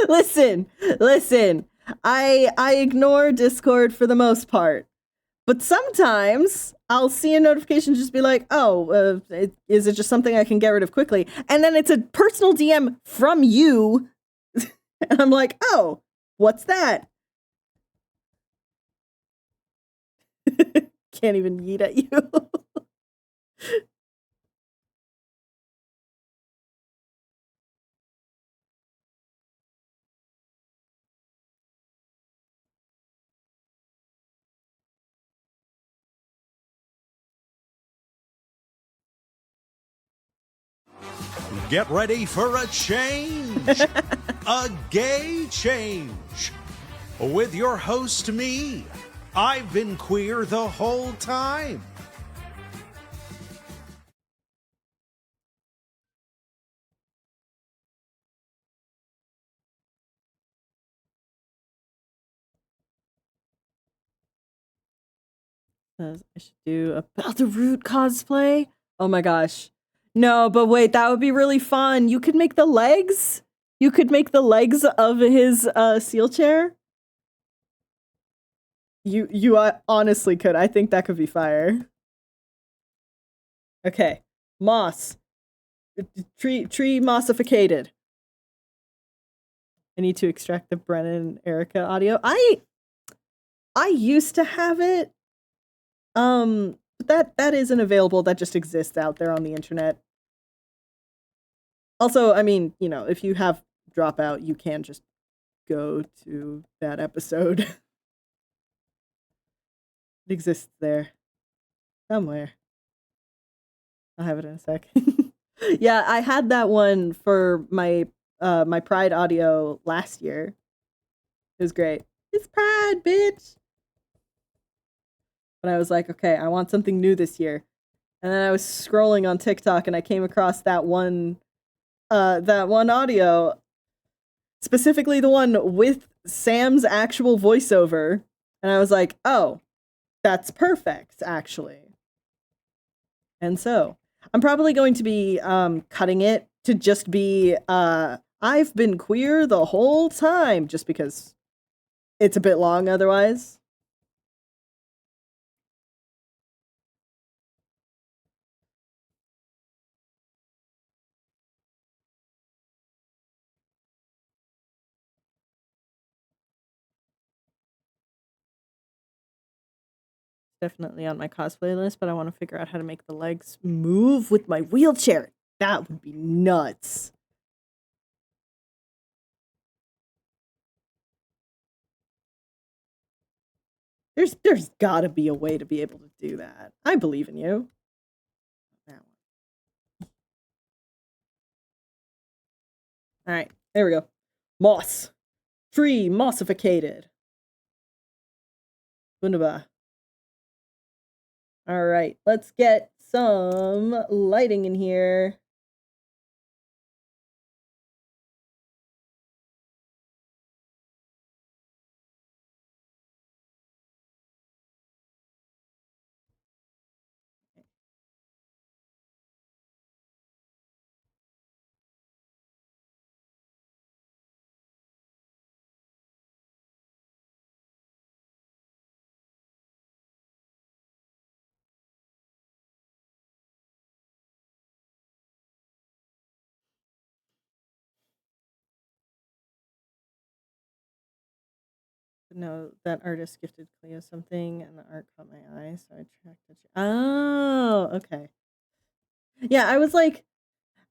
Listen. I ignore Discord for the most part. But sometimes I'll see a notification just be like, oh, is it just something I can get rid of quickly? And then it's a personal DM from you. And I'm like, oh, what's that? Can't even yeet at you. Get ready for a change, a gay change. With your host, me. I've been queer the whole time. I should do a Balderroot cosplay. Oh my gosh. No, but wait, that would be really fun. You could make the legs. You could make the legs of his seal chair. You honestly could. I think that could be fire. Okay. Moss. Tree mossificated. I need to extract the Brennan and Erica audio. I used to have it. But that isn't available. That just exists out there on the internet. Also, I mean, you know, if you have Dropout, you can just go to that episode. It exists there somewhere. I'll have it in a sec. Yeah, I had that one for my my Pride audio last year. It was great. It's Pride, bitch. But I was like, okay, I want something new this year. And then I was scrolling on TikTok and I came across that one audio, specifically the one with Sam's actual voiceover. And I was like, oh, that's perfect, actually. And so I'm probably going to be cutting it to just be I've been queer the whole time, just because it's a bit long otherwise. Definitely on my cosplay list, but I want to figure out how to make the legs move with my wheelchair. That would be nuts. There's gotta be a way to be able to do that. I believe in you. All right, there we go. Moss. Tree mossificated. Wunderbar. All right, let's get some lighting in here. No, that artist gifted Cleo something, and the art caught my eye, so I tracked it. Oh, okay. Yeah, I was like,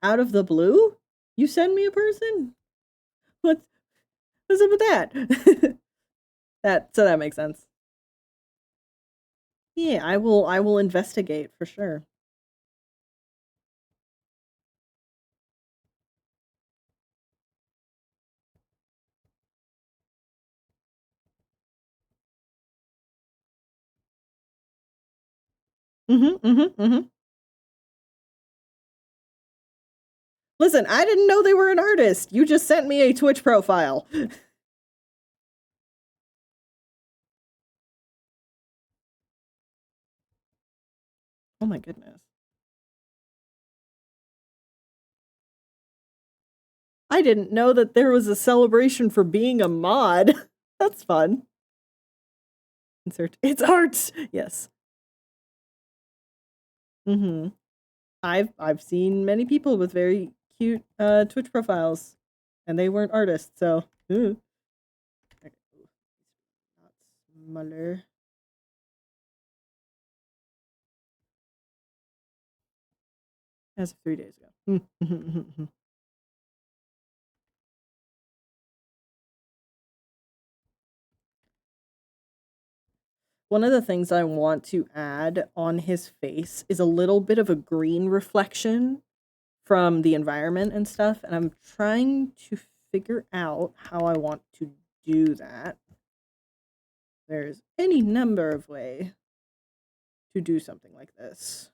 out of the blue, you send me a person? What's up with that? So that makes sense. Yeah, I will investigate for sure. Listen, I didn't know they were an artist. You just sent me a Twitch profile. Oh my goodness. I didn't know that there was a celebration for being a mod. That's fun. Insert. It's art. Yes. I've seen many people with very cute Twitch profiles, and they weren't artists. So, okay. Not smaller. As of 3 days ago. One of the things I want to add on his face is a little bit of a green reflection from the environment and stuff, and I'm trying to figure out how I want to do that. There's any number of ways to do something like this.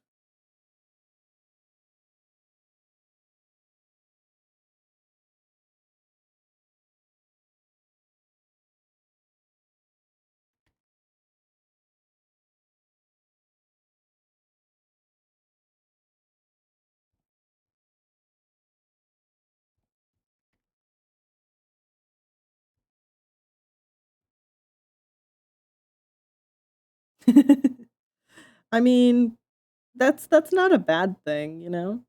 I mean, that's not a bad thing, you know?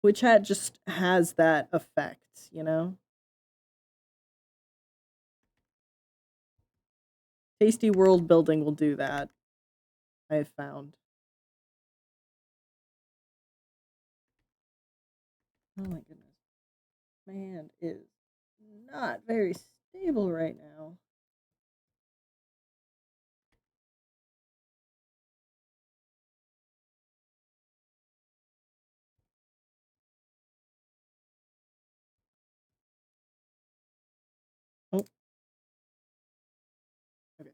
Witch Hat just has that effect, you know? Tasty world building will do that, I have found. Oh my goodness. My hand is not very stable right now. Oh. Okay.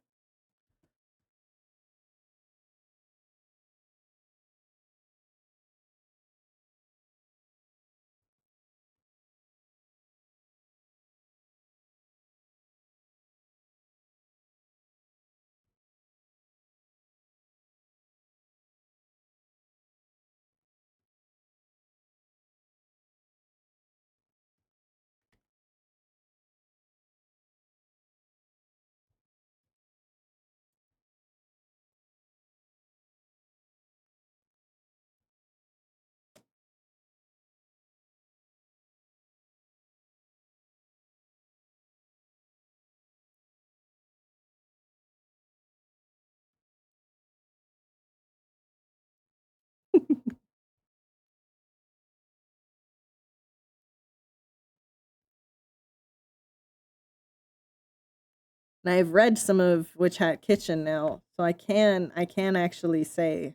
And I've read some of Witch Hat Kitchen now, so I can actually say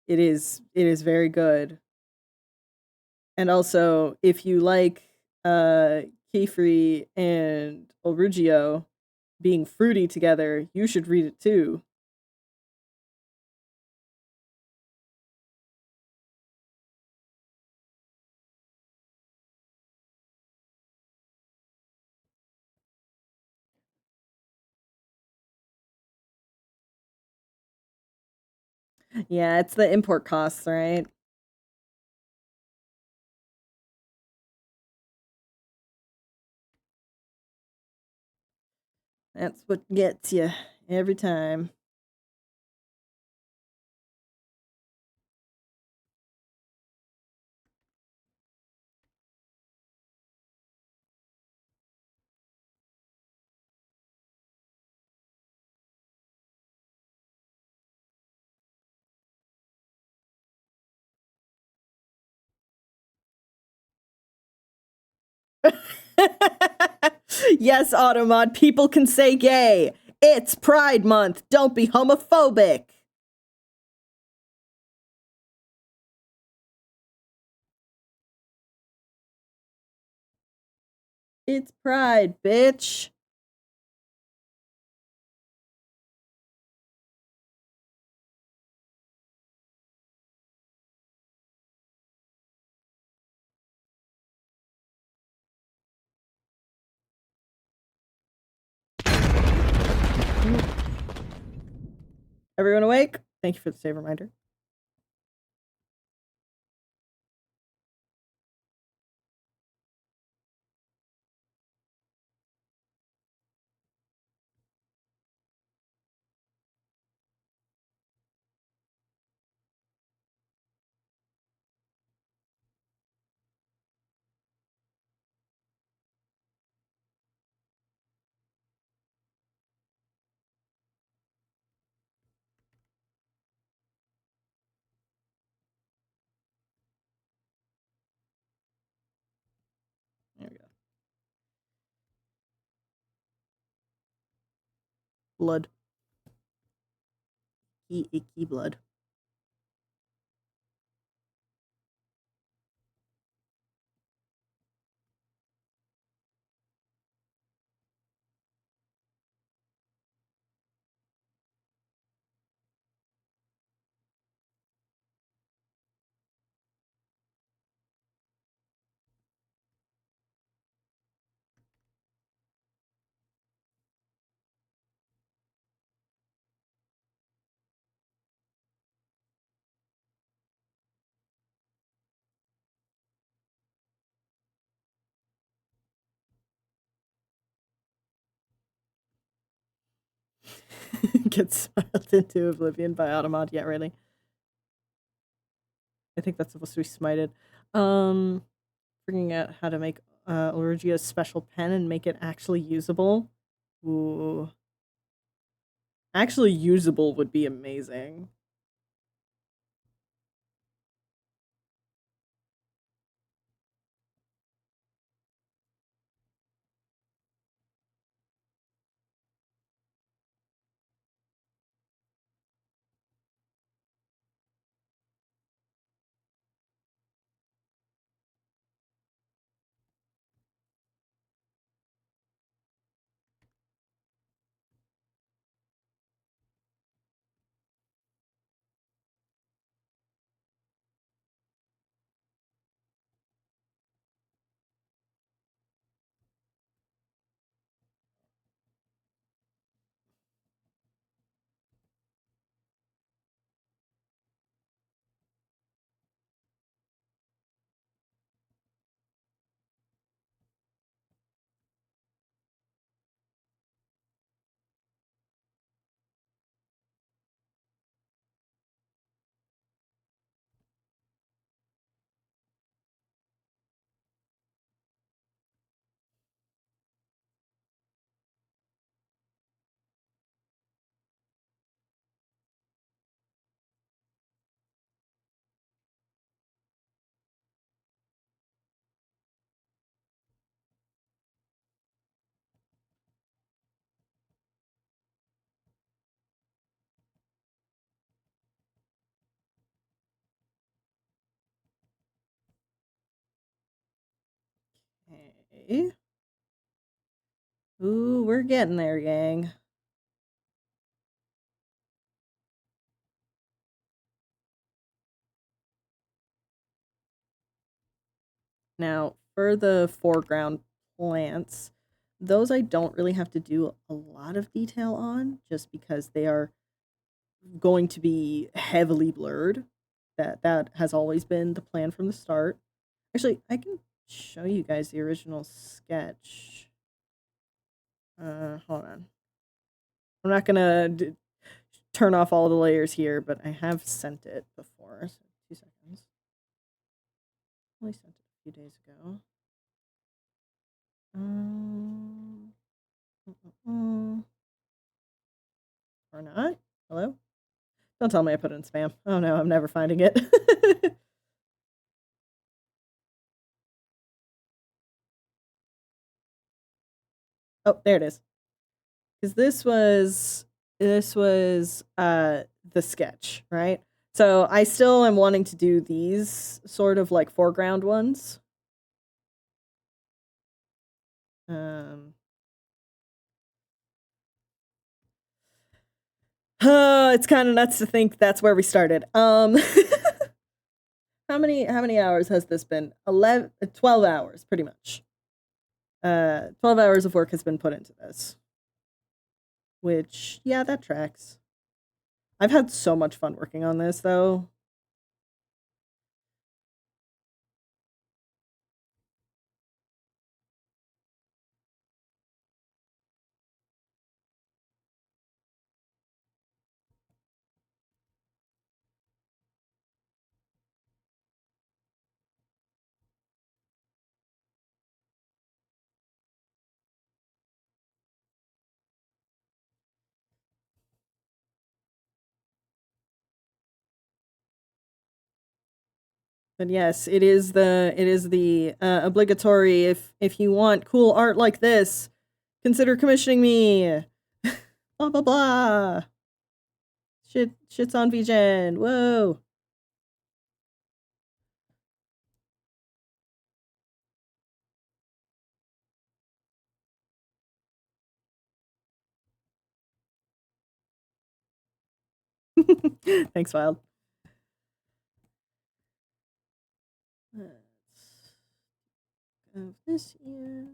it is very good. And also, if you like Kefri and Olrugio being fruity together, you should read it too. Yeah, it's the import costs, right? That's what gets you every time. Yes, Automod, people can say gay. It's Pride Month. Don't be homophobic. It's Pride, bitch. Everyone awake? Thank you for the save reminder. There we go. Blood. Icky blood. Gets smiled into oblivion by Automod. Yeah, really. I think that's supposed to be smited. Figuring out how to make Olorgia's special pen and make it actually usable. Ooh. Actually usable would be amazing. Okay. Ooh, we're getting there, gang. Now, for the foreground plants, those I don't really have to do a lot of detail on, just because they are going to be heavily blurred. That has always been the plan from the start. Actually, I can show you guys the original sketch. Hold on. I'm not gonna turn off all the layers here, but I have sent it before. So 2 seconds. Only sent it a few days ago. Or not? Hello? Don't tell me I put it in spam. Oh no, I'm never finding it. Oh, there it is. Because this was the sketch, right? So I still am wanting to do these sort of like foreground ones. It's kind of nuts to think that's where we started. How many hours has this been? 12 hours, pretty much. 12 hours of work has been put into this. Which, yeah, that tracks. I've had so much fun working on this, though. But yes, it is the obligatory if you want cool art like this, consider commissioning me. Blah blah blah. Shit's on VGen. Whoa. Thanks, Wild. Let's have this here.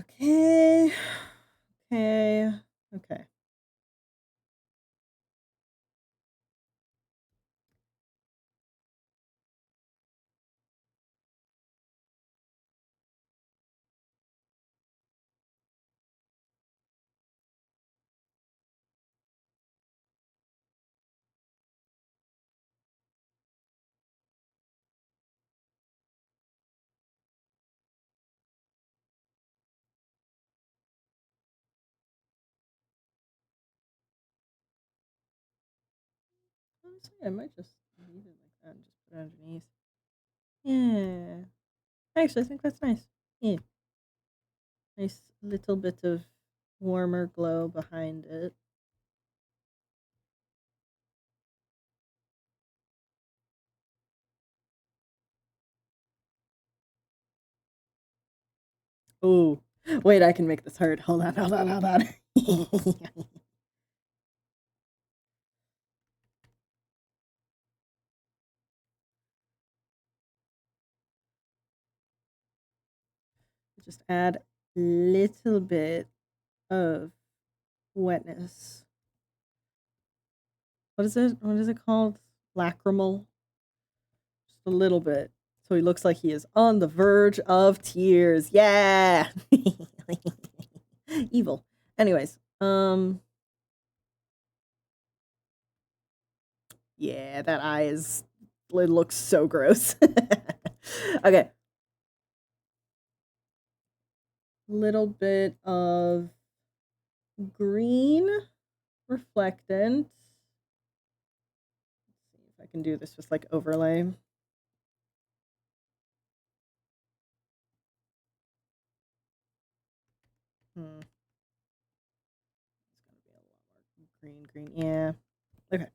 Okay. Okay. Okay. Honestly, I might just leave it like that and just put it underneath. Yeah. Actually, I think that's nice. Yeah. Nice little bit of warmer glow behind it. Oh, wait, I can make this hurt. Hold on, hold on, hold on. Just add a little bit of wetness. What is it? What is it called? Lacrimal? Just a little bit. So he looks like he is on the verge of tears. Yeah. Evil. Anyways, yeah, that eye is it looks so gross. Okay. Little bit of green reflectant. Let's see if I can do this with like overlay. It's gonna be a lot more green. Yeah. Okay.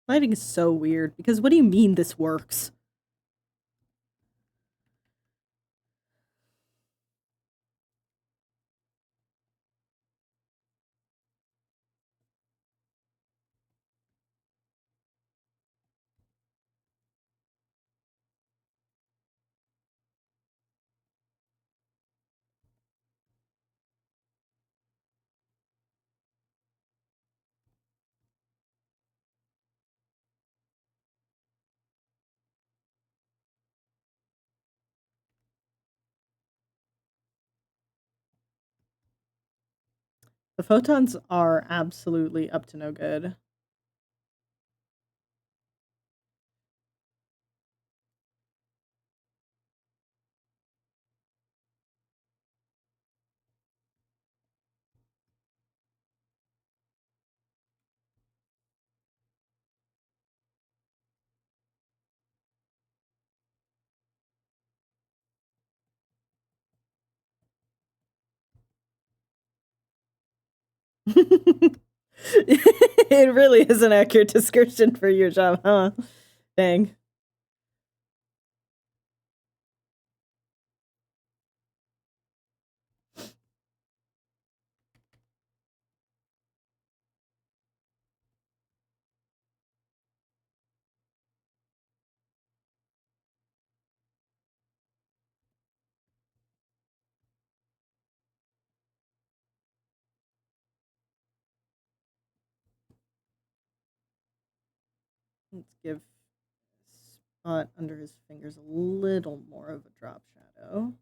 Lighting is so weird because what do you mean this works? The photons are absolutely up to no good. It really is an accurate description for your job, huh? Dang. Let's give spot under his fingers a little more of a drop shadow.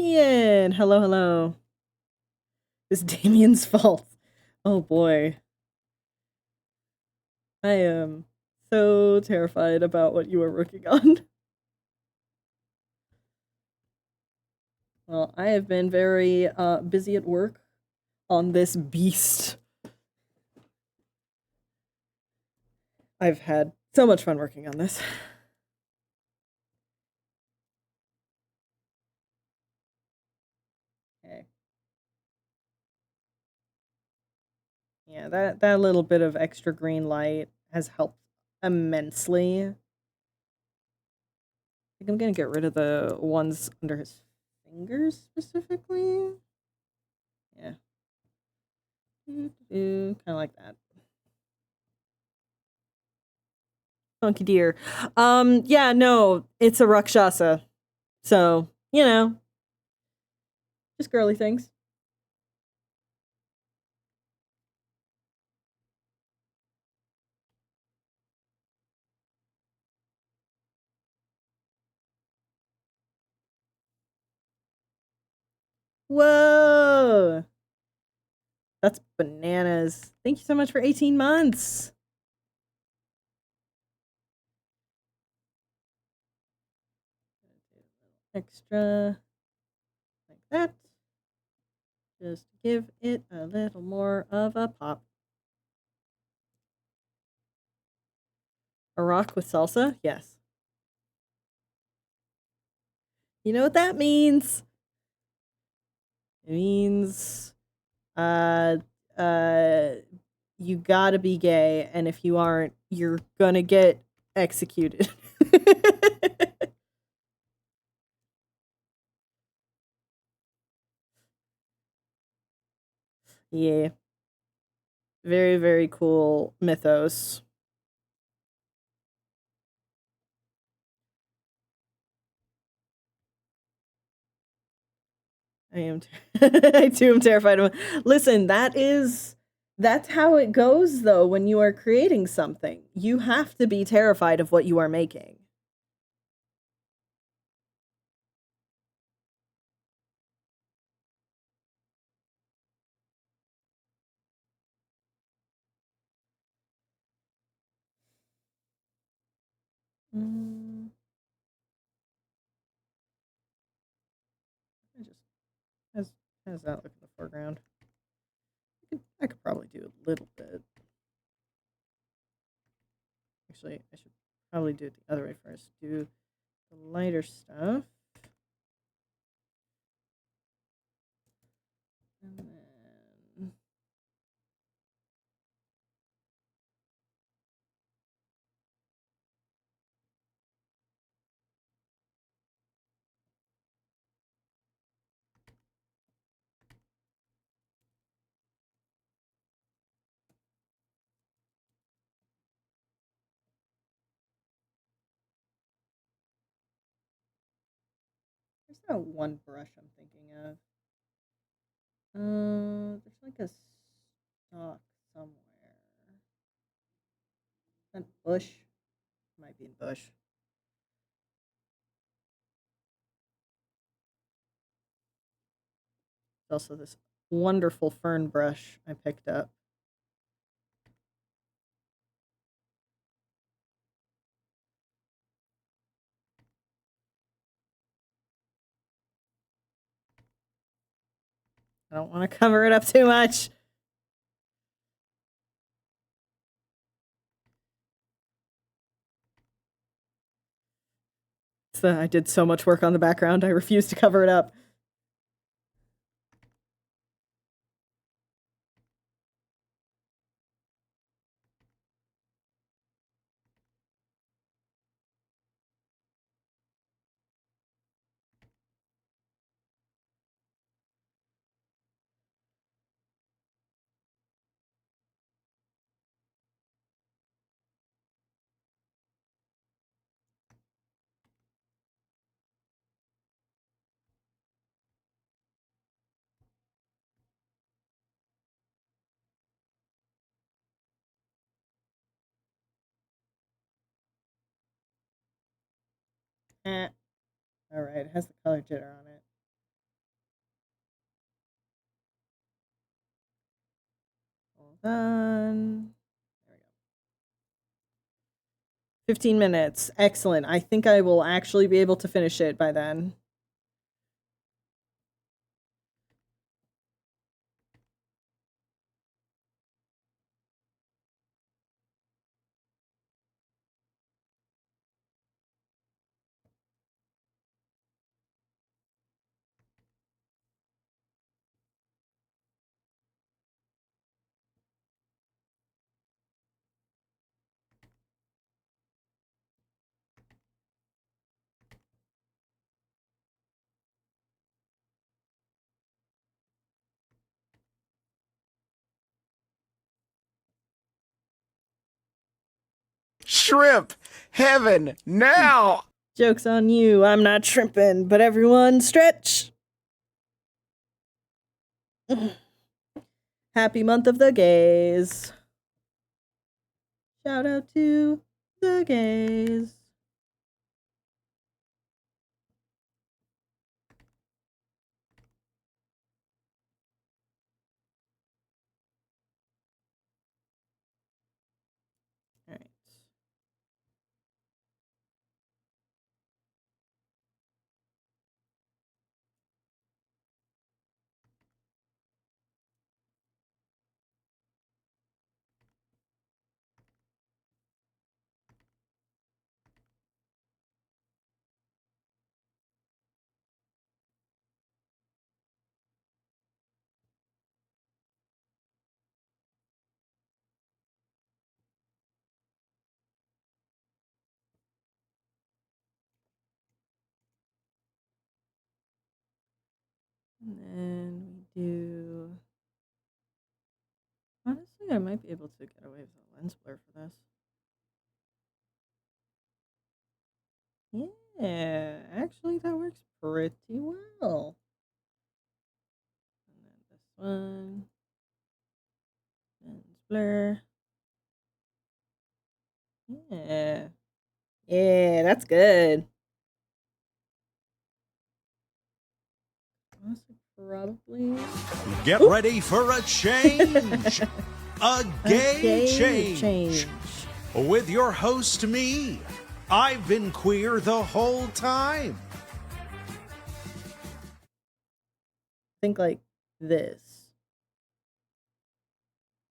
Ian, hello, hello. It's Damien's fault. Oh boy. I am so terrified about what you are working on. Well, I have been very busy at work on this beast. I've had so much fun working on this. Okay. Yeah, that little bit of extra green light has helped immensely. I think I'm gonna get rid of the ones under his fingers specifically. Yeah. Kind of like that. Funky deer. Yeah, no, it's a Rakshasa. So, you know, just girly things. Whoa! That's bananas. Thank you so much for 18 months. Extra like that. Just give it a little more of a pop. A rock with salsa? Yes. You know what that means? It means uh you gotta be gay, and if you aren't, you're gonna get executed. Yeah. Very, very cool mythos. I am. I too am terrified of. Listen, that's how it goes though. When you are creating something, you have to be terrified of what you are making. Mm. I just has that look in the foreground. I could probably do a little bit. Actually, I should probably do it the other way first. Do the lighter stuff. And then there's that one brush I'm thinking of. There's like a stalk somewhere. That bush might be in bush. There's also this wonderful fern brush I picked up. I don't want to cover it up too much. I did so much work on the background, I refuse to cover it up. Alright, it has the color jitter on it. Hold on. There we go. 15 minutes. Excellent. I think I will actually be able to finish it by then. Shrimp! Heaven! Now! Joke's on you. I'm not shrimping, but everyone stretch. Happy month of the gays. Shout out to the gays. All right. And then we do... Honestly, I might be able to get away with a lens blur for this. Yeah, actually that works pretty well. And then this one. Lens blur. Yeah. Yeah, that's good. Honestly, probably. Get ready for a change. A gay change. With your host, me. I've been queer the whole time. Think like this.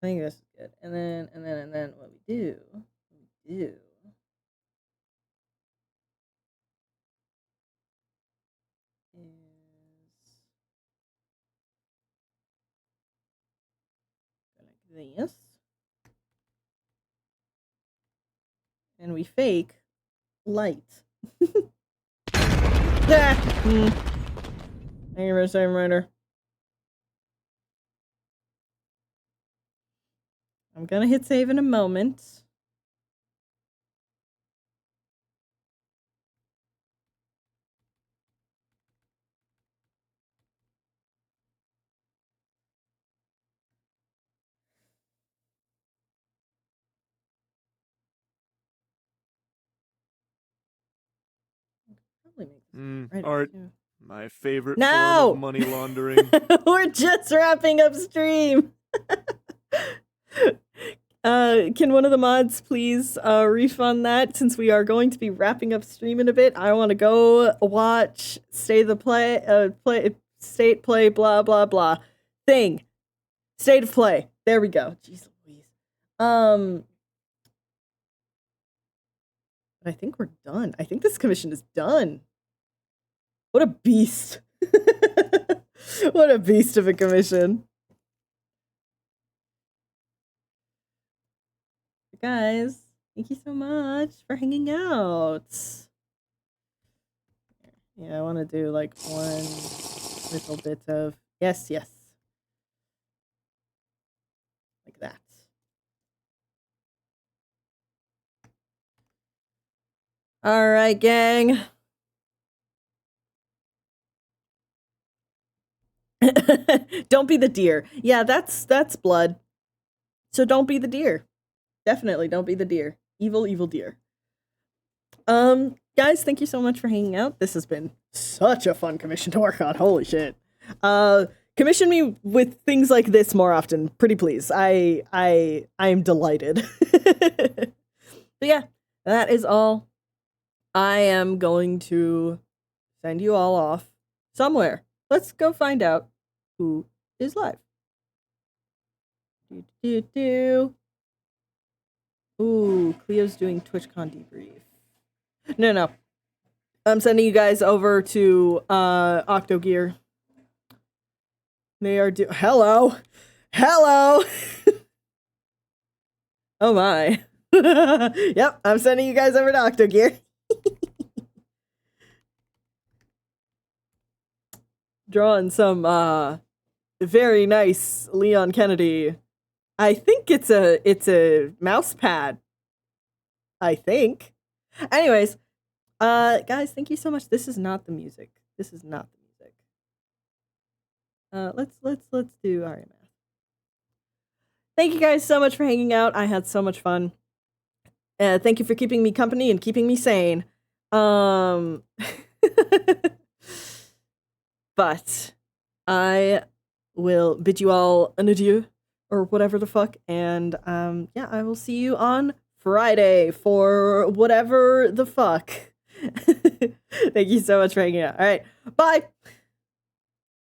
I think this is good. And then what we do is go like this. And we fake light. Ah! Thank you for saying, Ryder. I'm gonna hit save in a moment. Probably make this right Art, too. my favorite No! form of money laundering. We're just wrapping up stream. Can one of the mods please refund that, since we are going to be wrapping up stream in a bit? I want to go watch state of play, blah blah blah thing. State of play. There we go. Jeez Louise. But I think we're done. I think this commission is done. What a beast. What a beast of a commission. Guys, thank you so much for hanging out. Yeah, I want to do like one little bit of yes. Like that. All right, gang. Don't be the deer. Yeah, that's blood. So don't be the deer. Definitely don't be the deer. Evil, evil deer. Guys, thank you so much for hanging out. This has been such a fun commission to work on. Holy shit. Commission me with things like this more often, pretty please. I am delighted. But yeah, that is all. I am going to send you all off somewhere. Let's go find out who is live. Ooh, Cleo's doing TwitchCon debrief. No. I'm sending you guys over to Octogear. They are Hello! Oh my. Yep, I'm sending you guys over to Octogear. Drawing some very nice Leon Kennedy. I think it's a mouse pad. I think. Anyways, guys, thank you so much. This is not the music. Let's do Aria Math. Thank you guys so much for hanging out. I had so much fun. Thank you for keeping me company and keeping me sane. But I will bid you all an adieu or whatever the fuck, and yeah, I will see you on Friday for whatever the fuck. Thank you so much for hanging out. All right, bye.